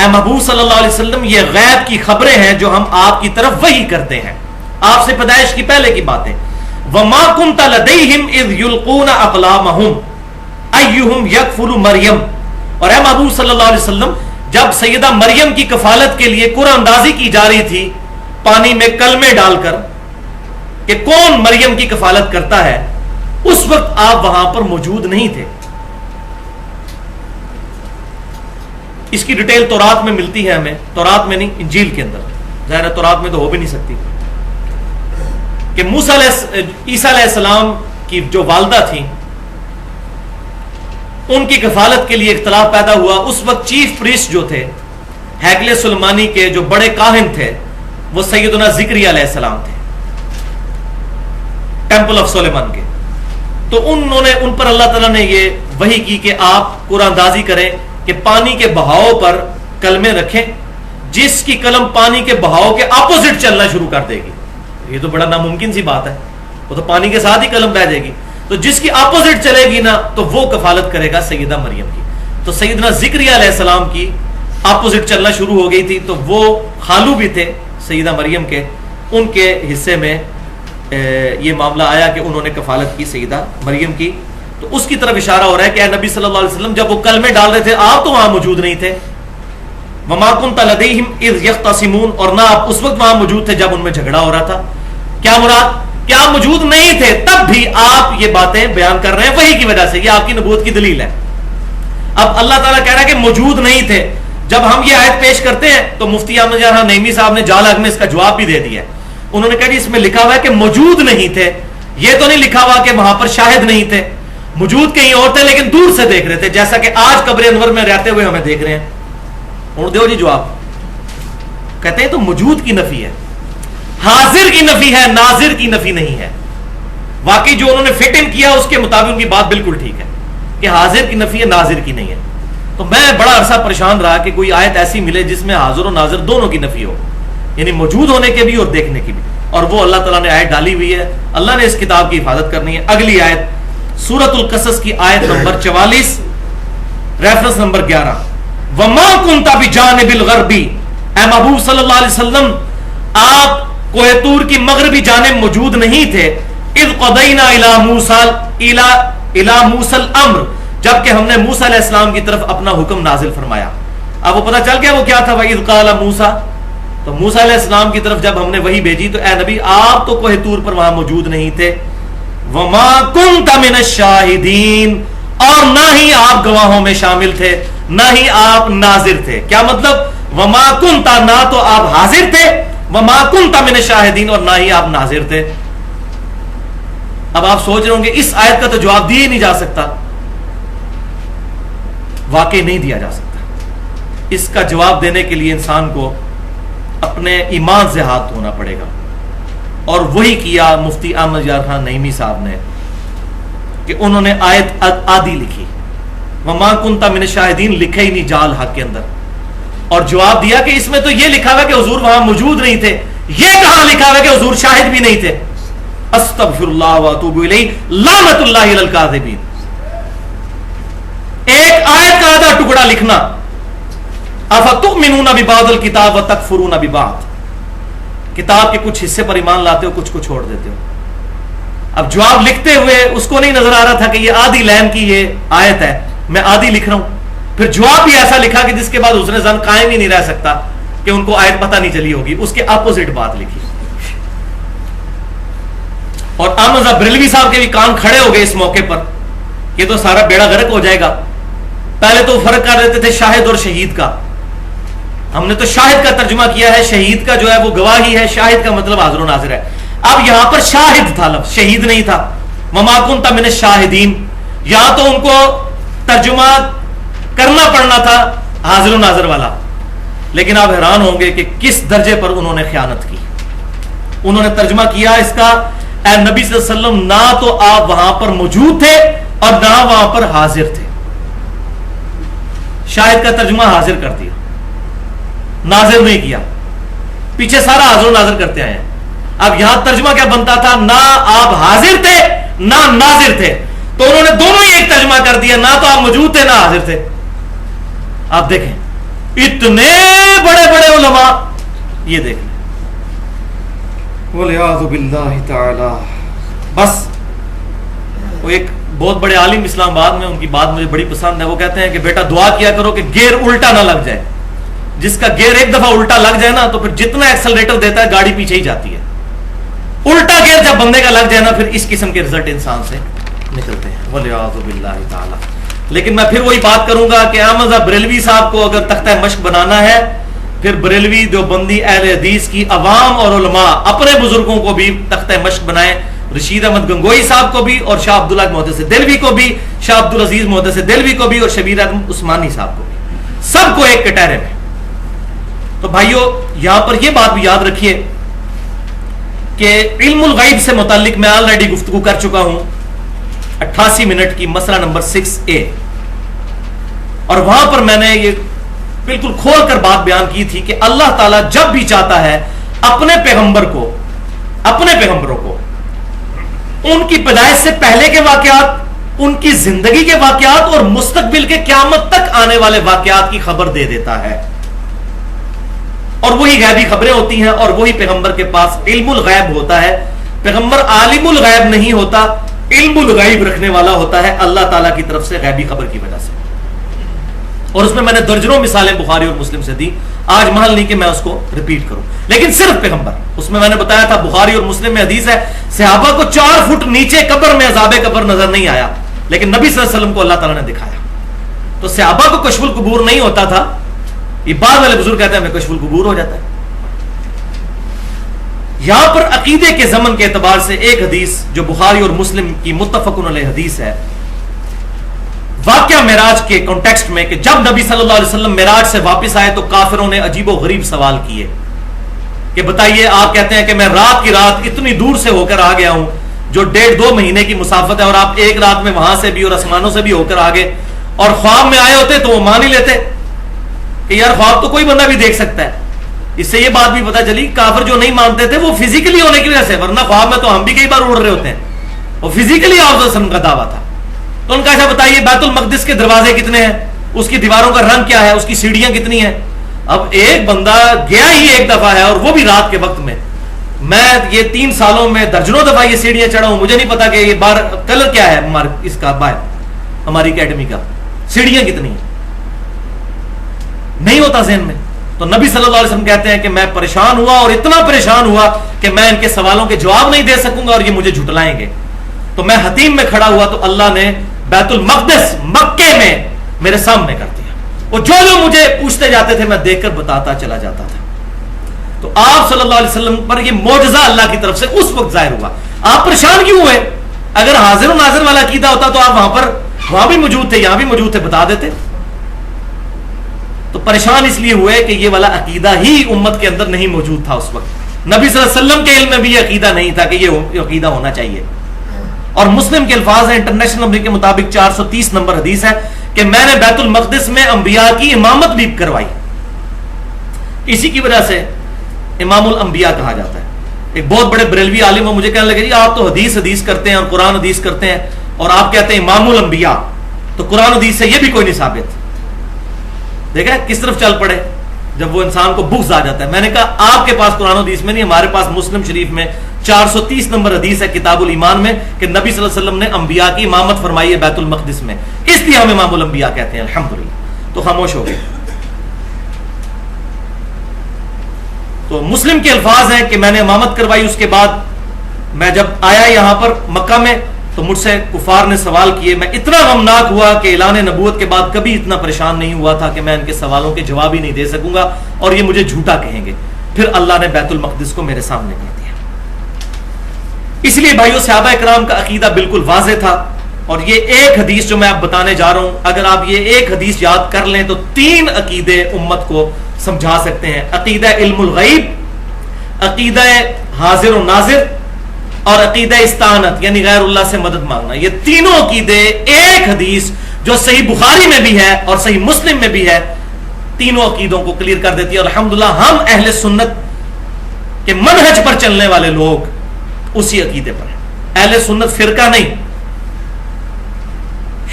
A: اے محبوب صلی اللہ علیہ وسلم یہ غیب کی خبریں ہیں جو ہم آپ کی طرف وحی کرتے ہیں، آپ سے پیدائش کی پہلے کی باتیں۔ وما كنت لديهم اذ يلقون اقلامهم ايهم يكفل مریم، اور اے محبوب صلی اللہ علیہ وسلم جب سیدہ مریم کی کفالت کے لیے قرآن اندازی کی جا رہی تھی پانی میں کلمے ڈال کر کہ کون مریم کی کفالت کرتا ہے، اس وقت آپ وہاں پر موجود نہیں تھے۔ اس کی ڈیٹیل تورات میں ملتی ہے ہمیں، تورات میں نہیں انجیل کے اندر، ظاہر ہے تورات میں تو ہو بھی نہیں سکتی، کہ عیسیٰ علیہ السلام کی جو والدہ تھیں ان کی کفالت کے لیے اختلاف پیدا ہوا۔ اس وقت چیف پریسٹ جو تھے ہیکل سلیمانی کے جو بڑے کاہن تھے وہ سیدنا زکریا علیہ السلام تھے، ٹیمپل آف سلیمان کے، تو انہوں نے ان پر اللہ تعالیٰ نے یہ وحی کی کہ آپ قرآن اندازی کریں کہ پانی کے بہاؤ پر کلمے رکھیں، جس کی قلم پانی کے بہاؤ کے اپوزٹ چلنا شروع کر دے گی، یہ تو بڑا ناممکن سی بات ہے، وہ تو پانی کے ساتھ ہی قلم بہ جائے گی، تو جس کی اپوزٹ چلے گی نا تو وہ کفالت کرے گا سیدہ مریم کی۔ تو سیدنا زکریا علیہ السلام کی اپوزٹ چلنا شروع ہو گئی تھی، تو وہ خالو بھی تھے سیدہ مریم کے، ان کے حصے میں یہ معاملہ آیا کہ انہوں نے کفالت کی سیدہ مریم کی، تو اس کی طرف اشارہ ہو رہا ہے کہ اے نبی صلی اللہ علیہ وسلم جب وہ کلمے ڈال رہے تھے آپ تو وہاں موجود نہیں تھے، وما كنت لديهم اذ يختصمون، اور نہ آپ اس وقت وہاں موجود تھے جب ان میں جھگڑا ہو رہا تھا۔ کیا مراد کہ آپ موجود نہیں تھے، تب بھی آپ یہ باتیں بیان کر رہے ہیں وحی کی وجہ سے، یہ آپ کی نبوت کی دلیل ہے۔ اب اللہ تعالیٰ کہہ رہا ہے کہ موجود نہیں تھے، جب ہم یہ آیت پیش کرتے ہیں تو مفتی احمد جان نعیمی صاحب نے جال میں اس کا جواب بھی دے دیا ہے، انہوں نے کہا اس میں لکھا ہوا ہے کہ موجود نہیں تھے، یہ تو نہیں لکھا ہوا کہ وہاں پر شاہد نہیں تھے، موجود کہیں اور تھے لیکن دور سے دیکھ رہے تھے، جیسا کہ آج قبر انور میں رہتے ہوئے ہمیں دیکھ رہے ہیں۔ اور دیو جی جواب کہتے ہیں تو موجود کی نفی ہے، حاضر کی نفی ہے، ناظر کی نفی نہیں ہے۔ واقعی جو انہوں نے فٹ ان کیا اس کے مطابق ان کی بات بالکل ٹھیک ہے کہ حاضر کی نفی ہے، ناظر کی نہیں ہے۔ تو میں بڑا عرصہ پریشان رہا کہ کوئی آیت ایسی ملے جس میں حاضر و ناظر دونوں کی نفی ہو، یعنی موجود ہونے کے بھی اور دیکھنے کی بھی۔ اور وہ اللہ تعالیٰ نے آیت ڈالی ہوئی ہے. اللہ نے اس کتاب کی حفاظت کرنی ہے. اگلی آیت سورۃ القصص کی آیت نمبر 44 ریفرنس نمبر 11. وما كنت بجانب الغربی، اے محبوب صلی اللہ علیہ وسلم آپ کوہ طور کی مغربی جانب موجود نہیں تھے. اذ قضینا الی موسی الامر، جبکہ ہم نے موسیٰ علیہ السلام کی طرف اپنا حکم نازل فرمایا. اب وہ پتہ چل گیا وہ کیا تھا. وَإِذْ قَالَ مُوسَىٰ، تو موسیٰ علیہ السلام کی طرف جب ہم نے وحی بھیجی تو اے نبی آپ تو کوہ طور پر وہاں موجود نہیں تھے. وَمَا كُنْتَ مِنَ الشَّاهِدِينَ، اور نہ ہی آپ گواہوں میں شامل تھے، نہ ہی آپ ناظر تھے. کیا مطلب؟ وَمَا كُنْتَ، نہ تو آپ حاضر تھے، وَمَا كُنْتَ مِنَ الشَّاهِدِينَ، اور نہ ہی آپ ناظر تھے. اب آپ سوچ رہے ہوں گے اس آیت کا تو جواب دیا ہی نہیں جا سکتا. واقعی نہیں دیا جا سکتا. اس کا جواب دینے کے لیے انسان کو اپنے ایمان سے ہاتھ دھونا پڑے گا، اور وہی کیا مفتی احمد یار خان نعیمی صاحب نے کہ انہوں نے آیت آدھی لکھی، وما کنت من الشاہدین لکھے ہی نہیں جال حق کے اندر، اور جواب دیا کہ اس میں تو یہ لکھا ہوا کہ حضور وہاں موجود نہیں تھے. یہ کہاں لکھا ہوا کہ حضور شاہد بھی نہیں تھے؟ استغفر اللہ واتوب الیہ، لعنت اللہ علی الکاذبین. ایک آیت کا آدھا ٹکڑا لکھنا، افتؤمنون ببعض الکتاب وتکفرون ببعض، کتاب کے کچھ حصے پر ایمان لاتے ہو، کچھ کو چھوڑ دیتے ہو. اب جواب لکھتے ہوئے اس کو نہیں نظر آ رہا تھا کہ یہ آدھی لین کی یہ آیت ہے، میں آدھی لکھ رہا ہوں. پھر جواب بھی ایسا لکھا کہ جس کے بعد اس نے زن قائم ہی نہیں رہ سکتا کہ ان کو آیت پتہ نہیں چلی ہوگی، اس کے اپوزٹ بات لکھی. اور احمد بریلوی صاحب کے بھی کان کھڑے ہو گئے اس موقع پر، یہ تو سارا بیڑا غرق ہو جائے گا. پہلے تو فرق کر دیتے تھے شاہد اور شہید کا، ہم نے تو شاہد کا ترجمہ کیا ہے، شہید کا جو ہے وہ گواہی ہے، شاہد کا مطلب حاضر و ناظر ہے. اب یہاں پر شاہد تھا لفظ، شہید نہیں تھا. وما کنت من الشاہدین، یہاں تو ان کو ترجمہ کرنا پڑنا تھا حاضر و ناظر والا. لیکن آپ حیران ہوں گے کہ کس درجے پر انہوں نے خیانت کی. انہوں نے ترجمہ کیا اس کا، اے نبی صلی اللہ علیہ وسلم نہ تو آپ وہاں پر موجود تھے اور نہ وہاں پر حاضر تھے. شاہد کا ترجمہ حاضر کر دیا، ناظر نہیں کیا. پیچھے سارا حاضر و ناظر کرتے آئے ہیں. اب یہاں ترجمہ کیا بنتا تھا؟ نہ آپ حاضر تھے نہ ناظر تھے. تو انہوں نے دونوں ہی ایک ترجمہ کر دیا، نہ تو آپ موجود تھے نہ حاضر تھے. آپ دیکھیں اتنے بڑے بڑے علماء، یہ دیکھ لیں، وَلِعَاذُ بِاللَّهِ تَعَالَى. بس وہ ایک بہت بڑے عالم اسلام آباد میں، ان کی بات مجھے بڑی پسند ہے. وہ کہتے ہیں کہ بیٹا دعا کیا کرو کہ گیئر الٹا نہ لگ جائے. جس کا گیئر ایک دفعہ الٹا لگ جائے نا تو پھر جتنا ایکسلریٹر دیتا ہے گاڑی پیچھے ہی جاتی ہے. الٹا گیئر جب بندے کا لگ جائے نا پھر اس قسم کے رزلٹ انسان سے نکلتے ہیں. وَلِعَاذُ بِاللَّهِ تَعَالَى. لیکن میں پھر وہی بات کروں گا کہ احمد بریلوی صاحب کو اگر تختہ مشق بنانا ہے، پھر بریلوی دیوبندی اہل حدیث کی عوام اور علماء اپنے بزرگوں کو بھی تختہ مشق بنائیں. رشید احمد گنگوئی صاحب کو بھی، اور شاہ عبداللہ محدث دہلوی کو بھی، شاہ عبدالعزیز محدث دہلوی کو بھی، اور شبیر احمد عثمانی صاحب کو بھی، سب کو ایک کٹہرے میں. تو بھائیو یہاں پر یہ بات بھی یاد رکھیے کہ علم الغیب سے متعلق میں آلریڈی گفتگو کر چکا ہوں 88 منٹ کی، مسئلہ نمبر 6A. اور وہاں پر میں نے یہ بالکل کھول کر بات بیان کی تھی کہ اللہ تعالیٰ جب بھی چاہتا ہے اپنے پیغمبروں کو ان کی پیدائش سے پہلے کے واقعات، ان کی زندگی کے واقعات اور مستقبل کے قیامت تک آنے والے واقعات کی خبر دے دیتا ہے. اور وہی غیبی خبریں ہوتی ہیں، اور وہی پیغمبر کے پاس علم الغیب ہوتا ہے. پیغمبر عالم الغیب نہیں ہوتا، علم الغیب رکھنے والا ہوتا ہے اللہ تعالیٰ کی طرف سے غیبی خبر کی وجہ سے. اور اس میں نے درجنوں مثالیں بخاری اور مسلم سے دی، آج محل نہیں کہ میں اس کو ریپیٹ کروں. لیکن صرف پیغمبر، اس میں نے بتایا تھا بخاری اور مسلم میں حدیث ہے صحابہ کو 4 فٹ نیچے قبر میں عذاب قبر نظر نہیں آیا، لیکن نبی صلی اللہ علیہ وسلم کو اللہ تعالیٰ نے دکھایا. تو صحابہ کو کشف القبور نہیں ہوتا تھا. یہ بعد والے بزرگ کہتے ہیں ہمیں کشف القبور ہو جاتا ہے. یہاں پر عقیدے کے ضمن کے اعتبار سے ایک حدیث جو بخاری اور مسلم کی متفق علیہ حدیث ہے، واقعہ معراج کے کانٹیکسٹ میں، کہ جب نبی صلی اللہ علیہ وسلم معراج سے واپس آئے تو کافروں نے عجیب و غریب سوال کیے کہ بتائیے، آپ کہتے ہیں کہ میں رات کی رات اتنی دور سے ہو کر آ گیا ہوں جو 1.5-2 مہینے کی مسافت ہے، اور آپ ایک رات میں وہاں سے بھی اور آسمانوں سے بھی ہو کر آگے، اور خواب میں آئے ہوتے تو وہ مان ہی لیتے کہ یار خواب تو کوئی بندہ بھی دیکھ سکتا ہے. اس سے یہ بات بھی پتہ چلی کافر جو نہیں مانتے تھے وہ فزیکلی ہونے کی وجہ سے، ورنہ خواب میں تو ہم بھی کئی بار اڑ رہے ہوتے ہیں، وہ فزیکلی آپ وسلم کا دعویٰ تھا. تو ان کا ایسا بتائیے بیت المقدس کے دروازے کتنے ہیں، اس کی دیواروں کا رنگ کیا ہے، اس کی سیڑھیاں کتنی ہیں. اب ایک بندہ گیا ہی ایک دفعہ ہے اور وہ بھی رات کے وقت میں یہ 3 سالوں میں درجنوں دفعہ یہ سیڑھیاں چڑھا ہوں، مجھے نہیں پتا کہ یہ بار کلر کیا ہے اس کا باہر ہماری اکیڈمی کا، سیڑھیاں کتنی ہیں نہیں ہوتا ذہن میں. تو نبی صلی اللہ علیہ وسلم کہتے ہیں کہ میں پریشان ہوا اور اتنا پریشان ہوا کہ میں ان کے سوالوں کے جواب نہیں دے سکوں گا اور یہ مجھے جھٹلائیں گے. تو میں حتیم میں کھڑا ہوا تو اللہ نے بیت المقدس مکے میں میرے سامنے کر دیا. وہ جو مجھے پوچھتے جاتے تھے میں دیکھ کر بتاتا چلا جاتا تھا. تو آپ صلی اللہ علیہ وسلم پر یہ معجزہ اللہ کی طرف سے اس وقت ظاہر ہوا. آپ پریشان کیوں ہوئے؟ اگر حاضر و ناظر والا عقیدہ ہوتا تو آپ وہاں بھی موجود تھے، یہاں بھی موجود تھے، بتا دیتے. تو پریشان اس لیے ہوئے کہ یہ والا عقیدہ ہی امت کے اندر نہیں موجود تھا اس وقت. نبی صلی اللہ علیہ وسلم کے علم میں بھی یہ عقیدہ نہیں تھا کہ یہ عقیدہ ہونا چاہیے. اور مسلم کے الفاظ ہیں، انٹرنیشنل نمبر کے مطابق 430 نمبر حدیث ہے کہ میں نے بیت المقدس میں انبیاء کی امامت بھی کروائی. اسی کی وجہ سے امام الانبیاء کہا جاتا ہے. ایک بہت بڑے بریلوی عالم وہ مجھے کہنے لگے جی آپ تو حدیث کرتے ہیں اور قرآن حدیث کرتے ہیں اور آپ کہتے ہیں امام الانبیاء، تو قرآن حدیث سے یہ بھی کوئی نہیں ثابت. دیکھا کس طرف چل پڑے جب وہ انسان کو بغض آ جاتا ہے. میں نے کہا آپ کے پاس قرآن حدیث میں نہیں، ہمارے پاس مسلم شریف میں 430 نمبر حدیث ہے کتاب الایمان میں کہ نبی صلی اللہ علیہ وسلم نے انبیاء کی امامت فرمائی ہے بیت المقدس میں، اس لیے ہم امام الانبیاء کہتے ہیں الحمدللہ. تو خاموش ہو گئے. تو مسلم کے الفاظ ہیں کہ میں نے امامت کروائی. اس کے بعد میں جب آیا یہاں پر مکہ میں تو مجھ سے کفار نے سوال کیے. میں اتنا غمناک ہوا کہ اعلان نبوت کے بعد کبھی اتنا پریشان نہیں ہوا تھا کہ میں ان کے سوالوں کے جواب ہی نہیں دے سکوں گا اور یہ مجھے جھوٹا کہیں گے. پھر اللہ نے بیت المقدس کو میرے سامنے کر دیا. اس لیے بھائیو صحابہ کرام کا عقیدہ بالکل واضح تھا. اور یہ ایک حدیث جو میں آپ بتانے جا رہا ہوں، اگر آپ یہ ایک حدیث یاد کر لیں تو 3 عقیدے امت کو سمجھا سکتے ہیں. عقیدہ علم الغیب، عقیدہ حاضر و ناظر اور عقیدہ استعانت یعنی غیر اللہ سے مدد مانگنا. یہ تینوں عقیدے ایک حدیث جو صحیح بخاری میں بھی ہے اور صحیح مسلم میں بھی ہے تینوں عقیدوں کو کلیئر کر دیتی ہے. اور الحمدللہ ہم اہل سنت کے منہج پر چلنے والے لوگ اسی عقیدے پر ہیں. اہل سنت فرقہ نہیں.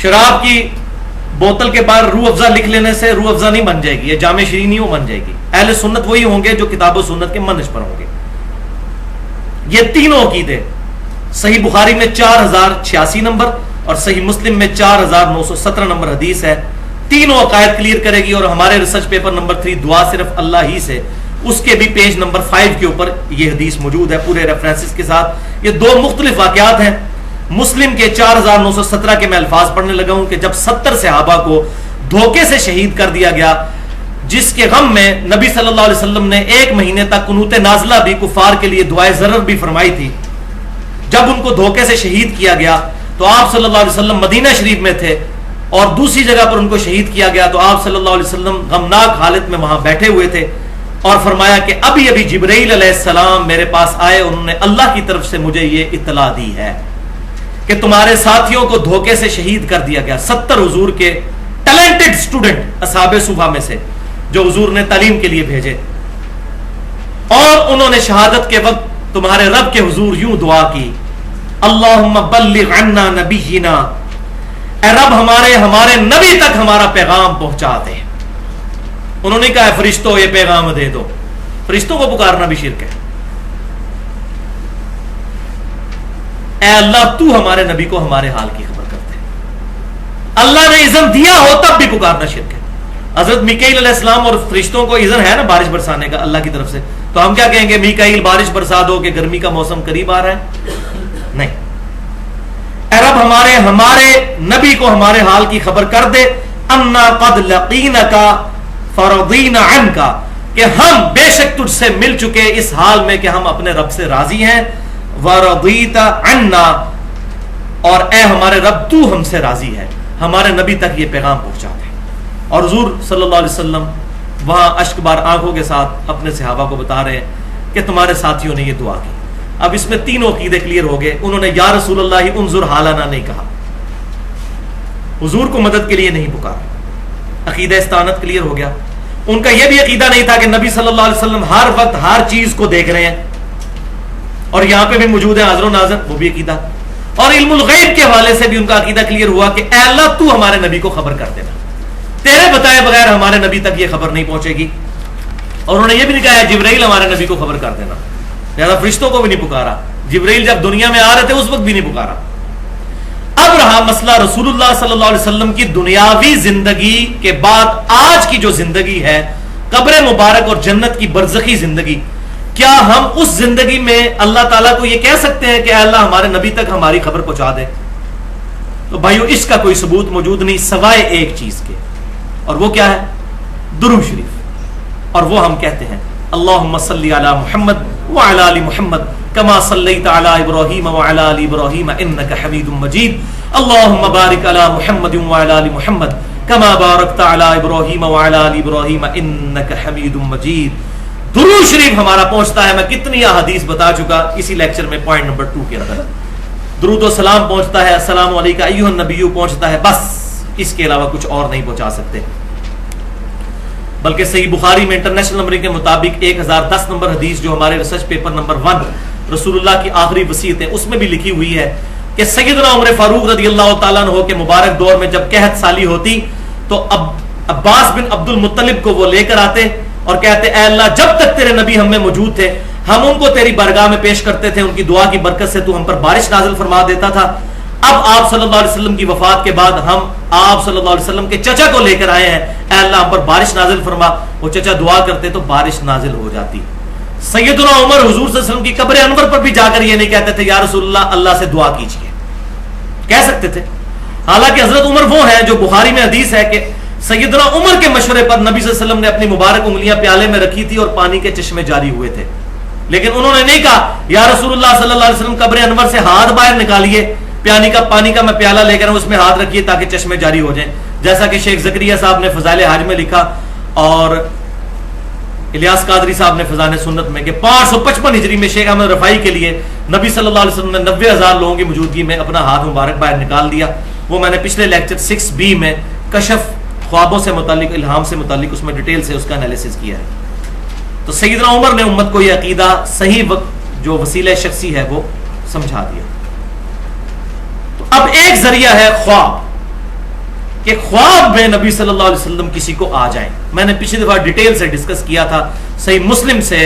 A: شراب کی بوتل کے باہر روح افزا لکھ لینے سے روح افزا نہیں بن جائے گی، یہ جامع شیرینی وہ بن جائے گی. اہل سنت وہی ہوں گے جو کتاب و سنت کے منہج پر ہوں گے. یہ تینوں عقیدے صحیح بخاری میں 4086 نمبر اور صحیح مسلم میں 4917 نمبر حدیث ہے. تینوں عقائد کلیئر کرے گی. اور ہمارے ریسرچ پیپر نمبر 3 دعا صرف اللہ ہی سے، اس کے بھی پیج نمبر 5 کے اوپر یہ حدیث موجود ہے پورے ریفرنسز کے ساتھ. یہ 2 مختلف واقعات ہیں. مسلم کے 4917 کے میں الفاظ پڑھنے لگا ہوں کہ جب 70 صحابہ کو دھوکے سے شہید کر دیا گیا، جس کے غم میں نبی صلی اللہ علیہ وسلم نے 1 مہینے تک قنوت نازلہ بھی کفار کے لیے دعائے ضرر بھی فرمائی تھی. جب ان کو دھوکے سے شہید کیا گیا تو آپ صلی اللہ علیہ وسلم مدینہ شریف میں تھے اور دوسری جگہ پر ان کو شہید کیا گیا تو آپ صلی اللہ علیہ وسلم غمناک حالت میں وہاں بیٹھے ہوئے تھے اور فرمایا کہ ابھی ابھی جبرائیل علیہ السلام میرے پاس آئے، انہوں نے اللہ کی طرف سے مجھے یہ اطلاع دی ہے کہ تمہارے ساتھیوں کو دھوکے سے شہید کر دیا گیا. 70 حضور کے ٹیلنٹڈ سٹوڈنٹ اصحاب صفہ میں سے جو حضور نے تعلیم کے لیے بھیجے، اور انہوں نے شہادت کے وقت تمہارے رب کے حضور یوں دعا کی، اللہم بلغ عنا نبینا، اے رب ہمارے نبی تک ہمارا پیغام پہنچا دے. انہوں نے کہا فرشتوں یہ پیغام دے دو. فرشتوں کو پکارنا بھی شرک ہے. اے اللہ تو ہمارے نبی کو ہمارے حال کی خبر کر دے. اللہ نے اذن دیا ہو تب بھی پکارنا شرک ہے. حضرت میکائیل علیہ السلام اور فرشتوں کو اذن ہے نا بارش برسانے کا اللہ کی طرف سے، تو ہم کیا کہیں گے میکائیل بارش برسا دو کہ گرمی کا موسم قریب آ رہا ہے؟ نہیں. اے رب ہمارے نبی کو ہمارے حال کی خبر کر دے، انا قد لقینک فرضینا عنک، کہ ہم بے شک تجھ سے مل چکے اس حال میں کہ ہم اپنے رب سے راضی ہیں، ورضیت عنا، اور اے ہمارے رب تو ہم سے راضی ہے. ہمارے نبی تک یہ پیغام پہنچا دے. اور حضور صلی اللہ علیہ وسلم وہاں اشک بار آنکھوں کے ساتھ اپنے صحابہ کو بتا رہے ہیں کہ تمہارے ساتھیوں نے یہ دعا کی. اب اس میں تینوں عقیدے کلیئر ہو گئے. انہوں نے یا رسول اللہ انظر حالنا نہیں کہا، حضور کو مدد کے لیے نہیں پکارا. عقیدہ استعانت کلیئر ہو گیا. ان کا یہ بھی عقیدہ نہیں تھا کہ نبی صلی اللہ علیہ وسلم ہر وقت ہر چیز کو دیکھ رہے ہیں اور یہاں پہ بھی موجود ہے حاضر و ناظر، وہ بھی عقیدہ. اور علم الغیب کے حوالے سے بھی ان کا عقیدہ کلیئر ہوا کہ اے اللہ تو ہمارے نبی کو خبر کر دینا، تیرے بتائے بغیر ہمارے نبی تک یہ خبر نہیں پہنچے گی. اور انہوں نے یہ بھی نہیں کہا جبرائیل ہمارے نبی کو خبر کر دینا، لہذا فرشتوں کو بھی نہیں پکارا، جبرائیل جب دنیا میں آ رہے تھے اس وقت بھی نہیں پکارا. اب رہا مسئلہ رسول اللہ صلی اللہ علیہ وسلم کی دنیاوی زندگی کے بعد آج کی جو زندگی ہے، قبر مبارک اور جنت کی برزخی زندگی، کیا ہم اس زندگی میں اللہ تعالیٰ کو یہ کہہ سکتے ہیں کہ اے اللہ ہمارے نبی تک ہماری خبر پہنچا دے؟ تو بھائیو اس کا کوئی ثبوت موجود نہیں سوائے ایک چیز کے، اور وہ کیا ہے؟ درود شریف. اور وہ ہم کہتے ہیں اللہم صلی علی محمد وعلی آل محمد کما صلیت علی ابراہیم وعلی آل ابراہیم انک حمید مجید. اللہم بارک علی محمد وعلی آل محمد کما بارکت علی ابراہیم وعلی آل ابراہیم انک حمید مجید. درود شریف ہمارا پہنچتا ہے، میں کتنی احادیث بتا چکا اسی لیکچر میں پوائنٹ نمبر 2 کے اندر. درود و سلام پہنچتا ہے، السلام علیکم ایھا النبی پہنچتا ہے، بس اس کے علاوہ کچھ اور نہیں پہنچا سکتے. بلکہ صحیح بخاری میں انٹرنیشنل نمبر کے مطابق 1010 نمبر حدیث جو ہمارے ریسرچ پیپر نمبر 1 رسول اللہ کی آخری وصیت ہے اس میں بھی لکھی ہوئی ہے کہ سیدنا عمر فاروق رضی اللہ تعالیٰ عنہ کے مبارک دور میں جب قحط سالی ہوتی تو عباس بن عبد المطلب کو وہ لے کر آتے اور کہتے اے اللہ جب تک تیرے نبی ہم میں موجود تھے ہم ان کو تیری بارگاہ میں پیش کرتے تھے، ان کی دعا کی برکت سے تو ہم پر بارش نازل فرما دیتا تھا. اب آپ صلی اللہ علیہ وسلم کی وفات کے بعد ہم آپ صلی اللہ علیہ وسلم کے چچا کو لے کر آئے ہیں، اے اللہ ہم پر بارش نازل فرما. وہ چچا دعا کرتے تو بارش نازل ہو جاتی. سیدنا عمر حضور صلی اللہ علیہ وسلم کی قبر انور پر بھی جا کر یہ نہیں کہتے تھے یا رسول اللہ اللہ سے دعا کیجیے، کہہ سکتے تھے. حالانکہ حضرت عمر وہ ہیں جو بخاری میں حدیث ہے کہ سیدنا عمر کے مشورے پر نبی صلی اللہ علیہ وسلم نے اپنی مبارک انگلیاں پیالے میں رکھی تھی اور پانی کے چشمے جاری ہوئے تھے، لیکن انہوں نے نہیں کہا یا رسول اللہ صلی اللہ علیہ وسلم قبر انور سے ہاتھ باہر نکالیے، پانی کا میں پیالہ لے کر اس میں ہاتھ رکھیے تاکہ چشمے جاری ہو جائیں، جیسا کہ شیخ زکریا صاحب نے فضائل حج میں لکھا اور الیاس قادری صاحب نے فضائل سنت میں کہ 555 ہجری میں شیخ احمد رفائی کے لیے نبی صلی اللہ علیہ وسلم نے 90,000 لوگوں کی موجودگی میں اپنا ہاتھ مبارک باہر نکال دیا. وہ میں نے پچھلے لیکچر 6B میں کشف خوابوں سے متعلق، الہام سے متعلق اس میں ڈیٹیل سے اس کا انالیسس کیا ہے. تو سیدنا عمر نے امت کو یہ عقیدہ صحیح وقت جو وسیلہ شخصی ہے وہ سمجھا دیا. تو اب ایک ذریعہ ہے خواب، کہ خواب میں نبی صلی اللہ علیہ وسلم کسی کو آ جائیں. میں نے پچھلی دفعہ ڈیٹیل سے ڈسکس کیا تھا صحیح مسلم سے،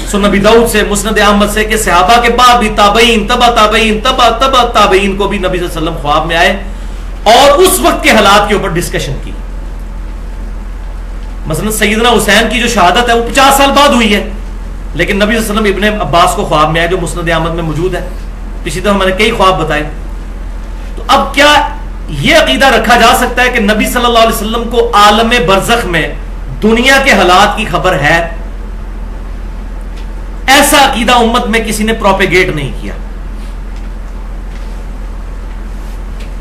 A: سنن ابی داؤد سے، مسند احمد سے کہ صحابہ کے بعد بھی تابعین تبع تابعین تبع تبع تابعین کو بھی نبی صلی اللہ علیہ وسلم خواب میں آئے اور اس وقت کے حالات کے اوپر ڈسکشن کی. مثلا سیدنا حسین کی جو شہادت ہے وہ 50 سال بعد ہوئی ہے، لیکن نبی صلی اللہ علیہ وسلم ابن عباس کو خواب میں آئے جو مسند احمد میں موجود ہے. پچھلی دفعہ میں نے کئی خواب بتائے. تو اب کیا یہ عقیدہ رکھا جا سکتا ہے کہ نبی صلی اللہ علیہ وسلم کو عالم برزخ میں دنیا کے حالات کی خبر ہے؟ ایسا عقیدہ امت میں کسی نے پروپیگیٹ نہیں کیا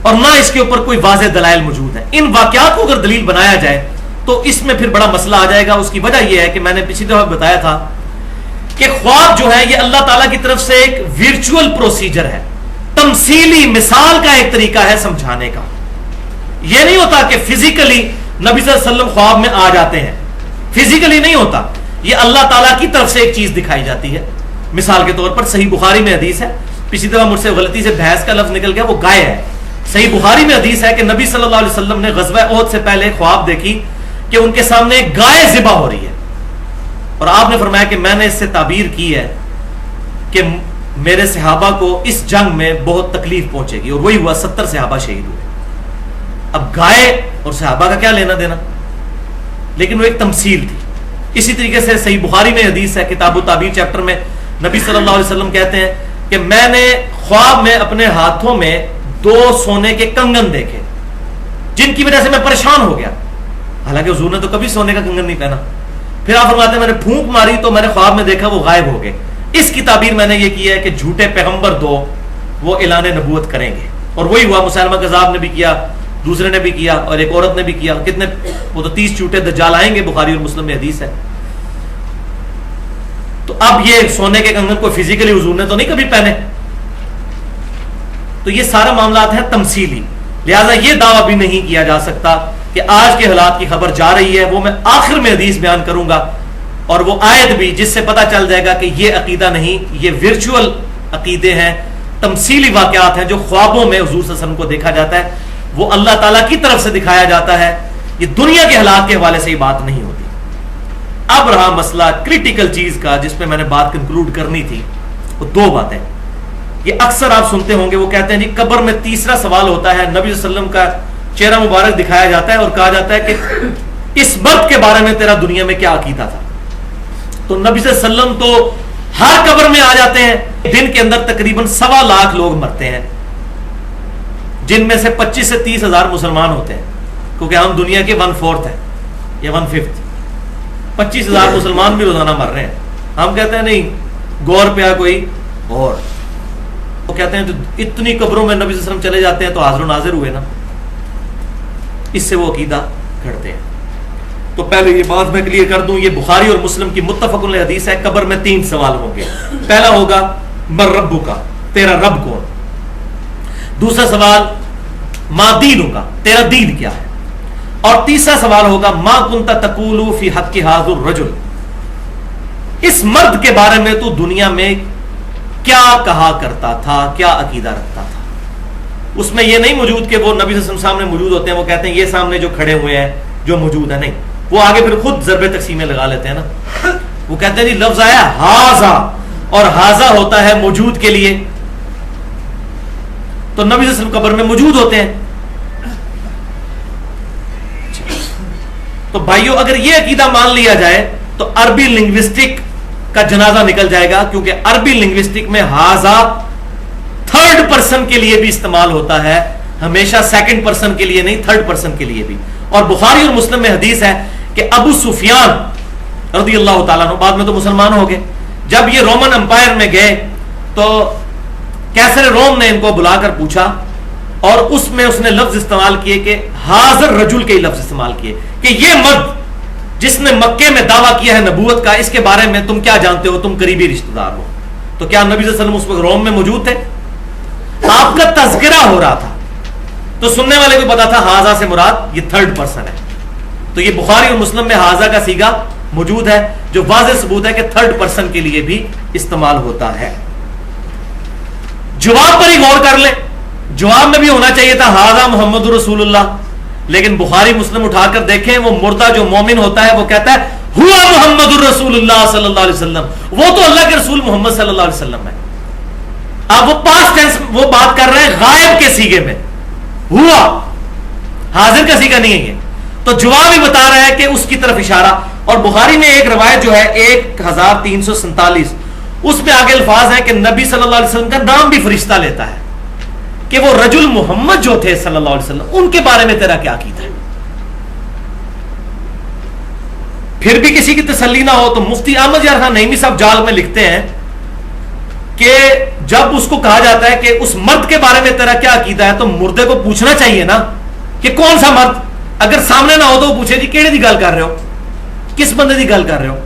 A: اور نہ اس کے اوپر کوئی واضح دلائل موجود ہیں. ان واقعات کو اگر دلیل بنایا جائے تو اس میں پھر بڑا مسئلہ آ جائے گا. اس کی وجہ یہ ہے کہ میں نے پچھلی دفعہ بتایا تھا کہ خواب جو ہے یہ اللہ تعالیٰ کی طرف سے ایک ورچوئل پروسیجر ہے، تمثیلی مثال کا ایک طریقہ ہے سمجھانے کا. یہ نہیں ہوتا کہ فزیکلی نبی صلی اللہ علیہ وسلم خواب میں آ جاتے ہیں، فزیکلی نہیں ہوتا. یہ اللہ تعالیٰ کی طرف سے ایک چیز دکھائی جاتی ہے. مثال کے طور پر صحیح بخاری میں حدیث ہے، پچھلی دفعہ مجھ سے غلطی سے بھینس کا لفظ نکل گیا، وہ گائے ہے. صحیح بخاری میں حدیث ہے کہ نبی صلی اللہ علیہ وسلم نے غزوہ احد سے پہلے خواب دیکھی کہ ان کے سامنے ایک گائے ذبح ہو رہی ہے اور آپ نے فرمایا کہ میں نے اس سے تعبیر کی ہے کہ میرے صحابہ کو اس جنگ میں بہت تکلیف پہنچے گی، اور وہی ہوا، 70 صحابہ شہید ہوئے. اب گائے اور صحابہ کا کیا لینا دینا، لیکن وہ ایک تمثیل تھی. اسی طریقے سے صحیح بخاری میں حدیث ہے کتاب التعبیر چیپٹر میں نبی صلی اللہ علیہ وسلم کہتے ہیں کہ میں نے خواب میں اپنے ہاتھوں میں 2 سونے کے کنگن دیکھے جن کی وجہ سے میں پریشان ہو گیا. حالانکہ حضور نے تو کبھی سونے کا کنگن نہیں پہنا. پھر آپ فرماتے ہیں میں نے پھونک ماری تو میں نے خواب میں دیکھا وہ غائب ہو گئے. اس کی تعبیر میں نے یہ کی ہے کہ جھوٹے پیغمبر 2 وہ اعلان نبوت کریں گے، اور وہی ہوا. مسلمہ کذاب نے بھی کیا، دوسرے نے بھی کیا، اور ایک عورت نے بھی کیا. کتنے، وہ تو 30 جھوٹے دجال آئیں گے، بخاری اور مسلم میں حدیث ہے. تو اب یہ سونے کے کنگن کو فزیکلی حضور نے تو نہیں کبھی پہنے. تو یہ سارا معاملات ہے تمثیلی. لہذا یہ دعویٰ بھی نہیں کیا جا سکتا کہ آج کے حالات کی خبر جا رہی ہے، وہ میں آخر میں حدیث بیان کروں گا، اور وہ آیت بھی، جس سے پتہ چل جائے گا کہ یہ عقیدہ نہیں، یہ ورچوئل عقیدے ہیں، تمثیلی واقعات ہیں جو خوابوں میں حضور صلی اللہ علیہ وسلم کو دیکھا جاتا ہے، وہ اللہ تعالیٰ کی طرف سے دکھایا جاتا ہے، یہ دنیا کے حالات کے حوالے سے یہ بات نہیں ہوتی۔ اب رہا مسئلہ کریٹیکل چیز کا، جس پہ میں نے بات کنکلوڈ کرنی تھی، وہ دو باتیں۔ یہ اکثر آپ سنتے ہوں گے، وہ کہتے ہیں جی قبر میں تیسرا سوال ہوتا ہے، نبی صلی اللہ علیہ وسلم کا چہرہ مبارک دکھایا جاتا ہے اور کہا جاتا ہے کہ اس مرد کے بارے میں تیرا دنیا میں کیا عقیدہ تھا؟ تو نبی صلی اللہ علیہ وسلم تو ہر قبر میں آ جاتے ہیں۔ دن کے اندر تقریباً 1.25 لاکھ لوگ مرتے ہیں، جن میں سے 25 سے 30 ہزار مسلمان ہوتے ہیں، کیونکہ ہم دنیا کے 1/4 ہیں یا 1/5۔ 25 ہزار مسلمان بھی روزانہ مر رہے ہیں۔ ہم کہتے ہیں نہیں، غور پہ کوئی اور، وہ کہتے ہیں تو اتنی قبروں میں نبی صلی اللہ علیہ وسلم چلے جاتے ہیں تو حاضر و ناظر ہوئے نا، اس سے وہ عقیدہ گھڑتے ہیں۔ تو پہلے یہ بات میں کلیئر کر دوں، یہ بخاری اور مسلم کی متفق علیہ حدیث ہے۔ قبر میں 3 سوال ہوں گے۔ پہلا ہوگا من ربک کا، تیرا رب کون؟ دوسرا سوال ما دینک کا، تیرا دین کیا ہے؟ اور تیسرا سوال ہوگا ما کنت تقول فی حق ھذا الرجل، اس مرد کے بارے میں تو دنیا میں کیا کہا کرتا تھا، کیا عقیدہ رکھتا تھا؟ اس میں یہ نہیں موجود کہ وہ نبی صلی اللہ علیہ وسلم سامنے موجود ہوتے ہیں، وہ کہتے ہیں یہ سامنے جو کھڑے ہوئے ہیں جو موجود ہے، نہیں، وہ آگے پھر خود ضرب تقسیمیں لگا لیتے ہیں نا۔ وہ کہتے ہیں جی لفظ آیا ہاذا، اور ہاذا ہوتا ہے موجود کے لیے، تو نبی صلی اللہ علیہ وسلم قبر میں موجود ہوتے ہیں۔ تو بھائیو اگر یہ عقیدہ مان لیا جائے تو عربی لنگوسٹک کا جنازہ نکل جائے گا، کیونکہ عربی لنگوسٹک میں ہاذا 3rd پرسن کے لیے بھی استعمال ہوتا ہے، ہمیشہ 2nd پرسن کے لیے نہیں، 3rd پرسن کے لیے بھی۔ اور بخاری اور مسلم میں حدیث ہے کہ ابو سفیان رضی اللہ تعالیٰ عنہ، بعد میں تو مسلمان ہو گئے، جب یہ رومن امپائر میں گئے تو کیسر روم نے ان کو بلا کر پوچھا، اور اس میں اس نے لفظ استعمال کیے کہ حاضر رجل کے لفظ استعمال کیے کہ یہ مرد جس نے مکے میں دعویٰ کیا ہے نبوت کا، اس کے بارے میں تم کیا جانتے ہو، تم قریبی رشتہ دار ہو۔ تو کیا نبی صلی اللہ علیہ وسلم اس وقت روم میں موجود تھے؟ آپ کا تذکرہ ہو رہا تھا، تو سننے والے کو پتا تھا ہاذا سے مراد یہ 3rd پرسن ہے۔ تو یہ بخاری اور مسلم میں ہاذا کا صیغہ موجود ہے، جو واضح ثبوت ہے کہ 3rd پرسن کے لیے بھی استعمال ہوتا ہے۔ جواب پر ہی غور کر لیں، جواب میں بھی ہونا چاہیے تھا ہاذا محمد رسول اللہ، لیکن بخاری مسلم اٹھا کر دیکھیں، وہ مردہ جو مومن ہوتا ہے وہ کہتا ہے ہوا محمد الرسول اللہ صلی اللہ علیہ وسلم، وہ تو اللہ کے رسول محمد صلی اللہ علیہ وسلم ہے۔ اب وہ پاسٹ ٹینس وہ بات کر رہے ہیں غائب کے سیغے میں، ہوا، حاضر کا سیغہ نہیں ہے یہ، تو جواب ہی بتا رہا ہے کہ اس کی طرف اشارہ۔ اور بخاری میں ایک روایت جو ہے 1347، اس میں آگے الفاظ ہیں کہ نبی صلی اللہ علیہ وسلم کا نام بھی فرشتہ لیتا ہے کہ وہ رجل محمد جو تھے صلی اللہ علیہ وسلم، ان کے بارے میں تیرا کیا عقیدہ ہے؟ پھر بھی کسی کی تسلی نہ ہو تو مفتی احمد یار خان نعیمی صاحب جال میں لکھتے ہیں کہ جب اس کو کہا جاتا ہے کہ اس مرد کے بارے میں تیرا کیا عقیدہ ہے، تو مردے کو پوچھنا چاہیے نا کہ کون سا مرد؟ اگر سامنے نہ ہو تو وہ پوچھے جی کیڑے دی گل کر رہے ہو، کس بندے دی گل کر رہے ہو،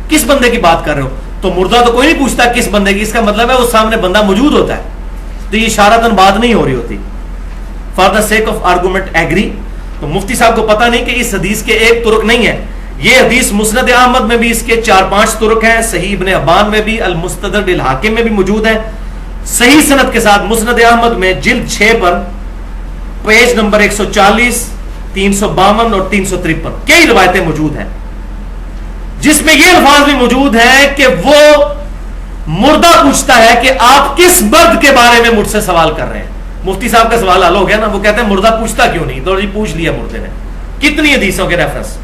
A: کس بندے کی بات کر رہے ہو؟ تو مردہ تو کوئی نہیں پوچھتا کس بندے کی، اس کا مطلب ہے وہ سامنے بندہ موجود ہوتا ہے، تو یہ اشارتاً بات نہیں ہو رہی ہوتی۔ For the sake of argument agree. تو مفتی صاحب کو پتہ نہیں کہ اس حدیث کے ایک طرق نہیں ہے، یہ حدیث مسند احمد میں بھی اس کے 4-5 طرق ہیں، صحیح ابن حبان میں بھی، المستدرک للحاکم میں بھی موجود ہے، صحیح سند کے ساتھ۔ مسند احمد میں جلد 6 پر پیج نمبر 140، 352 اور 353 کئی روایتیں موجود ہیں، جس میں یہ الفاظ بھی موجود ہیں کہ وہ مردہ پوچھتا ہے کہ آپ کس مرد کے بارے میں مجھ سے سوال کر رہے ہیں۔ مفتی صاحب کا سوال حل ہو گیا نا، وہ کہتے ہیں مردہ پوچھتا کیوں نہیں، تو جی پوچھ لیا مردے نے، کتنی حدیثوں کے ریفرنس۔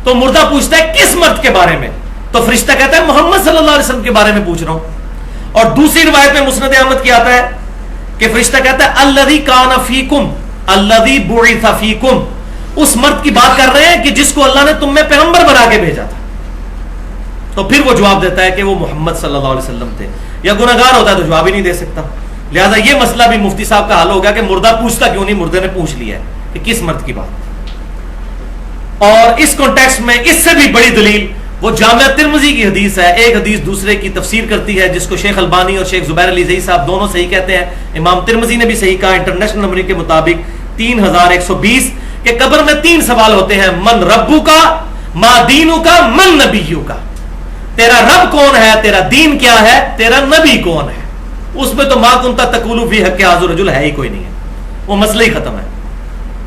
A: تو مردہ پوچھتا ہے کس مرد کے بارے میں، تو فرشتہ کہتا ہے محمد صلی اللہ علیہ وسلم کے بارے میں پوچھ رہا ہوں۔ اور دوسری روایت میں مسند احمد کی آتا ہے کہ فرشتہ کہتا ہے الذی کان فیکم الذی بعث فیکم، اس مرد کی بات کر رہے ہیں کہ جس کو اللہ نے تم میں پیغمبر بنا کے بھیجا تھا۔ تو پھر وہ جواب دیتا ہے کہ وہ محمد صلی اللہ علیہ وسلم تھے، یا گناہگار ہوتا ہے تو جواب ہی نہیں دے سکتا۔ لہذا یہ مسئلہ بھی مفتی صاحب کا حل ہو گیا کہ مردہ پوچھتا کیوں نہیں، مردے نے پوچھ لیا ہے کہ کس مرد کی بات۔ اور اس کانٹیکسٹ میں اس سے بھی بڑی دلیل وہ جامعہ ترمذی کی حدیث ہے، ایک حدیث دوسرے کی تفسیر کرتی ہے، جس کو شیخ البانی اور شیخ زبیر علی زئی صاحب دونوں صحیح کہتے ہیں، امام ترمذی نے بھی صحیح کہا انٹرنیشنل نمبر کے مطابق 3120، کہ قبر میں 3 سوال ہوتے ہیں، من ربو کا، ما دینو کا، من نبیو کا. تیرا رب کون ہے، تیرا دین کیا ہے، تیرا نبی کون ہے. اس میں تو ما کنتا تقولو فی حق ھذا الرجل ہے ہی کوئی نہیں ہے، وہ مسئلہ ہی ختم ہے.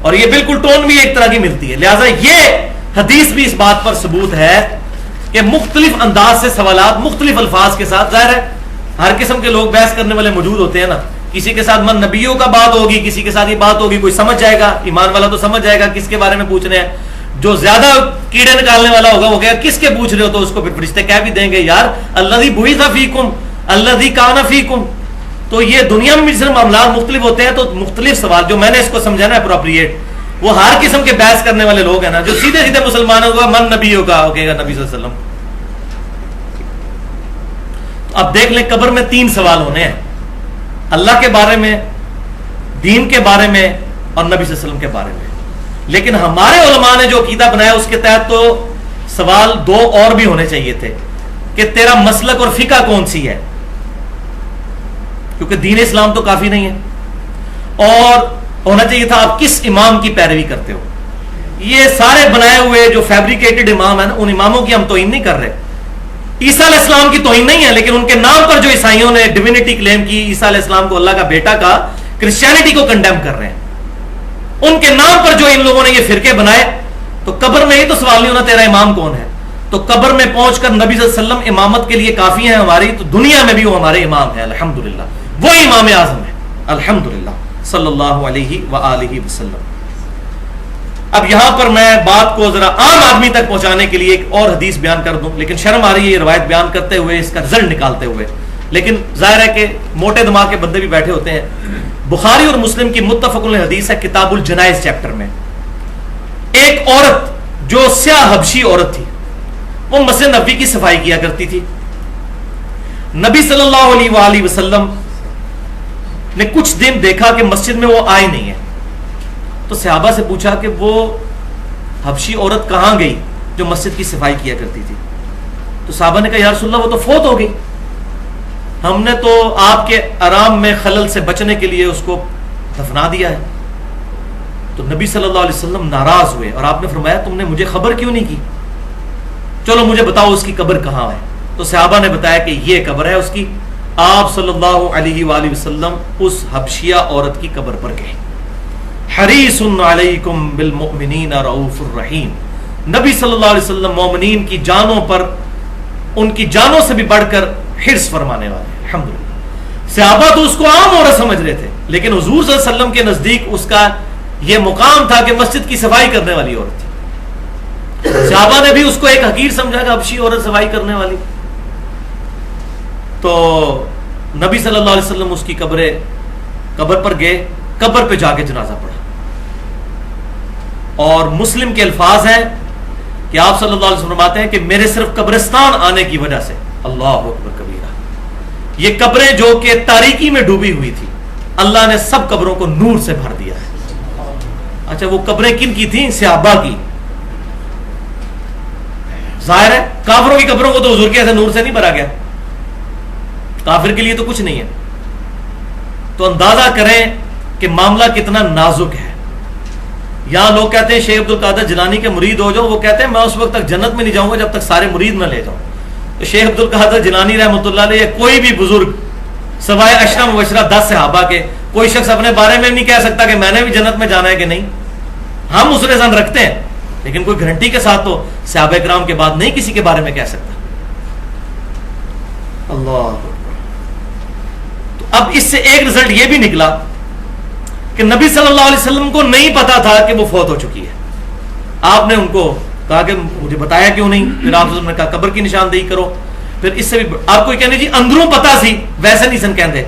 A: اور یہ بالکل ٹون بھی ایک طرح کی ملتی ہے. لہٰذا یہ حدیث بھی اس بات پر ثبوت ہے کہ مختلف انداز سے سوالات مختلف الفاظ کے ساتھ، ظاہر ہے ہر قسم کے لوگ بحث کرنے والے موجود ہوتے ہیں نا. کسی کے ساتھ من نبیوں کا بات ہوگی، کسی کے ساتھ یہ بات ہوگی، کوئی سمجھ جائے گا، ایمان والا تو سمجھ جائے گا کس کے بارے میں پوچھ رہے ہیں. جو زیادہ کیڑے نکالنے والا ہوگا وہ کہے گا کس کے پوچھ رہے ہو، تو اس کو پھر فرشتے کہہ بھی دیں گے یار الذی بعث فیکم الذی کان فیکم. تو یہ دنیا میں بھی صرف معاملات مختلف ہوتے ہیں، تو مختلف سوال جو میں نے اس کو سمجھانا اپروپریٹ، وہ ہر قسم کے بحث کرنے والے لوگ ہیں نا جو سیدھے سیدھے مسلمانوں کو من نبیوں کا کہے گا، نبی صلی اللہ علیہ وسلم. اب دیکھ لیں قبر میں 3 سوال ہونے ہیں، اللہ کے بارے میں، دین کے بارے میں، اور نبی صلی اللہ علیہ وسلم کے بارے میں. لیکن ہمارے علماء نے جو عقیدہ بنایا اس کے تحت تو سوال 2 اور بھی ہونے چاہیے تھے کہ تیرا مسلک اور فقہ کون سی ہے، کیونکہ دین اسلام تو کافی نہیں ہے. اور ہونا چاہیے تھا آپ کس امام کی پیروی کرتے ہو. یہ سارے بنائے ہوئے جو فیبریکیٹڈ امام ہیں ان اماموں کی ہم توہین نہیں کر رہے. عیسیٰ علیہ السلام کی توہین نہیں ہے، لیکن ان کے نام پر جو عیسائیوں نے ڈیوینٹی کلیم کی، عیسیٰ علیہ السلام کو اللہ کا بیٹا کا، کرسچینٹی کو کنڈیم کر رہے ہیں. ان کے نام پر جو ان لوگوں نے یہ فرقے بنائے، تو قبر میں ہی تو سوال نہیں ہونا تیرا امام کون ہے. تو قبر میں پہنچ کر نبی صلی اللہ علیہ وسلم امامت کے لیے کافی ہیں ہماری، تو دنیا میں بھی وہ ہمارے امام ہیں الحمدللہ، وہ امام اعظم ہے الحمدللہ صلی اللہ علیہ وآلہ وسلم. اب یہاں پر میں بات کو ذرا عام آدمی تک پہنچانے کے لیے ایک اور حدیث بیان کر دوں، لیکن شرم آ رہی ہے یہ روایت بیان کرتے ہوئے، اس کا رزلٹ نکالتے ہوئے. لیکن ظاہر ہے کہ موٹے دماغ کے بندے بھی بیٹھے ہوتے ہیں. بخاری اور مسلم کی متفق علیہ حدیث ہے کتاب الجنائز چیپٹر میں. ایک عورت جو سیاہ حبشی عورت تھی، وہ مسجد نبوی کی صفائی کیا کرتی تھی. نبی صلی اللہ علیہ وآلہ وسلم نے کچھ دن دیکھا کہ مسجد میں وہ آئی نہیں ہے، تو صحابہ سے پوچھا کہ وہ حبشی عورت کہاں گئی جو مسجد کی صفائی کیا کرتی تھی. تو صحابہ نے کہا یا رسول اللہ وہ تو فوت ہو گئی، ہم نے تو آپ کے آرام میں خلل سے بچنے کے لیے اس کو دفنا دیا ہے. تو نبی صلی اللہ علیہ وسلم ناراض ہوئے اور آپ نے فرمایا تم نے مجھے خبر کیوں نہیں کی، چلو مجھے بتاؤ اس کی قبر کہاں ہے. تو صحابہ نے بتایا کہ یہ قبر ہے اس کی. آپ صلی اللہ علیہ وآلہ وسلم اس حبشیہ عورت کی قبر پر گئے. حریص علیکم بالمؤمنین رؤوف الرحیم. نبی صلی اللہ علیہ وسلم مومنین کی جانوں پر ان کی جانوں سے بھی بڑھ کر حرص فرمانے والے الحمدللہ. صحابہ تو اس کو عام عورت سمجھ رہے تھے، لیکن حضور صلی اللہ علیہ وسلم کے نزدیک اس کا یہ مقام تھا کہ مسجد کی صفائی کرنے والی عورت تھی. صحابہ نے بھی اس کو ایک حقیر سمجھا کہ حبشی عورت صفائی کرنے والی. تو نبی صلی اللہ علیہ وسلم اس کی قبر پر گئے، قبر پہ جا کے جنازہ پڑھا. اور مسلم کے الفاظ ہیں کہ آپ صلی اللہ علیہ وسلم فرماتے ہیں کہ میرے صرف قبرستان آنے کی وجہ سے، اللہ اکبر کبیرہ، یہ قبریں جو کہ تاریکی میں ڈوبی ہوئی تھی، اللہ نے سب قبروں کو نور سے بھر دیا ہے. اچھا وہ قبریں کن کی تھیں؟ صحابہ کی. ظاہر ہے کافروں کی قبروں کو تو حضور کے ایسے نور سے نہیں بھرا گیا، کافر کے لیے تو کچھ نہیں ہے. تو اندازہ کریں کہ معاملہ کتنا نازک ہے. یہاں لوگ کہتے ہیں شیخ عبد القادر جیلانی کے مرید ہو جاؤ، وہ کہتے ہیں میں اس وقت تک جنت میں نہیں جاؤں گا جب تک سارے مرید نہ لے جاؤں. تو شیخ عبد القادر جیلانی رحمۃ اللہ علیہ کوئی بھی بزرگ سوائے عشرہ مبشرہ 10 صحابہ کے کوئی شخص اپنے بارے میں نہیں کہہ سکتا کہ میں نے بھی جنت میں جانا ہے کہ نہیں. ہم اس رضان رکھتے ہیں لیکن کوئی گارنٹی کے ساتھ تو صحابہ کرام کے بعد نہیں کسی کے بارے میں کہہ سکتا. اللہ. تو اب اس سے ایک رزلٹ یہ بھی نکلا کہ نبی صلی اللہ علیہ وسلم کو نہیں پتا تھا کہ وہ فوت ہو چکی ہے. آپ نے ان کو کہا کہ مجھے بتایا کیوں نہیں. پھر آپ نے کہا قبر کی نشاندہی کرو. پھر اس سے بھی آپ کو کہنے جی اندروں پتا سی ویسے نہیں سن کہندے.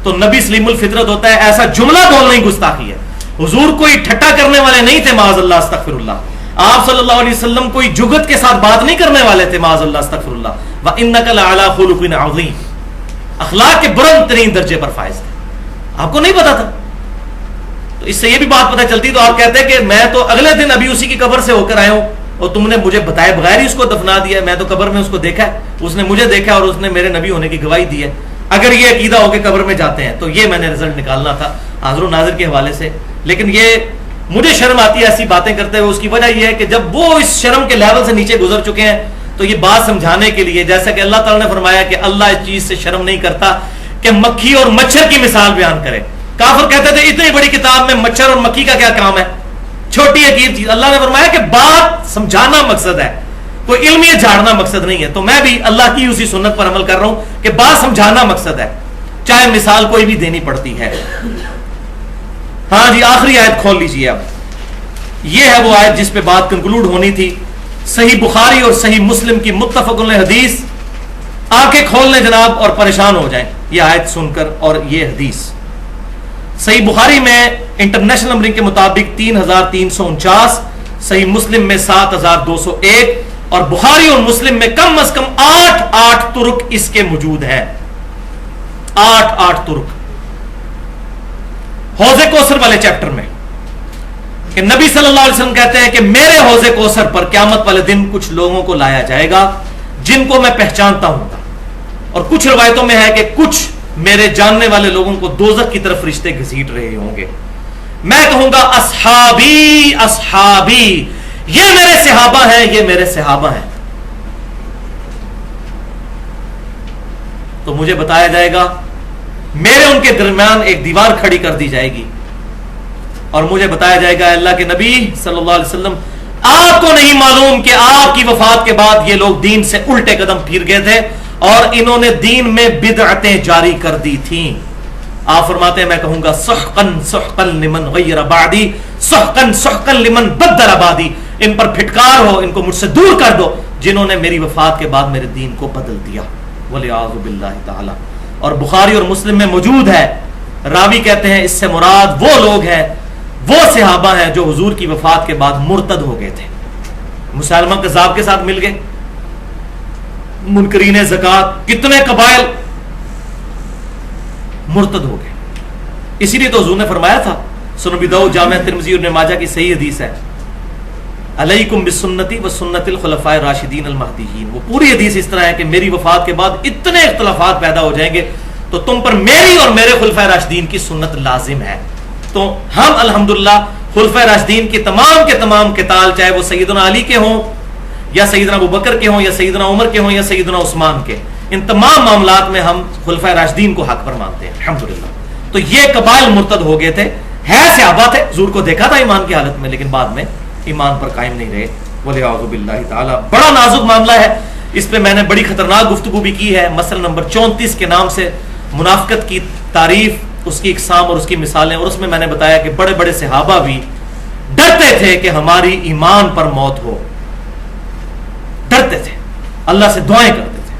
A: تو نبی سلیم الفطرت ہوتا ہے، ایسا جملہ بولنا ہی گستاخی ہے. حضور کوئی ٹھٹا کرنے والے نہیں تھے معاذ اللہ استغفر اللہ. آپ صلی اللہ علیہ وسلم کوئی جگت کے ساتھ بات نہیں کرنے والے تھے معاذ اللہ استغفر اللہ. وَإِنَّكَ لَعَلَىٰ خُلُقٍ عَظِيمٍ، اخلاق کے بلند ترین درجے پر فائز تھے. آپ کو نہیں پتا تھا. تو اس سے یہ بھی بات پتہ چلتی. تو آپ کہتے ہیں کہ میں تو اگلے دن ابھی اسی کی قبر سے ہو کر آیا ہوں اور تم نے مجھے بتائے بغیر ہی اس کو دفنا دیا. میں تو قبر میں اس کو دیکھا ہے، اس نے مجھے دیکھا اور اس نے میرے نبی ہونے کی گواہی دی ہے. اگر یہ عقیدہ ہو کے قبر میں جاتے ہیں تو یہ میں نے رزلٹ نکالنا تھا حاضر و ناظر کے حوالے سے. لیکن یہ مجھے شرم آتی ہے ایسی باتیں کرتے ہوئے. اس کی وجہ یہ ہے کہ جب وہ اس شرم کے لیول سے نیچے گزر چکے ہیں تو یہ بات سمجھانے کے لیے, جیسا کہ اللہ تعالیٰ نے فرمایا کہ اللہ اس چیز سے شرم نہیں کرتا کہ مکھی اور مچھر کی مثال بیان کرے. کافر کہتے تھے اتنی بڑی کتاب میں مچھر اور مکھی کا کیا کام ہے, چھوٹی عجیب چیز. اللہ نے فرمایا کہ بات سمجھانا مقصد ہے, کوئی علمیت جھاڑنا مقصد نہیں ہے. تو میں بھی اللہ کی اسی سنت پر عمل کر رہا ہوں کہ بات سمجھانا مقصد ہے, چاہے مثال کوئی بھی دینی پڑتی ہے. ہاں جی, آخری آیت کھول لیجیے. اب یہ ہے وہ آیت جس پہ بات کنکلوڈ ہونی تھی. صحیح بخاری اور صحیح مسلم کی متفق علیہ حدیث. آنکھیں کھول لیں جناب اور پریشان ہو جائیں یہ آیت سن کر اور یہ حدیث. صحیح بخاری میں انٹرنیشنل نمبرنگ کے مطابق 3349, صحیح مسلم میں 7201, اور بخاری اور مسلم میں کم از کم 8 ترک اس کے موجود ہیں. 8 ترک حوض کوثر والے چیپٹر میں کہ نبی صلی اللہ علیہ وسلم کہتے ہیں کہ میرے حوض کوثر پر قیامت والے دن کچھ لوگوں کو لایا جائے گا جن کو میں پہچانتا ہوں گا, اور کچھ روایتوں میں ہے کہ کچھ میرے جاننے والے لوگوں کو دوزخ کی طرف فرشتے گھسیٹ رہے ہوں گے. میں کہوں گا اصحابی اصحابی, یہ میرے صحابہ ہیں, یہ میرے صحابہ ہیں. تو مجھے بتایا جائے گا میرے ان کے درمیان ایک دیوار کھڑی کر دی جائے گی اور مجھے بتایا جائے گا اللہ کے نبی صلی اللہ علیہ وسلم آپ کو نہیں معلوم کہ آپ کی وفات کے بعد یہ لوگ دین سے الٹے قدم پھیر گئے تھے اور انہوں نے دین میں بدعتیں جاری کر دی تھیں. آپ فرماتے ہیں میں کہوں گا سحقن سحقن لمن غیر بعدی, سحقن سحقن لمن بدل بعدی. ان پر پھٹکار ہو, ان کو مجھ سے دور کر دو جنہوں نے میری وفات کے بعد میرے دین کو بدل دیا. والعیاذ باللہ تعالی. اور بخاری اور مسلم میں موجود ہے, راوی کہتے ہیں اس سے مراد وہ لوگ ہیں, وہ صحابہ ہیں جو حضور کی وفات کے بعد مرتد ہو گئے تھے, مسلمہ کذاب کے ساتھ مل گئے, منکرین زکات, کتنے قبائل مرتد ہو گئے. اسی لیے تو حضور نے فرمایا تھا, سنن ابی داؤد, جامع ترمذی اور ابن ماجہ کی صحیح حدیث ہے, علیکم بسنتی و سنت الخلفاء الراشدین المہدیین. وہ پوری حدیث اس طرح ہے کہ میری وفات کے بعد اتنے اختلافات پیدا ہو جائیں گے تو تم پر میری اور میرے خلفاء راشدین کی سنت لازم ہے. تو ہم الحمدللہ خلفاء راشدین کے تمام قتال, چاہے وہ سیدنا علی کے ہوں یا سیدنا ابو بکر کے ہوں یا سیدنا عمر کے ہوں یا سیدنا عثمان کے, ان تمام معاملات میں ہم خلفاء راشدین کو حق پر مانتے ہیں الحمدللہ. تو یہ قبائل مرتد ہو گئے تھے, ہے صحابہ تھے, حضور کو دیکھا تھا ایمان کی حالت میں, لیکن بعد میں ایمان پر قائم نہیں رہے. والعیاذ باللہ تعالی. بڑا نازک معاملہ ہے, اس پہ میں نے بڑی خطرناک گفتگو بھی کی ہے. مسئلہ نمبر 34 کے نام سے منافقت کی تعریف, اس کی اقسام اور اس کی مثالیں, اور اس میں نے بتایا کہ بڑے بڑے صحابہ بھی ڈرتے تھے کہ ہماری ایمان پر موت ہو, ڈرتے تھے, اللہ سے دعائیں کرتے تھے.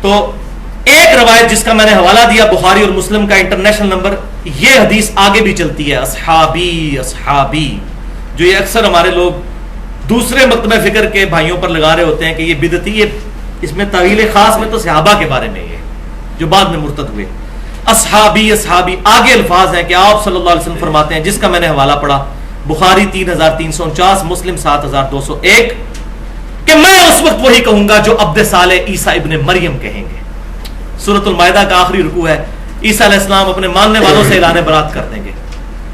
A: تو ایک روایت جس کا میں نے حوالہ دیا بخاری اور مسلم کا انٹرنیشنل نمبر, یہ حدیث آگے بھی چلتی ہے, اصحابی اصحابی, جو یہ اکثر ہمارے لوگ دوسرے مکتبہ فکر کے بھائیوں پر لگا رہے ہوتے ہیں کہ یہ بدعتی, یہ اس میں طویل خاص میں تو صحابہ کے بارے میں یہ جو بعد میں مرتد ہوئے. اصحابی اصحابی, آگے الفاظ ہیں کہ آپ صلی اللہ علیہ وسلم فرماتے ہیں, جس کا میں نے حوالہ پڑھا بخاری 3349, مسلم 7201, کہ میں اس وقت وہی کہوں گا جو عبد صالح عیسیٰ ابن مریم کہیں گے. سورۃ المائدہ کا آخری رکوع ہے, عیسیٰ علیہ السلام اپنے ماننے والوں سے اعلان برات کر دیں گے.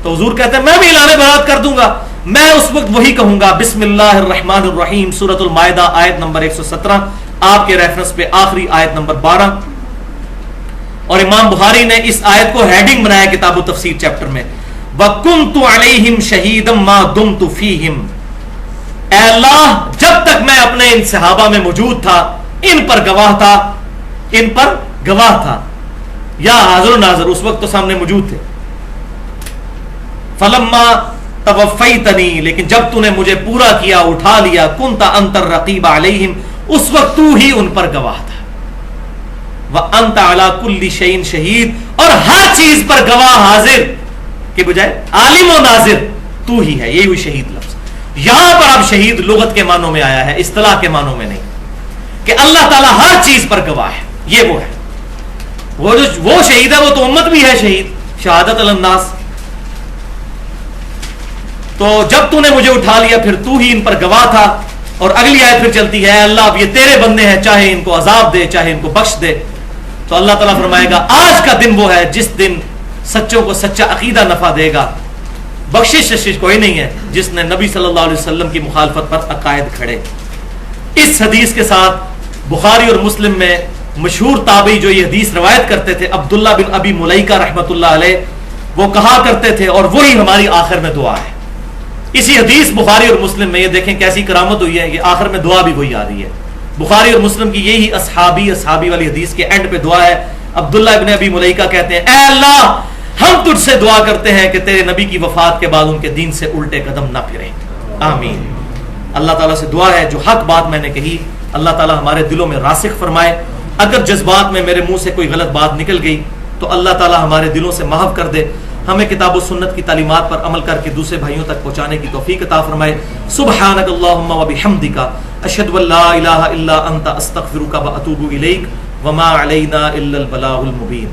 A: تو حضور کہتے ہیں میں بھی اعلان برات کر دوں گا, میں اس وقت وہی کہوں گا. بسم اللہ الرحمن الرحیم, سورۃ المائدہ آیت نمبر 117, آپ کے ریفرنس پہ آخری آیت نمبر 12. اور امام بخاری نے اس آیت کو ہیڈنگ بنایا کتاب التفسیر چیپٹر میں, وَكُنْتُ عَلَيْهِمْ شَهِيدًا مَا دُمْتُ فِيهِمْ. اے اللہ جب تک میں اپنے ان صحابہ میں موجود تھا ان پر گواہ تھا, ان پر گواہ تھا, یا حاضر و ناظر, اس وقت تو سامنے موجود تھے. فَلَمَّا تَوَفَّيْتَنِي, لیکن جب تو نے مجھے پورا کیا, اٹھا لیا, كُنْتَ أَنْتَ الرَّقِيبَ عَلَيْهِمْ, اس وقت تو ہی ان پر گواہ تھا. وَأَنْتَ عَلَى كُلِّ شَيْءٍ شَهِيدٌ, اور ہر چیز پر گواہ حاضر کے بجائے عالم و ناظر تو ہی ہے. یہی ہوئی شہید لفظ. یہاں پر اب شہید لغت کے معنوں میں آیا ہے, اصطلاح کے معنوں میں نہیں, کہ اللہ تعالیٰ ہر چیز پر گواہ ہے. یہ وہ ہے, وہ شہید ہے, وہ تو امت بھی ہے شہید, شہادت علی الناس. تو جب تو نے مجھے اٹھا لیا پھر تو ہی ان پر گواہ تھا. اور اگلی آیت پھر چلتی ہے, اللہ اب یہ تیرے بندے ہیں, چاہے ان کو عذاب دے چاہے ان کو بخش دے. تو اللہ تعالیٰ فرمائے گا آج کا دن وہ ہے جس دن سچوں کو سچا عقیدہ نفع دے گا, بخشش کوئی نہیں ہے جس نے نبی صلی اللہ علیہ وسلم کی مخالفت پر عقائد کھڑے۔ اس حدیث کے ساتھ بخاری اور مسلم میں مشہور تابعی جو یہ حدیث روایت کرتے تھے عبداللہ بن ابی ملیکہ رحمۃ اللہ علیہ، وہ کہا کرتے تھے، اور وہی ہماری آخر میں دعا ہے۔ اسی حدیث بخاری اور مسلم میں، یہ دیکھیں کیسی کرامت ہوئی ہے کہ آخر میں دعا بھی وہی آ رہی ہے۔ بخاری اور مسلم کی یہی اصحابی والی حدیث کے اینڈ پہ دعا ہے۔ عبداللہ ابن ابی ملیکہ کہتے ہیں اے اللہ ہم تجھ سے دعا کرتے ہیں کہ تیرے نبی کی وفات کے بعد ان کے دین سے الٹے قدم نہ پھریں، آمین۔ اللہ تعالیٰ سے دعا ہے جو حق بات میں نے کہی اللہ تعالیٰ ہمارے دلوں میں راسخ فرمائے، اگر جذبات میں میرے منہ سے کوئی غلط بات نکل گئی تو اللہ تعالیٰ ہمارے دلوں سے محو کر دے، ہمیں کتاب و سنت کی تعلیمات پر عمل کر کے دوسرے بھائیوں تک پہنچانے کی توفیق عطا فرمائے۔ سبحانک اللہم و بحمدک اشہد ان لا الہ الا انت استغفرک و اتوب الیک وما علینا الا البلاغ المبین۔